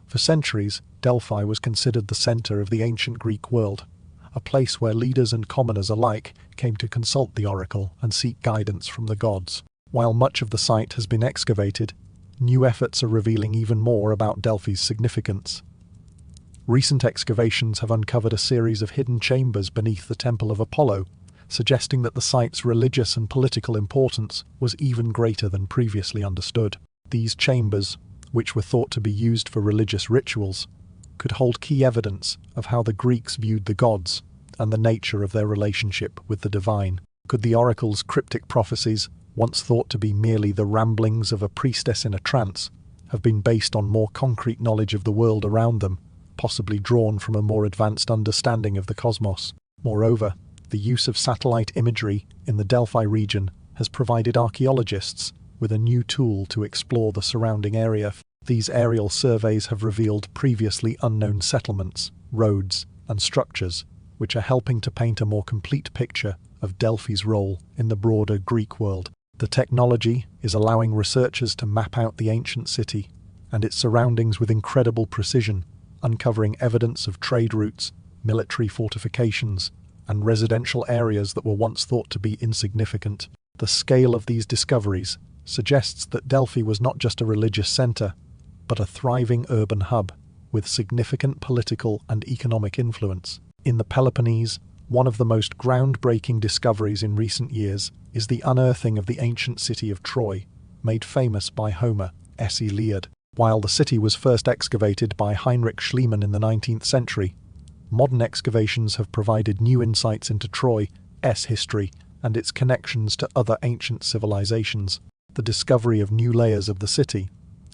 For centuries, Delphi was considered the center of the ancient Greek world, a place where leaders and commoners alike came to consult the oracle and seek guidance from the gods. While much of the site has been excavated, new efforts are revealing even more about Delphi's significance. Recent excavations have uncovered a series of hidden chambers beneath the Temple of Apollo, suggesting that the site's religious and political importance was even greater than previously understood. These chambers, which were thought to be used for religious rituals, could hold key evidence of how the Greeks viewed the gods and the nature of their relationship with the divine. Could the oracle's cryptic prophecies, once thought to be merely the ramblings of a priestess in a trance, have been based on more concrete knowledge of the world around them, possibly drawn from a more advanced understanding of the cosmos? Moreover, the use of satellite imagery in the Delphi region has provided archaeologists with a new tool to explore the surrounding area. These aerial surveys have revealed previously unknown settlements, roads, and structures, which are helping to paint a more complete picture of Delphi's role in the broader Greek world. The technology is allowing researchers to map out the ancient city and its surroundings with incredible precision, uncovering evidence of trade routes, military fortifications, and residential areas that were once thought to be insignificant. The scale of these discoveries suggests that Delphi was not just a religious center, but a thriving urban hub with significant political and economic influence. In the Peloponnese, one of the most groundbreaking discoveries in recent years is the unearthing of the ancient city of Troy, made famous by Homer's Iliad. While the city was first excavated by Heinrich Schliemann in the 19th century, modern excavations have provided new insights into Troy's history and its connections to other ancient civilizations. The discovery of new layers of the city,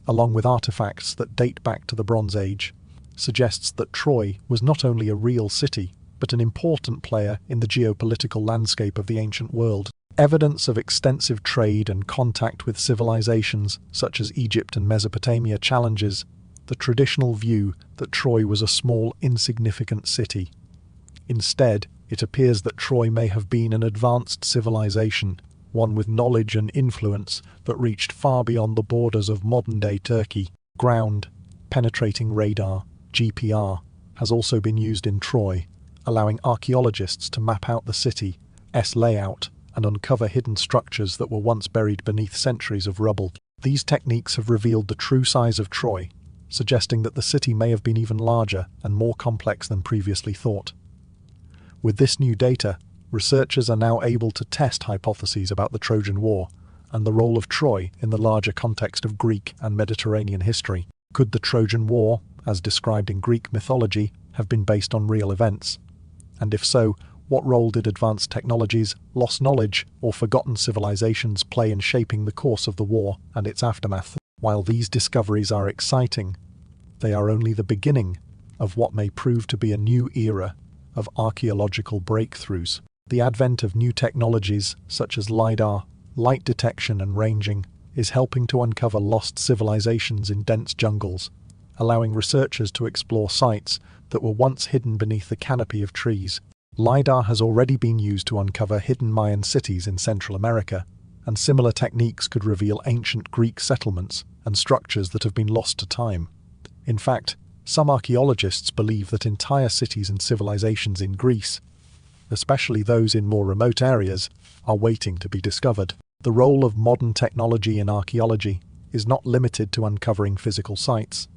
along with artifacts that date back to the Bronze Age, suggests that Troy was not only a real city, but an important player in the geopolitical landscape of the ancient world. Evidence of extensive trade and contact with civilizations such as Egypt and Mesopotamia challenges the traditional view that Troy was a small, insignificant city. Instead, it appears that Troy may have been an advanced civilization, one with knowledge and influence that reached far beyond the borders of modern-day Turkey. Ground-penetrating radar, GPR, has also been used in Troy, allowing archaeologists to map out the city's layout and uncover hidden structures that were once buried beneath centuries of rubble. These techniques have revealed the true size of Troy, suggesting that the city may have been even larger and more complex than previously thought. With this new data, researchers are now able to test hypotheses about the Trojan War and the role of Troy in the larger context of Greek and Mediterranean history. Could the Trojan War, as described in Greek mythology, have been based on real events? And if so, what role did advanced technologies, lost knowledge, or forgotten civilizations play in shaping the course of the war and its aftermath? While these discoveries are exciting, they are only the beginning of what may prove to be a new era of archaeological breakthroughs. The advent of new technologies such as LiDAR, light detection and ranging, is helping to uncover lost civilizations in dense jungles, allowing researchers to explore sites that were once hidden beneath the canopy of trees. LiDAR has already been used to uncover hidden Mayan cities in Central America, and similar techniques could reveal ancient Greek settlements and structures that have been lost to time. In fact, some archaeologists believe that entire cities and civilizations in Greece, especially those in more remote areas, are waiting to be discovered. The role of modern technology in archaeology is not limited to uncovering physical sites.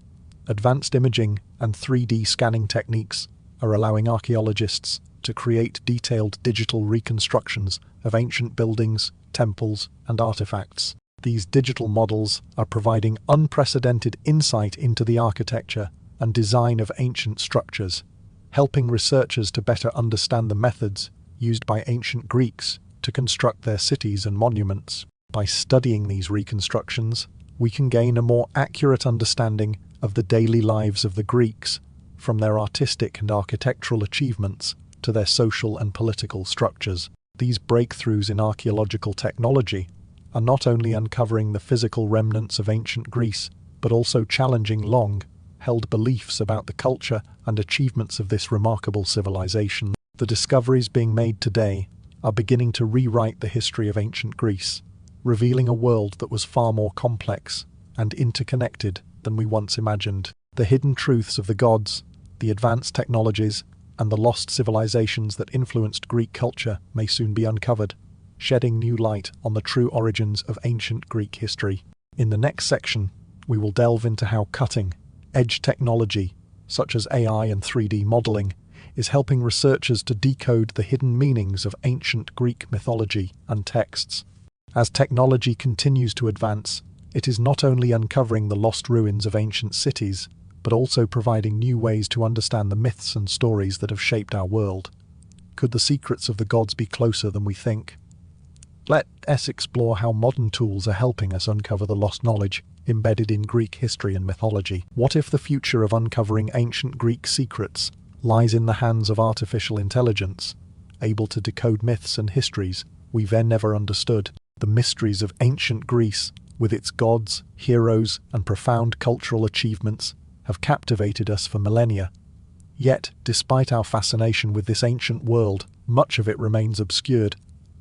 Advanced imaging and 3D scanning techniques are allowing archaeologists to create detailed digital reconstructions of ancient buildings, temples, and artifacts. These digital models are providing unprecedented insight into the architecture and design of ancient structures, helping researchers to better understand the methods used by ancient Greeks to construct their cities and monuments. By studying these reconstructions, we can gain a more accurate understanding of the daily lives of the Greeks, from their artistic and architectural achievements to their social and political structures. These breakthroughs in archaeological technology are not only uncovering the physical remnants of ancient Greece, but also challenging long-held beliefs about the culture and achievements of this remarkable civilization. The discoveries being made today are beginning to rewrite the history of ancient Greece, revealing a world that was far more complex and interconnected than we once imagined. The hidden truths of the gods, the advanced technologies, and the lost civilizations that influenced Greek culture may soon be uncovered, shedding new light on the true origins of ancient Greek history. In the next section, we will delve into how cutting-edge technology, such as AI and 3D modeling, is helping researchers to decode the hidden meanings of ancient Greek mythology and texts. As technology continues to advance, it is not only uncovering the lost ruins of ancient cities, but also providing new ways to understand the myths and stories that have shaped our world. Could the secrets of the gods be closer than we think? Let us explore how modern tools are helping us uncover the lost knowledge embedded in Greek history and mythology. What if the future of uncovering ancient Greek secrets lies in the hands of artificial intelligence, able to decode myths and histories we then never understood? The mysteries of ancient Greece, with its gods, heroes, and profound cultural achievements, have captivated us for millennia. Yet, despite our fascination with this ancient world, much of it remains obscured,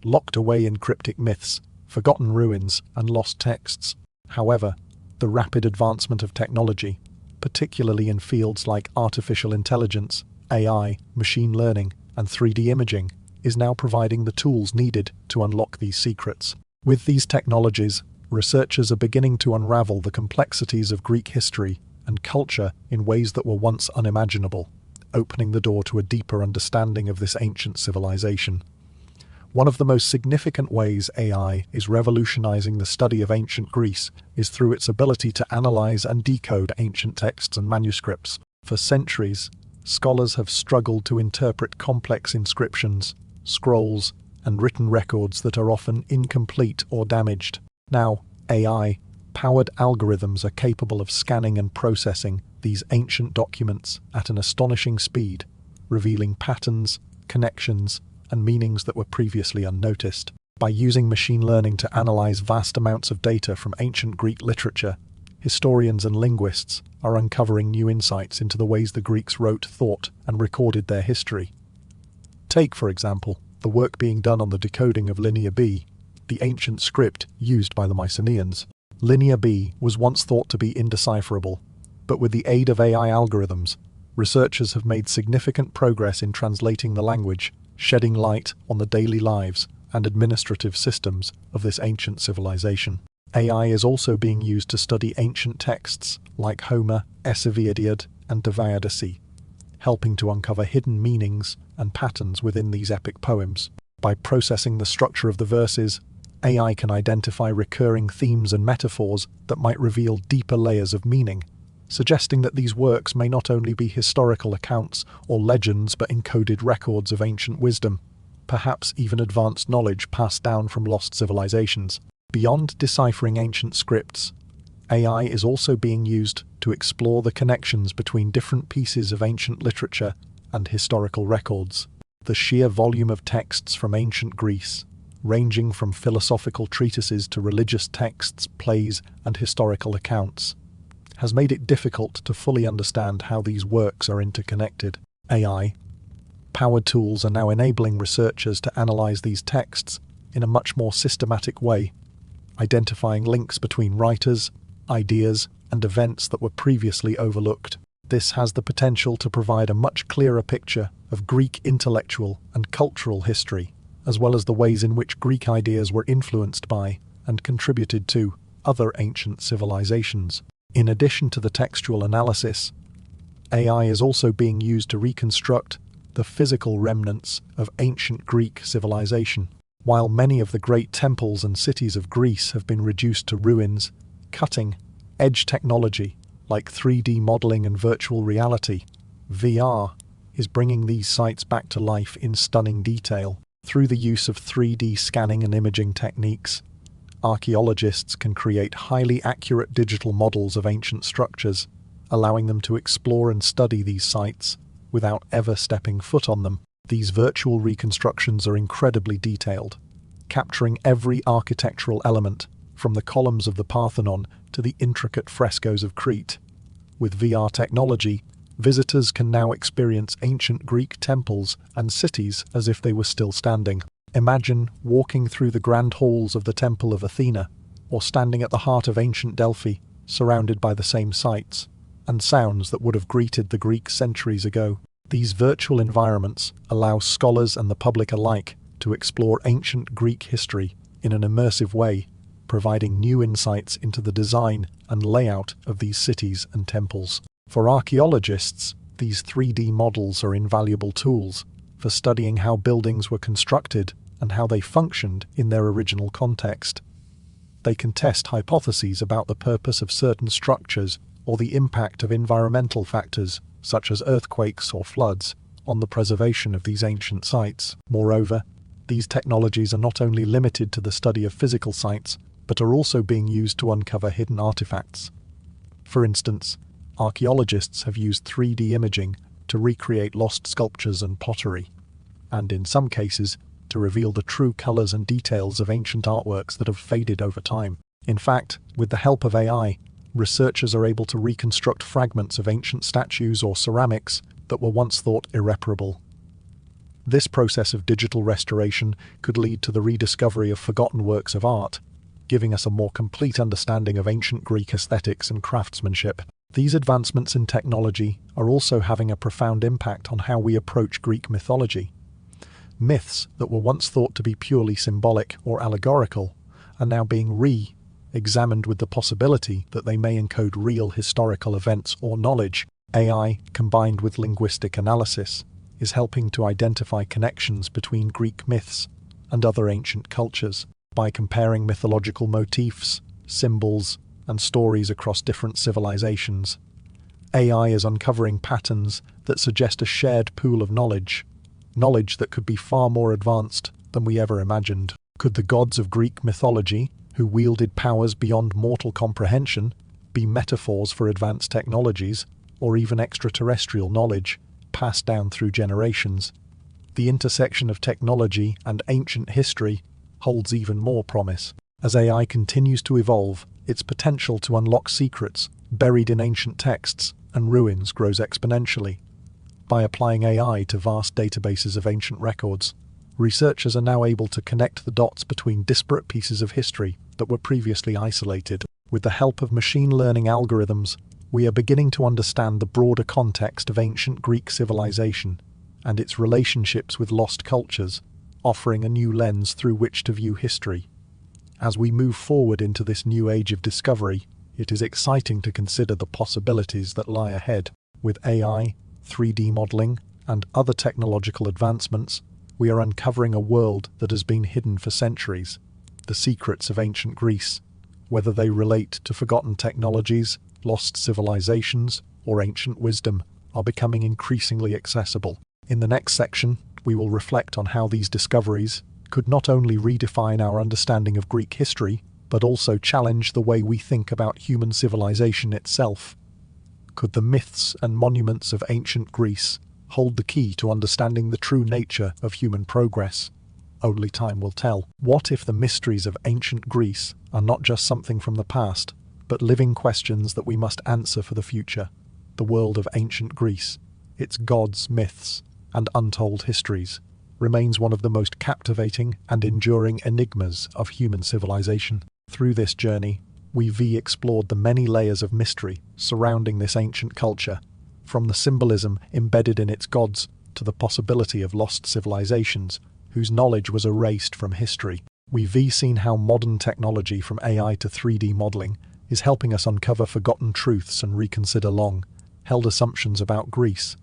locked away in cryptic myths, forgotten ruins, and lost texts. However, the rapid advancement of technology, particularly in fields like artificial intelligence, AI, machine learning, and 3D imaging, is now providing the tools needed to unlock these secrets. With these technologies, researchers are beginning to unravel the complexities of Greek history and culture in ways that were once unimaginable, opening the door to a deeper understanding of this ancient civilization. One of the most significant ways AI is revolutionizing the study of ancient Greece is through its ability to analyze and decode ancient texts and manuscripts. For centuries, scholars have struggled to interpret complex inscriptions, scrolls, and written records that are often incomplete or damaged. Now, AI-powered algorithms are capable of scanning and processing these ancient documents at an astonishing speed, revealing patterns, connections, and meanings that were previously unnoticed. By using machine learning to analyze vast amounts of data from ancient Greek literature, historians and linguists are uncovering new insights into the ways the Greeks wrote, thought, and recorded their history. Take, for example, the work being done on the decoding of Linear B, the ancient script used by the Mycenaeans. Linear B was once thought to be indecipherable, but with the aid of AI algorithms, researchers have made significant progress in translating the language, shedding light on the daily lives and administrative systems of this ancient civilization. AI is also being used to study ancient texts like Homer, Iliad, and Odyssey, helping to uncover hidden meanings and patterns within these epic poems. By processing the structure of the verses, AI can identify recurring themes and metaphors that might reveal deeper layers of meaning, suggesting that these works may not only be historical accounts or legends but encoded records of ancient wisdom, perhaps even advanced knowledge passed down from lost civilizations. Beyond deciphering ancient scripts, AI is also being used to explore the connections between different pieces of ancient literature and historical records. The sheer volume of texts from ancient Greece, ranging from philosophical treatises to religious texts, plays, and historical accounts, has made it difficult to fully understand how these works are interconnected. AI-powered tools are now enabling researchers to analyze these texts in a much more systematic way, identifying links between writers, ideas, and events that were previously overlooked. This has the potential to provide a much clearer picture of Greek intellectual and cultural history, as well as the ways in which Greek ideas were influenced by and contributed to other ancient civilizations. In addition to the textual analysis, AI is also being used to reconstruct the physical remnants of ancient Greek civilization. While many of the great temples and cities of Greece have been reduced to ruins, cutting-edge technology like 3D modeling and virtual reality (VR) is bringing these sites back to life in stunning detail. Through the use of 3D scanning and imaging techniques, archaeologists can create highly accurate digital models of ancient structures, allowing them to explore and study these sites without ever stepping foot on them. These virtual reconstructions are incredibly detailed, capturing every architectural element, from the columns of the Parthenon to the intricate frescoes of Crete. With VR technology, visitors can now experience ancient Greek temples and cities as if they were still standing. Imagine walking through the grand halls of the Temple of Athena, or standing at the heart of ancient Delphi, surrounded by the same sights and sounds that would have greeted the Greeks centuries ago. These virtual environments allow scholars and the public alike to explore ancient Greek history in an immersive way, providing new insights into the design and layout of these cities and temples. For archaeologists, these 3D models are invaluable tools for studying how buildings were constructed and how they functioned in their original context. They can test hypotheses about the purpose of certain structures or the impact of environmental factors, such as earthquakes or floods, on the preservation of these ancient sites. Moreover, these technologies are not only limited to the study of physical sites, but are also being used to uncover hidden artifacts. For instance, archaeologists have used 3D imaging to recreate lost sculptures and pottery, and in some cases, to reveal the true colors and details of ancient artworks that have faded over time. In fact, with the help of AI, researchers are able to reconstruct fragments of ancient statues or ceramics that were once thought irreparable. This process of digital restoration could lead to the rediscovery of forgotten works of art, giving us a more complete understanding of ancient Greek aesthetics and craftsmanship. These advancements in technology are also having a profound impact on how we approach Greek mythology. Myths that were once thought to be purely symbolic or allegorical are now being re-examined with the possibility that they may encode real historical events or knowledge. AI, combined with linguistic analysis, is helping to identify connections between Greek myths and other ancient cultures. By comparing mythological motifs, symbols, and stories across different civilizations, AI is uncovering patterns that suggest a shared pool of knowledge that could be far more advanced than we ever imagined. Could the gods of Greek mythology, who wielded powers beyond mortal comprehension, be metaphors for advanced technologies, or even extraterrestrial knowledge, passed down through generations? The intersection of technology and ancient history holds even more promise. As AI continues to evolve, its potential to unlock secrets buried in ancient texts and ruins grows exponentially. By applying AI to vast databases of ancient records, researchers are now able to connect the dots between disparate pieces of history that were previously isolated. With the help of machine learning algorithms, we are beginning to understand the broader context of ancient Greek civilization and its relationships with lost cultures, offering a new lens through which to view history. As we move forward into this new age of discovery, it is exciting to consider the possibilities that lie ahead. With AI, 3D modeling, and other technological advancements, we are uncovering a world that has been hidden for centuries. The secrets of ancient Greece, whether they relate to forgotten technologies, lost civilizations, or ancient wisdom, are becoming increasingly accessible. In the next section, we will reflect on how these discoveries could not only redefine our understanding of Greek history, but also challenge the way we think about human civilization itself. Could the myths and monuments of ancient Greece hold the key to understanding the true nature of human progress? Only time will tell. What if the mysteries of ancient Greece are not just something from the past, but living questions that we must answer for the future? The world of ancient Greece, its gods, myths, and untold histories, remains one of the most captivating and enduring enigmas of human civilization. Through this journey, we've explored the many layers of mystery surrounding this ancient culture, from the symbolism embedded in its gods to the possibility of lost civilizations whose knowledge was erased from history. We've seen how modern technology, from AI to 3D modeling, is helping us uncover forgotten truths and reconsider long-held assumptions about Greece's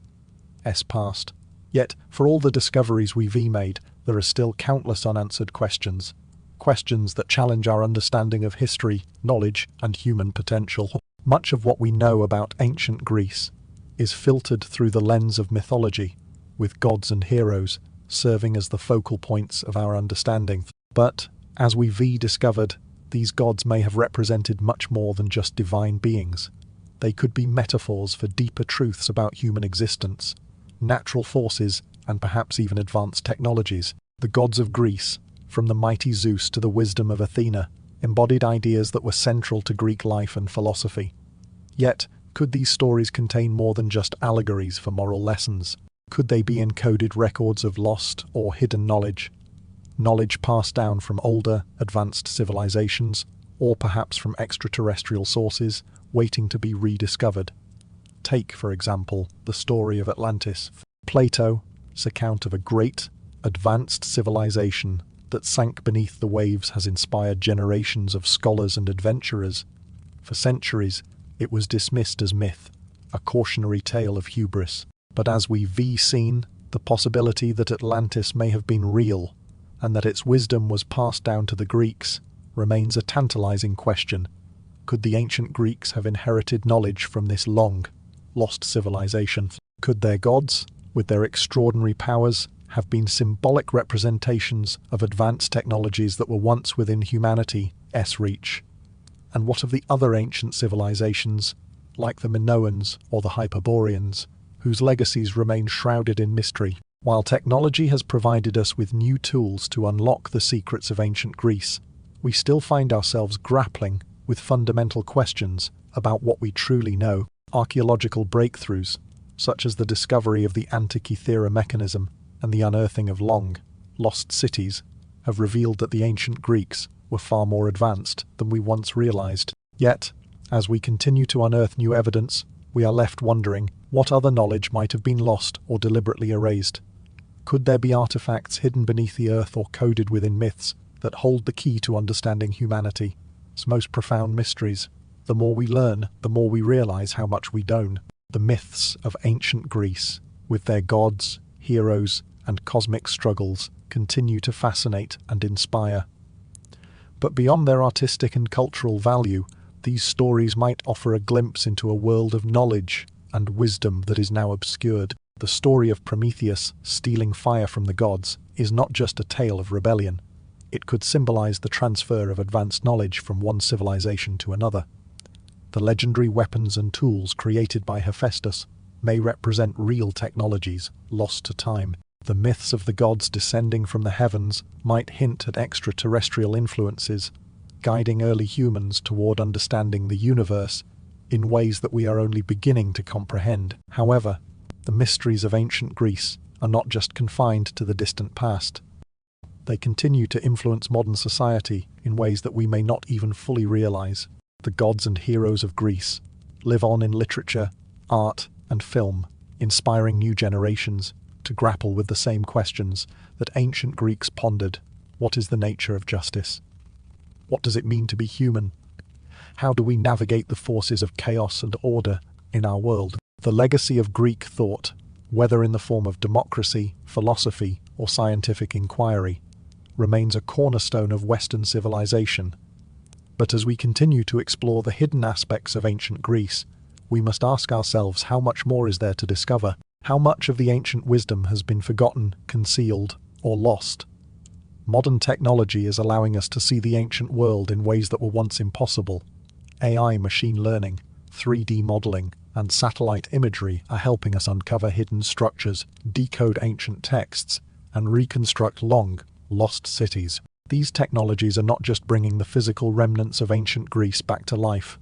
past. Yet, for all the discoveries we've made, there are still countless unanswered questions. Questions that challenge our understanding of history, knowledge, and human potential. Much of what we know about ancient Greece is filtered through the lens of mythology, with gods and heroes serving as the focal points of our understanding. But, as we've discovered, these gods may have represented much more than just divine beings. They could be metaphors for deeper truths about human existence, natural forces, and perhaps even advanced technologies. The gods of Greece, from the mighty Zeus to the wisdom of Athena, embodied ideas that were central to Greek life and philosophy. Yet, could these stories contain more than just allegories for moral lessons? Could they be encoded records of lost or hidden knowledge? Knowledge passed down from older, advanced civilizations, or perhaps from extraterrestrial sources, waiting to be rediscovered. Take, for example, the story of Atlantis. Plato's account of a great, advanced civilization that sank beneath the waves has inspired generations of scholars and adventurers. For centuries, it was dismissed as myth, a cautionary tale of hubris. But as we've seen, the possibility that Atlantis may have been real, and that its wisdom was passed down to the Greeks, remains a tantalizing question. Could the ancient Greeks have inherited knowledge from this long-lost civilization? Could their gods, with their extraordinary powers, have been symbolic representations of advanced technologies that were once within humanity's reach? And what of the other ancient civilizations, like the Minoans or the Hyperboreans, whose legacies remain shrouded in mystery? While technology has provided us with new tools to unlock the secrets of ancient Greece, we still find ourselves grappling with fundamental questions about what we truly know. Archaeological breakthroughs, such as the discovery of the Antikythera mechanism and the unearthing of long-lost cities, have revealed that the ancient Greeks were far more advanced than we once realized. Yet, as we continue to unearth new evidence, we are left wondering what other knowledge might have been lost or deliberately erased. Could there be artifacts hidden beneath the earth or coded within myths that hold the key to understanding humanity's most profound mysteries? The more we learn, the more we realize how much we don't. The myths of ancient Greece, with their gods, heroes, and cosmic struggles, continue to fascinate and inspire. But beyond their artistic and cultural value, these stories might offer a glimpse into a world of knowledge and wisdom that is now obscured. The story of Prometheus stealing fire from the gods is not just a tale of rebellion. It could symbolize the transfer of advanced knowledge from one civilization to another. The legendary weapons and tools created by Hephaestus may represent real technologies lost to time. The myths of the gods descending from the heavens might hint at extraterrestrial influences, guiding early humans toward understanding the universe in ways that we are only beginning to comprehend. However, The mysteries of ancient Greece are not just confined to the distant past. They continue to influence modern society in ways that we may not even fully realize. The gods and heroes of Greece live on in literature, art, and film, inspiring new generations to grapple with the same questions that ancient Greeks pondered. What is the nature of justice? What does it mean to be human? How do we navigate the forces of chaos and order in our world? The legacy of Greek thought, whether in the form of democracy, philosophy, or scientific inquiry, remains a cornerstone of Western civilization. But as we continue to explore the hidden aspects of ancient Greece, we must ask ourselves how much more is there to discover? How much of the ancient wisdom has been forgotten, concealed, or lost? Modern technology is allowing us to see the ancient world in ways that were once impossible. AI, machine learning, 3D modeling, and satellite imagery are helping us uncover hidden structures, decode ancient texts, and reconstruct long, lost cities. These technologies are not just bringing the physical remnants of ancient Greece back to life.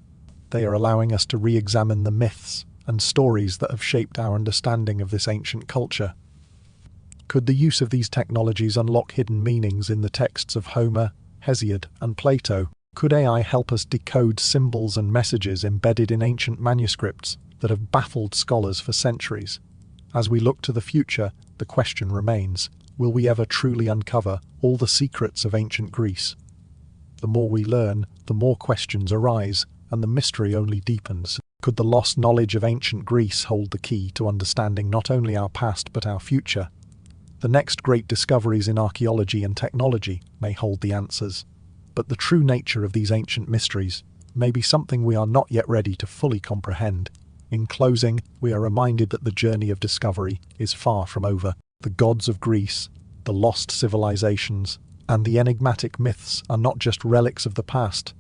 They are allowing us to re-examine the myths and stories that have shaped our understanding of this ancient culture. Could the use of these technologies unlock hidden meanings in the texts of Homer, Hesiod, and Plato? Could AI help us decode symbols and messages embedded in ancient manuscripts that have baffled scholars for centuries? As we look to the future, the question remains, will we ever truly uncover all the secrets of ancient Greece? The more we learn, the more questions arise, and the mystery only deepens. Could the lost knowledge of ancient Greece hold the key to understanding not only our past but our future? The next great discoveries in archaeology and technology may hold the answers. But the true nature of these ancient mysteries may be something we are not yet ready to fully comprehend. In closing, we are reminded that the journey of discovery is far from over. The gods of Greece, the lost civilizations, and the enigmatic myths are not just relics of the past.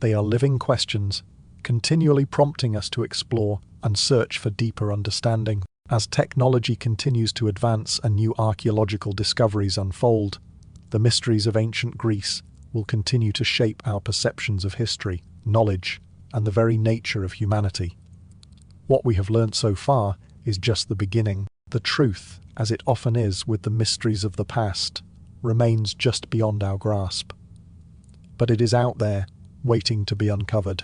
They are living questions, continually prompting us to explore and search for deeper understanding. As technology continues to advance and new archaeological discoveries unfold, the mysteries of ancient Greece will continue to shape our perceptions of history, knowledge, and the very nature of humanity. What we have learned so far is just the beginning. The truth, as it often is with the mysteries of the past, remains just beyond our grasp. But it is out there, waiting to be uncovered.